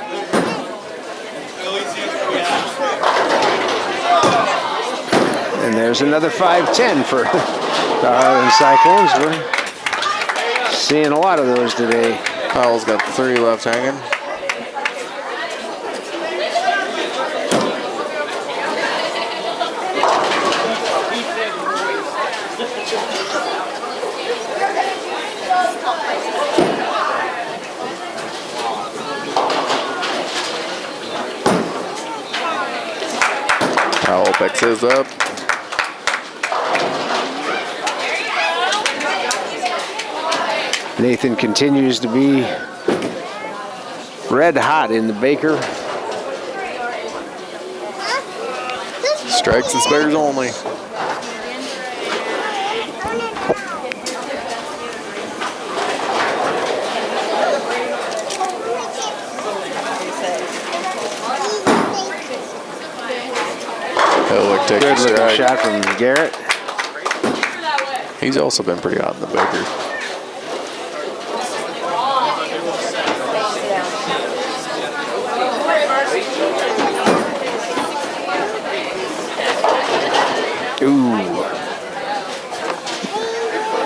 And there's another 5-10 for the Harlan Cyclones. We're seeing a lot of those today. Powell's got 3 left hanging. Powell picks his up. Nathan continues to be red hot in the Baker. Strikes and spares only. Helwick takes Good a looking strike. shot from Garrett. He's also been pretty hot in the Baker. Ooh.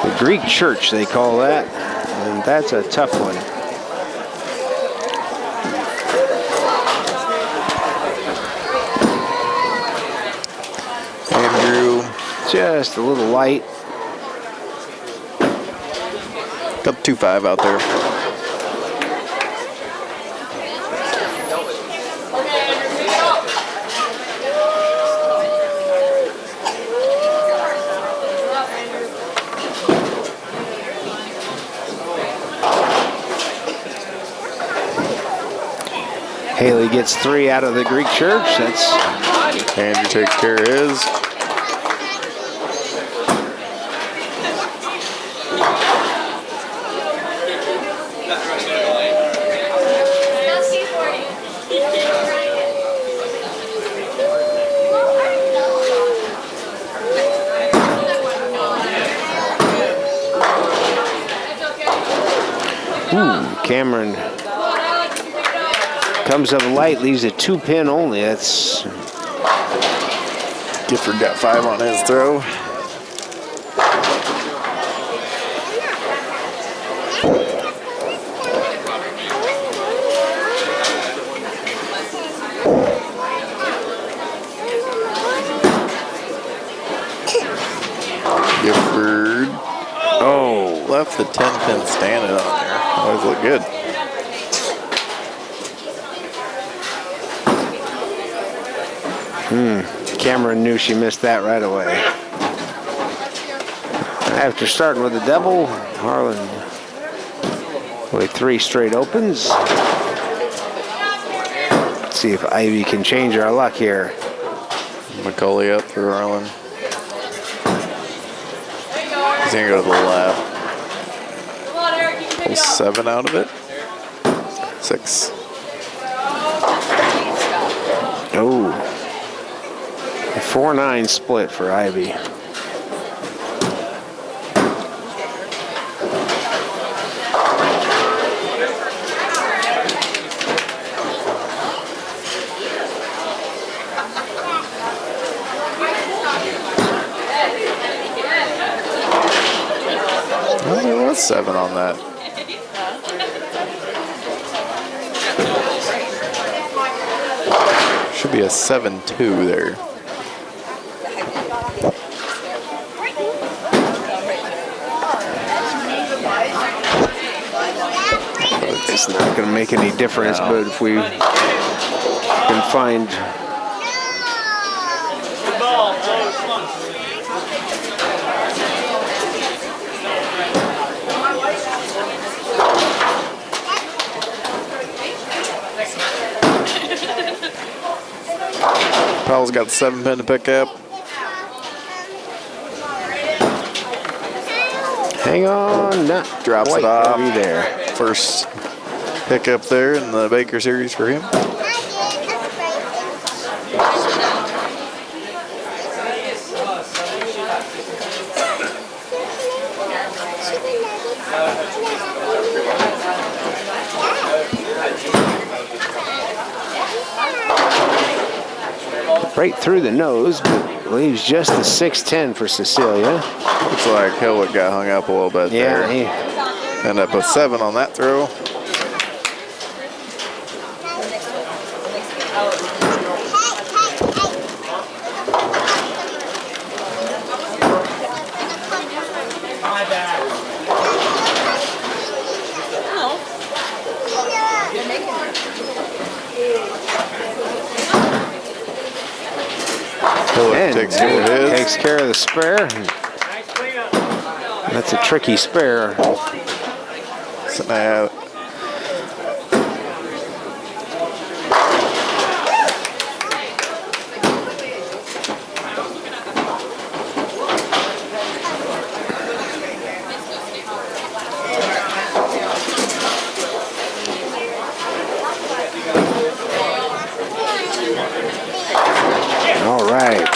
The Greek church, they call that. And that's a tough one. Andrew. Just a little light. Got the 2-5 out there. Haley gets 3 out of the Greek church. That's Andrew takes care of his. Cameron comes up light, leaves a 2-pin only. That's Gifford got 5 on his throw. left the 10 pin standing on there. Always look good. Cameron knew she missed that right away. After starting with a double, Harlan with 3 straight opens. Let's see if Ivy can change our luck here. McCauley up for Harlan. He's gonna go to the left. Pull 7 out of it. 6. Oh. A 4-9 split for Ivy. Well, there was 7 on that. Should be a 7-2 there. It's not going to make any difference, but if we can find Powell's got the 7 pin to pick up. hang on, not Drops quite it off. there. First pickup there in the Baker series for him. Right through the nose, but leaves just the 6-10 for Cecilia. Looks like Hillwood got hung up a little bit there. He ended up with 7 on that throw. And takes care of his. Takes care of the spare. That's a tricky spare. Sitting out. All right.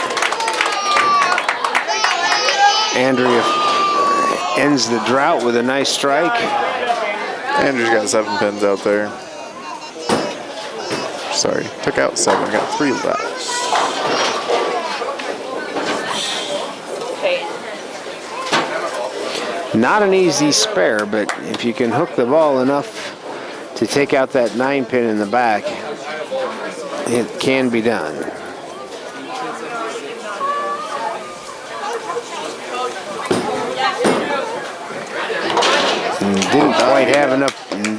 Andrea ends the drought with a nice strike. Andrew's got 7 pins out there. Sorry, took out 7, got 3 left. Not an easy spare, but if you can hook the ball enough to take out that 9 pin in the back, it can be done.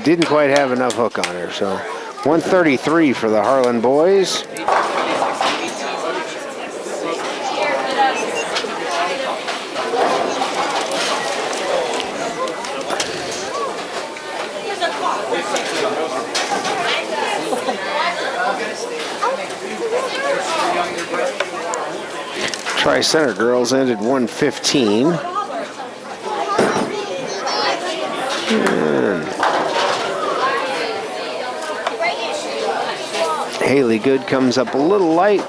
Didn't quite have enough hook on her. So 133 for the Harlan boys. Tri-Center girls ended 115. Haley Good comes up a little light.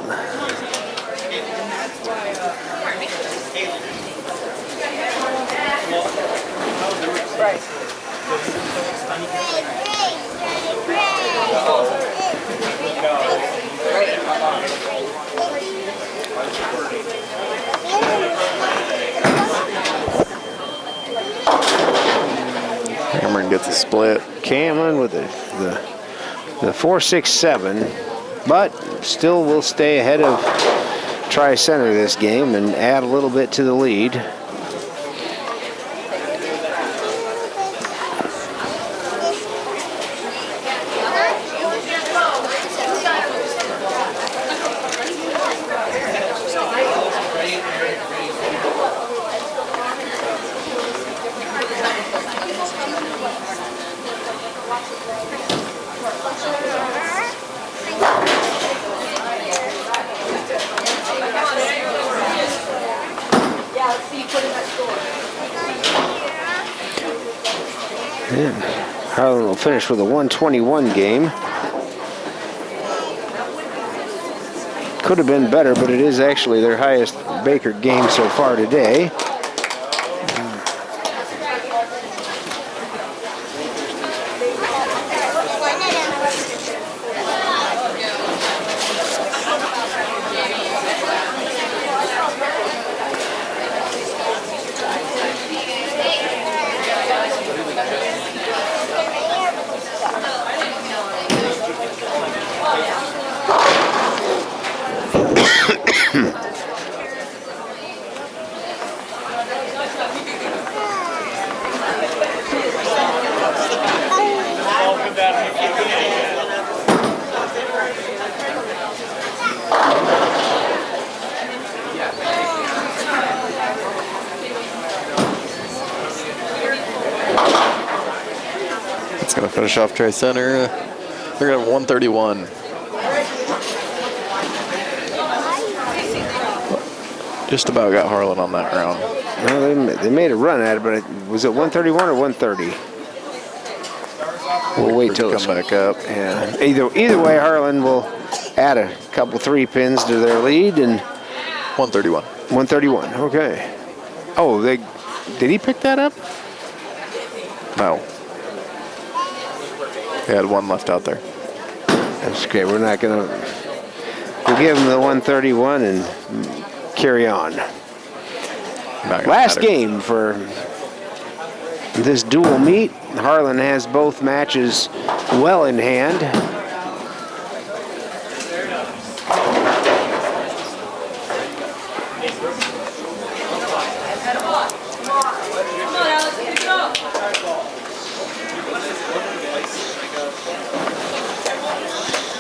Cameron gets a split. Cameron with the 4-6-7, but still will stay ahead of Tri-Center this game and add a little bit to the lead. And Harlan will finish with a 121 game. Could have been better, but it is actually their highest Baker game so far today. It's going to finish off Tri Center. They're going to have 131. Just about got Harlan on that round. Well, they made a run at it, but was it 131 or 130? We'll wait till it's come back up. Yeah. Either way, Harlan will add a couple 3 pins to their lead, and 131. 131. Okay. Oh, did he pick that up? No. He had 1 left out there. That's okay. We're not gonna. We'll give him the 131 and carry on. Last game for this dual meet. Harlan has both matches well in hand.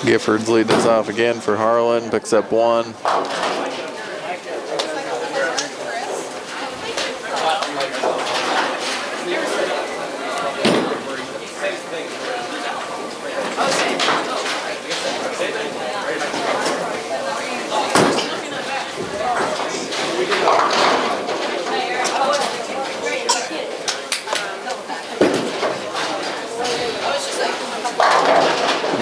Gifford's leading us off again for Harlan, picks up 1.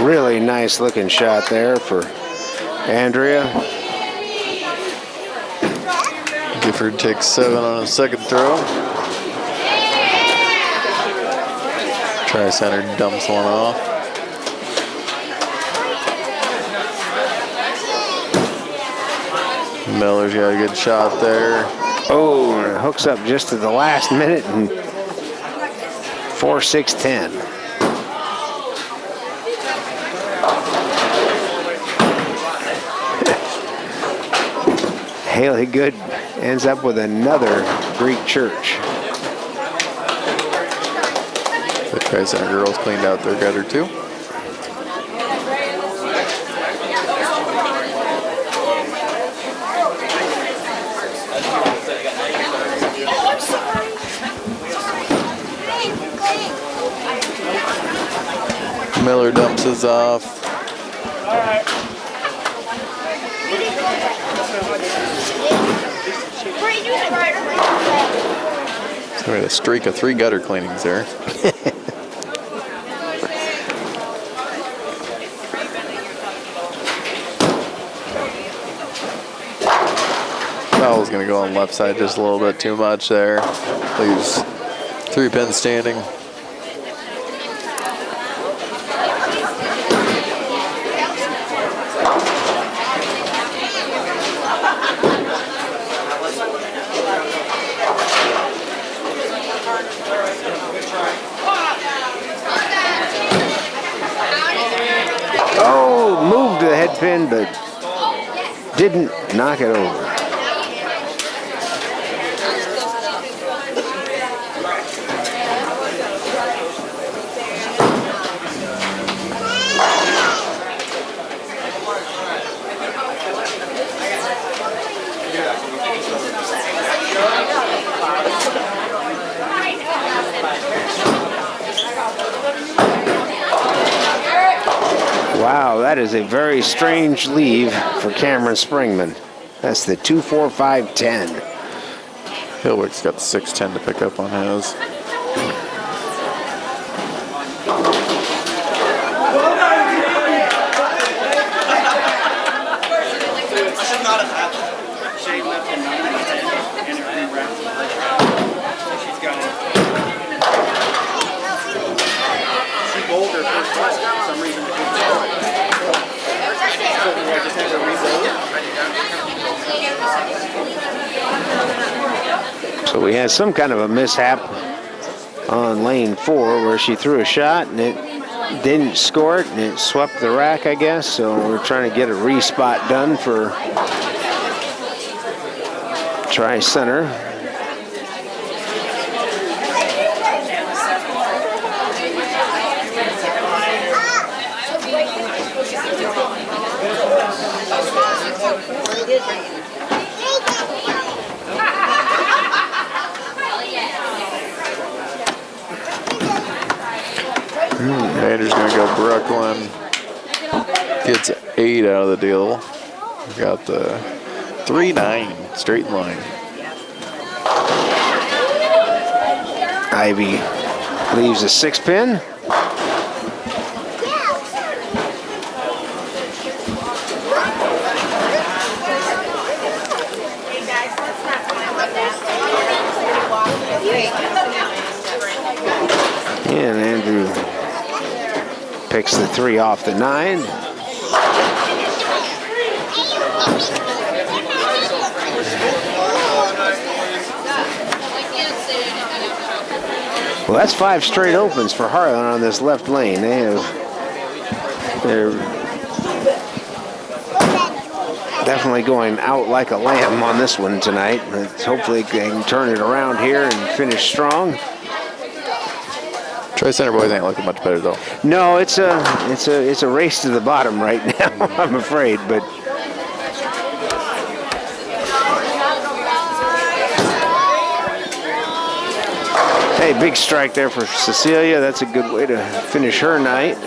Really nice looking shot there for Andrea. Gifford takes 7 on his second throw. Tri Center dumps 1 off. Miller's got a good shot there. Oh, and it hooks up just at the last minute and 4-6-10. Haley Good ends up with another Greek church. The Tri Center girls cleaned out their gutter too. Miller dumps his off. So we had a streak of 3 gutter cleanings there. Foul's going to go on the left side just a little bit too much there. Leaves 3 pins standing. Oh, moved to the head pin, but didn't knock it over. Wow, that is a very strange leave for Cameron Springman. That's the 2:45.10. Hilwick's got the 6:10 to pick up on his. So we had some kind of a mishap on lane 4 where she threw a shot and it didn't score it and it swept the rack, I guess. So we're trying to get a respot done for Tri-Center. Andrew's going to go Brooklyn. Gets 8 out of the deal. Got the 3-9 straight line. Ivy leaves a 6-pin. And Andrew picks the 3 off the 9. Well, that's 5 straight opens for Harlan on this left lane. They're definitely going out like a lamb on this one tonight. Hopefully they can turn it around here and finish strong. Tri-Center boys ain't looking much better though. No, it's a race to the bottom right now, I'm afraid, but hey, big strike there for Cecilia. That's a good way to finish her night.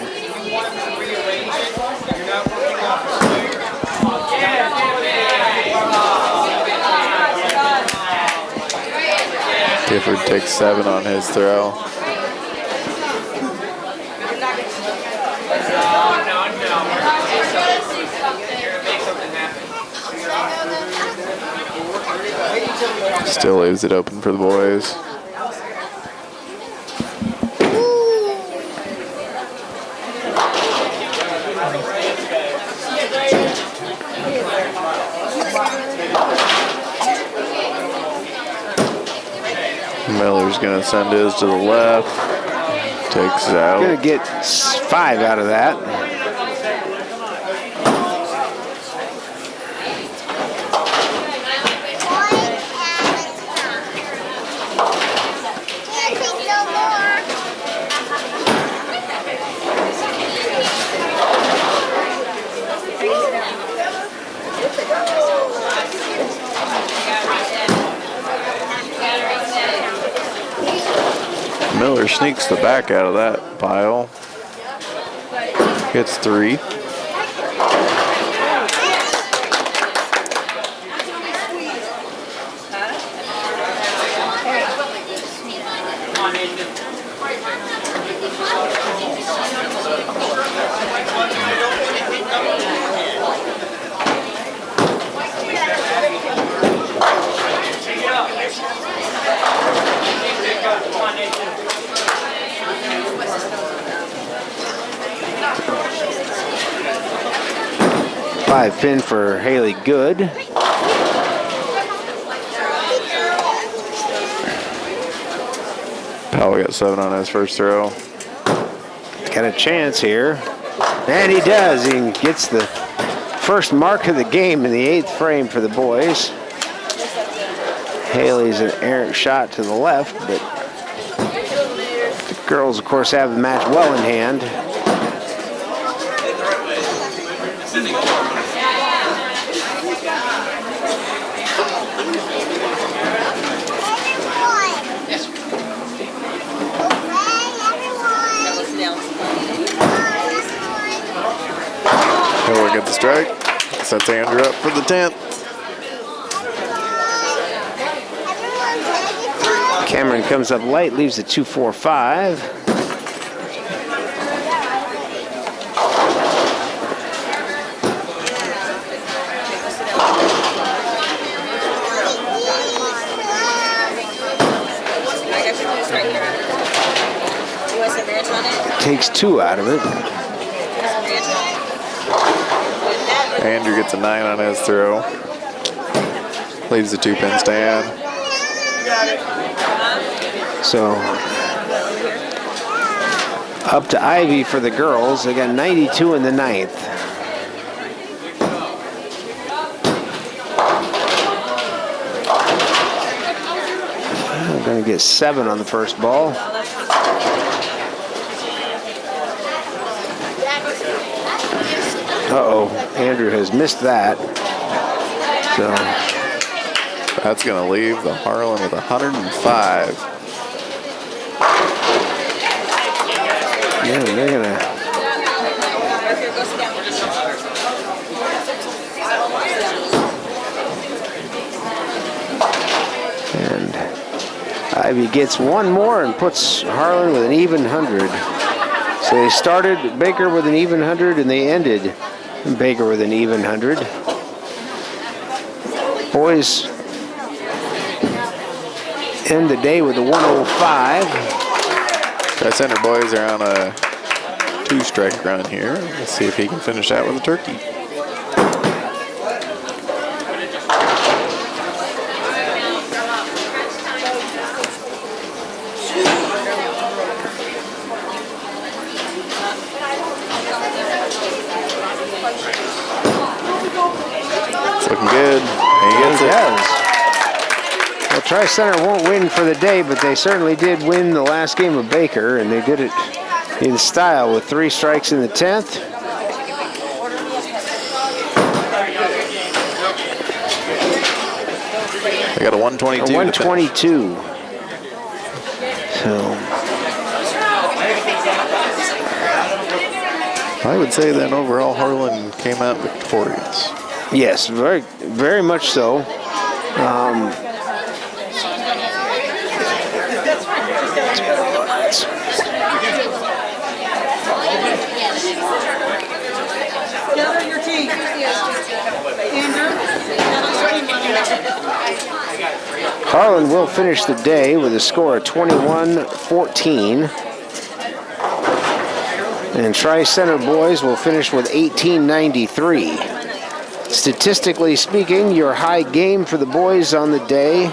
Gifford takes 7 on his throw. Still leaves it open for the boys. Miller's going to send his to the left. Takes it out. Going to get 5 out of that. Miller sneaks the back out of that pile. Hits 3. Five pin for Haley Good. Powell got 7 on his first throw. Got a chance here. And he does. He gets the first mark of the game in the 8th frame for the boys. Haley's an errant shot to the left, but the girls, of course, have the match well in hand. He'll get the strike. Sets Andrew up for the 10th. Cameron comes up light, leaves the 2-4-5. Takes 2 out of it. Andrew gets a 9 on his throw. Leaves the 2-pin stand. So up to Ivy for the girls. They got 92 in the 9th. We're going to get 7 on the first ball. Uh-oh, Andrew has missed that. So that's going to leave the Harlan with 105. Yeah, they're going to... And Ivy gets 1 more and puts Harlan with an even 100. So they started Baker with an even 100 and they ended Baker with an even 100. Boys end the day with a 105. Tri-Center boys are on a 2-strike run here. Let's see if he can finish that with a turkey. It's looking good. He gets it. Does. Well, Tri-Center won't win for the day, but they certainly did win the last game of Baker, and they did it in style with 3 strikes in the 10th. They got a 122. A 122. So I would say that overall Harlan came out victorious. yes, very, very much so. Gather your team. Andrew. Harlan will finish the day with a score of 21-14. And Tri-Center boys will finish with 1893. Statistically speaking, your high game for the boys on the day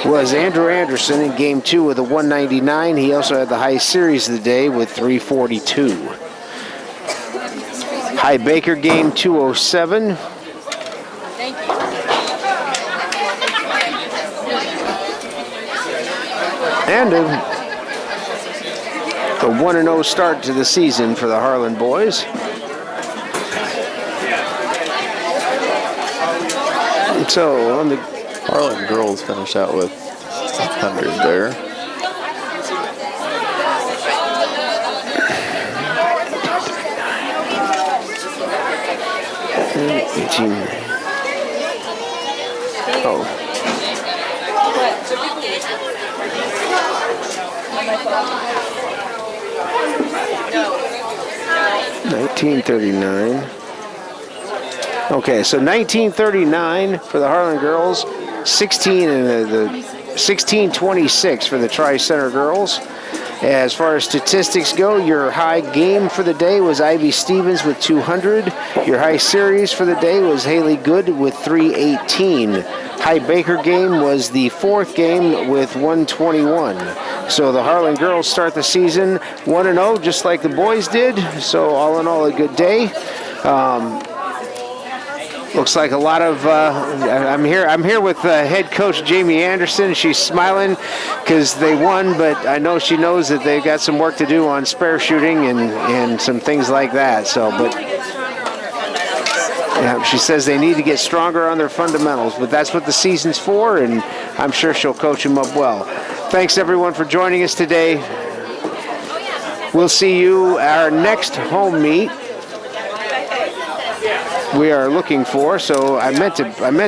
was Andrew Anderson in game 2 with a 199. He also had the high series of the day with 342. High Baker game 207. And a 1-0 start to the season for the Harlan boys. So on the Harlan girls finish out with 100 there. Oh. 1939. Okay, so 1939 for the Harlan girls, 16 and the 1626 for the Tri-Center girls. As far as statistics go, your high game for the day was Ivy Stevens with 200. Your high series for the day was Haley Good with 318. High Baker game was the 4th game with 121. So the Harlan girls start the season 1-0, just like the boys did. So all in all, a good day. Looks like a lot of. I'm here with head coach Jamie Anderson. She's smiling because they won, but I know she knows that they've got some work to do on spare shooting and some things like that. So, but yeah, she says they need to get stronger on their fundamentals. But that's what the season's for, and I'm sure she'll coach them up well. Thanks everyone for joining us today. We'll see you our next home meet we are looking for. So I meant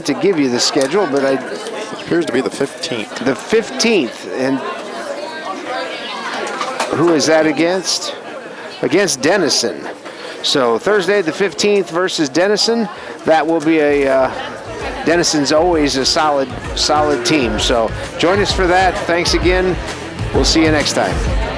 to give you the schedule, but it appears to be the 15th. The 15th, and who is that against? Against Denison. So Thursday the 15th versus Denison. That will be Denison's always a solid team. So join us for that. Thanks again. We'll see you next time.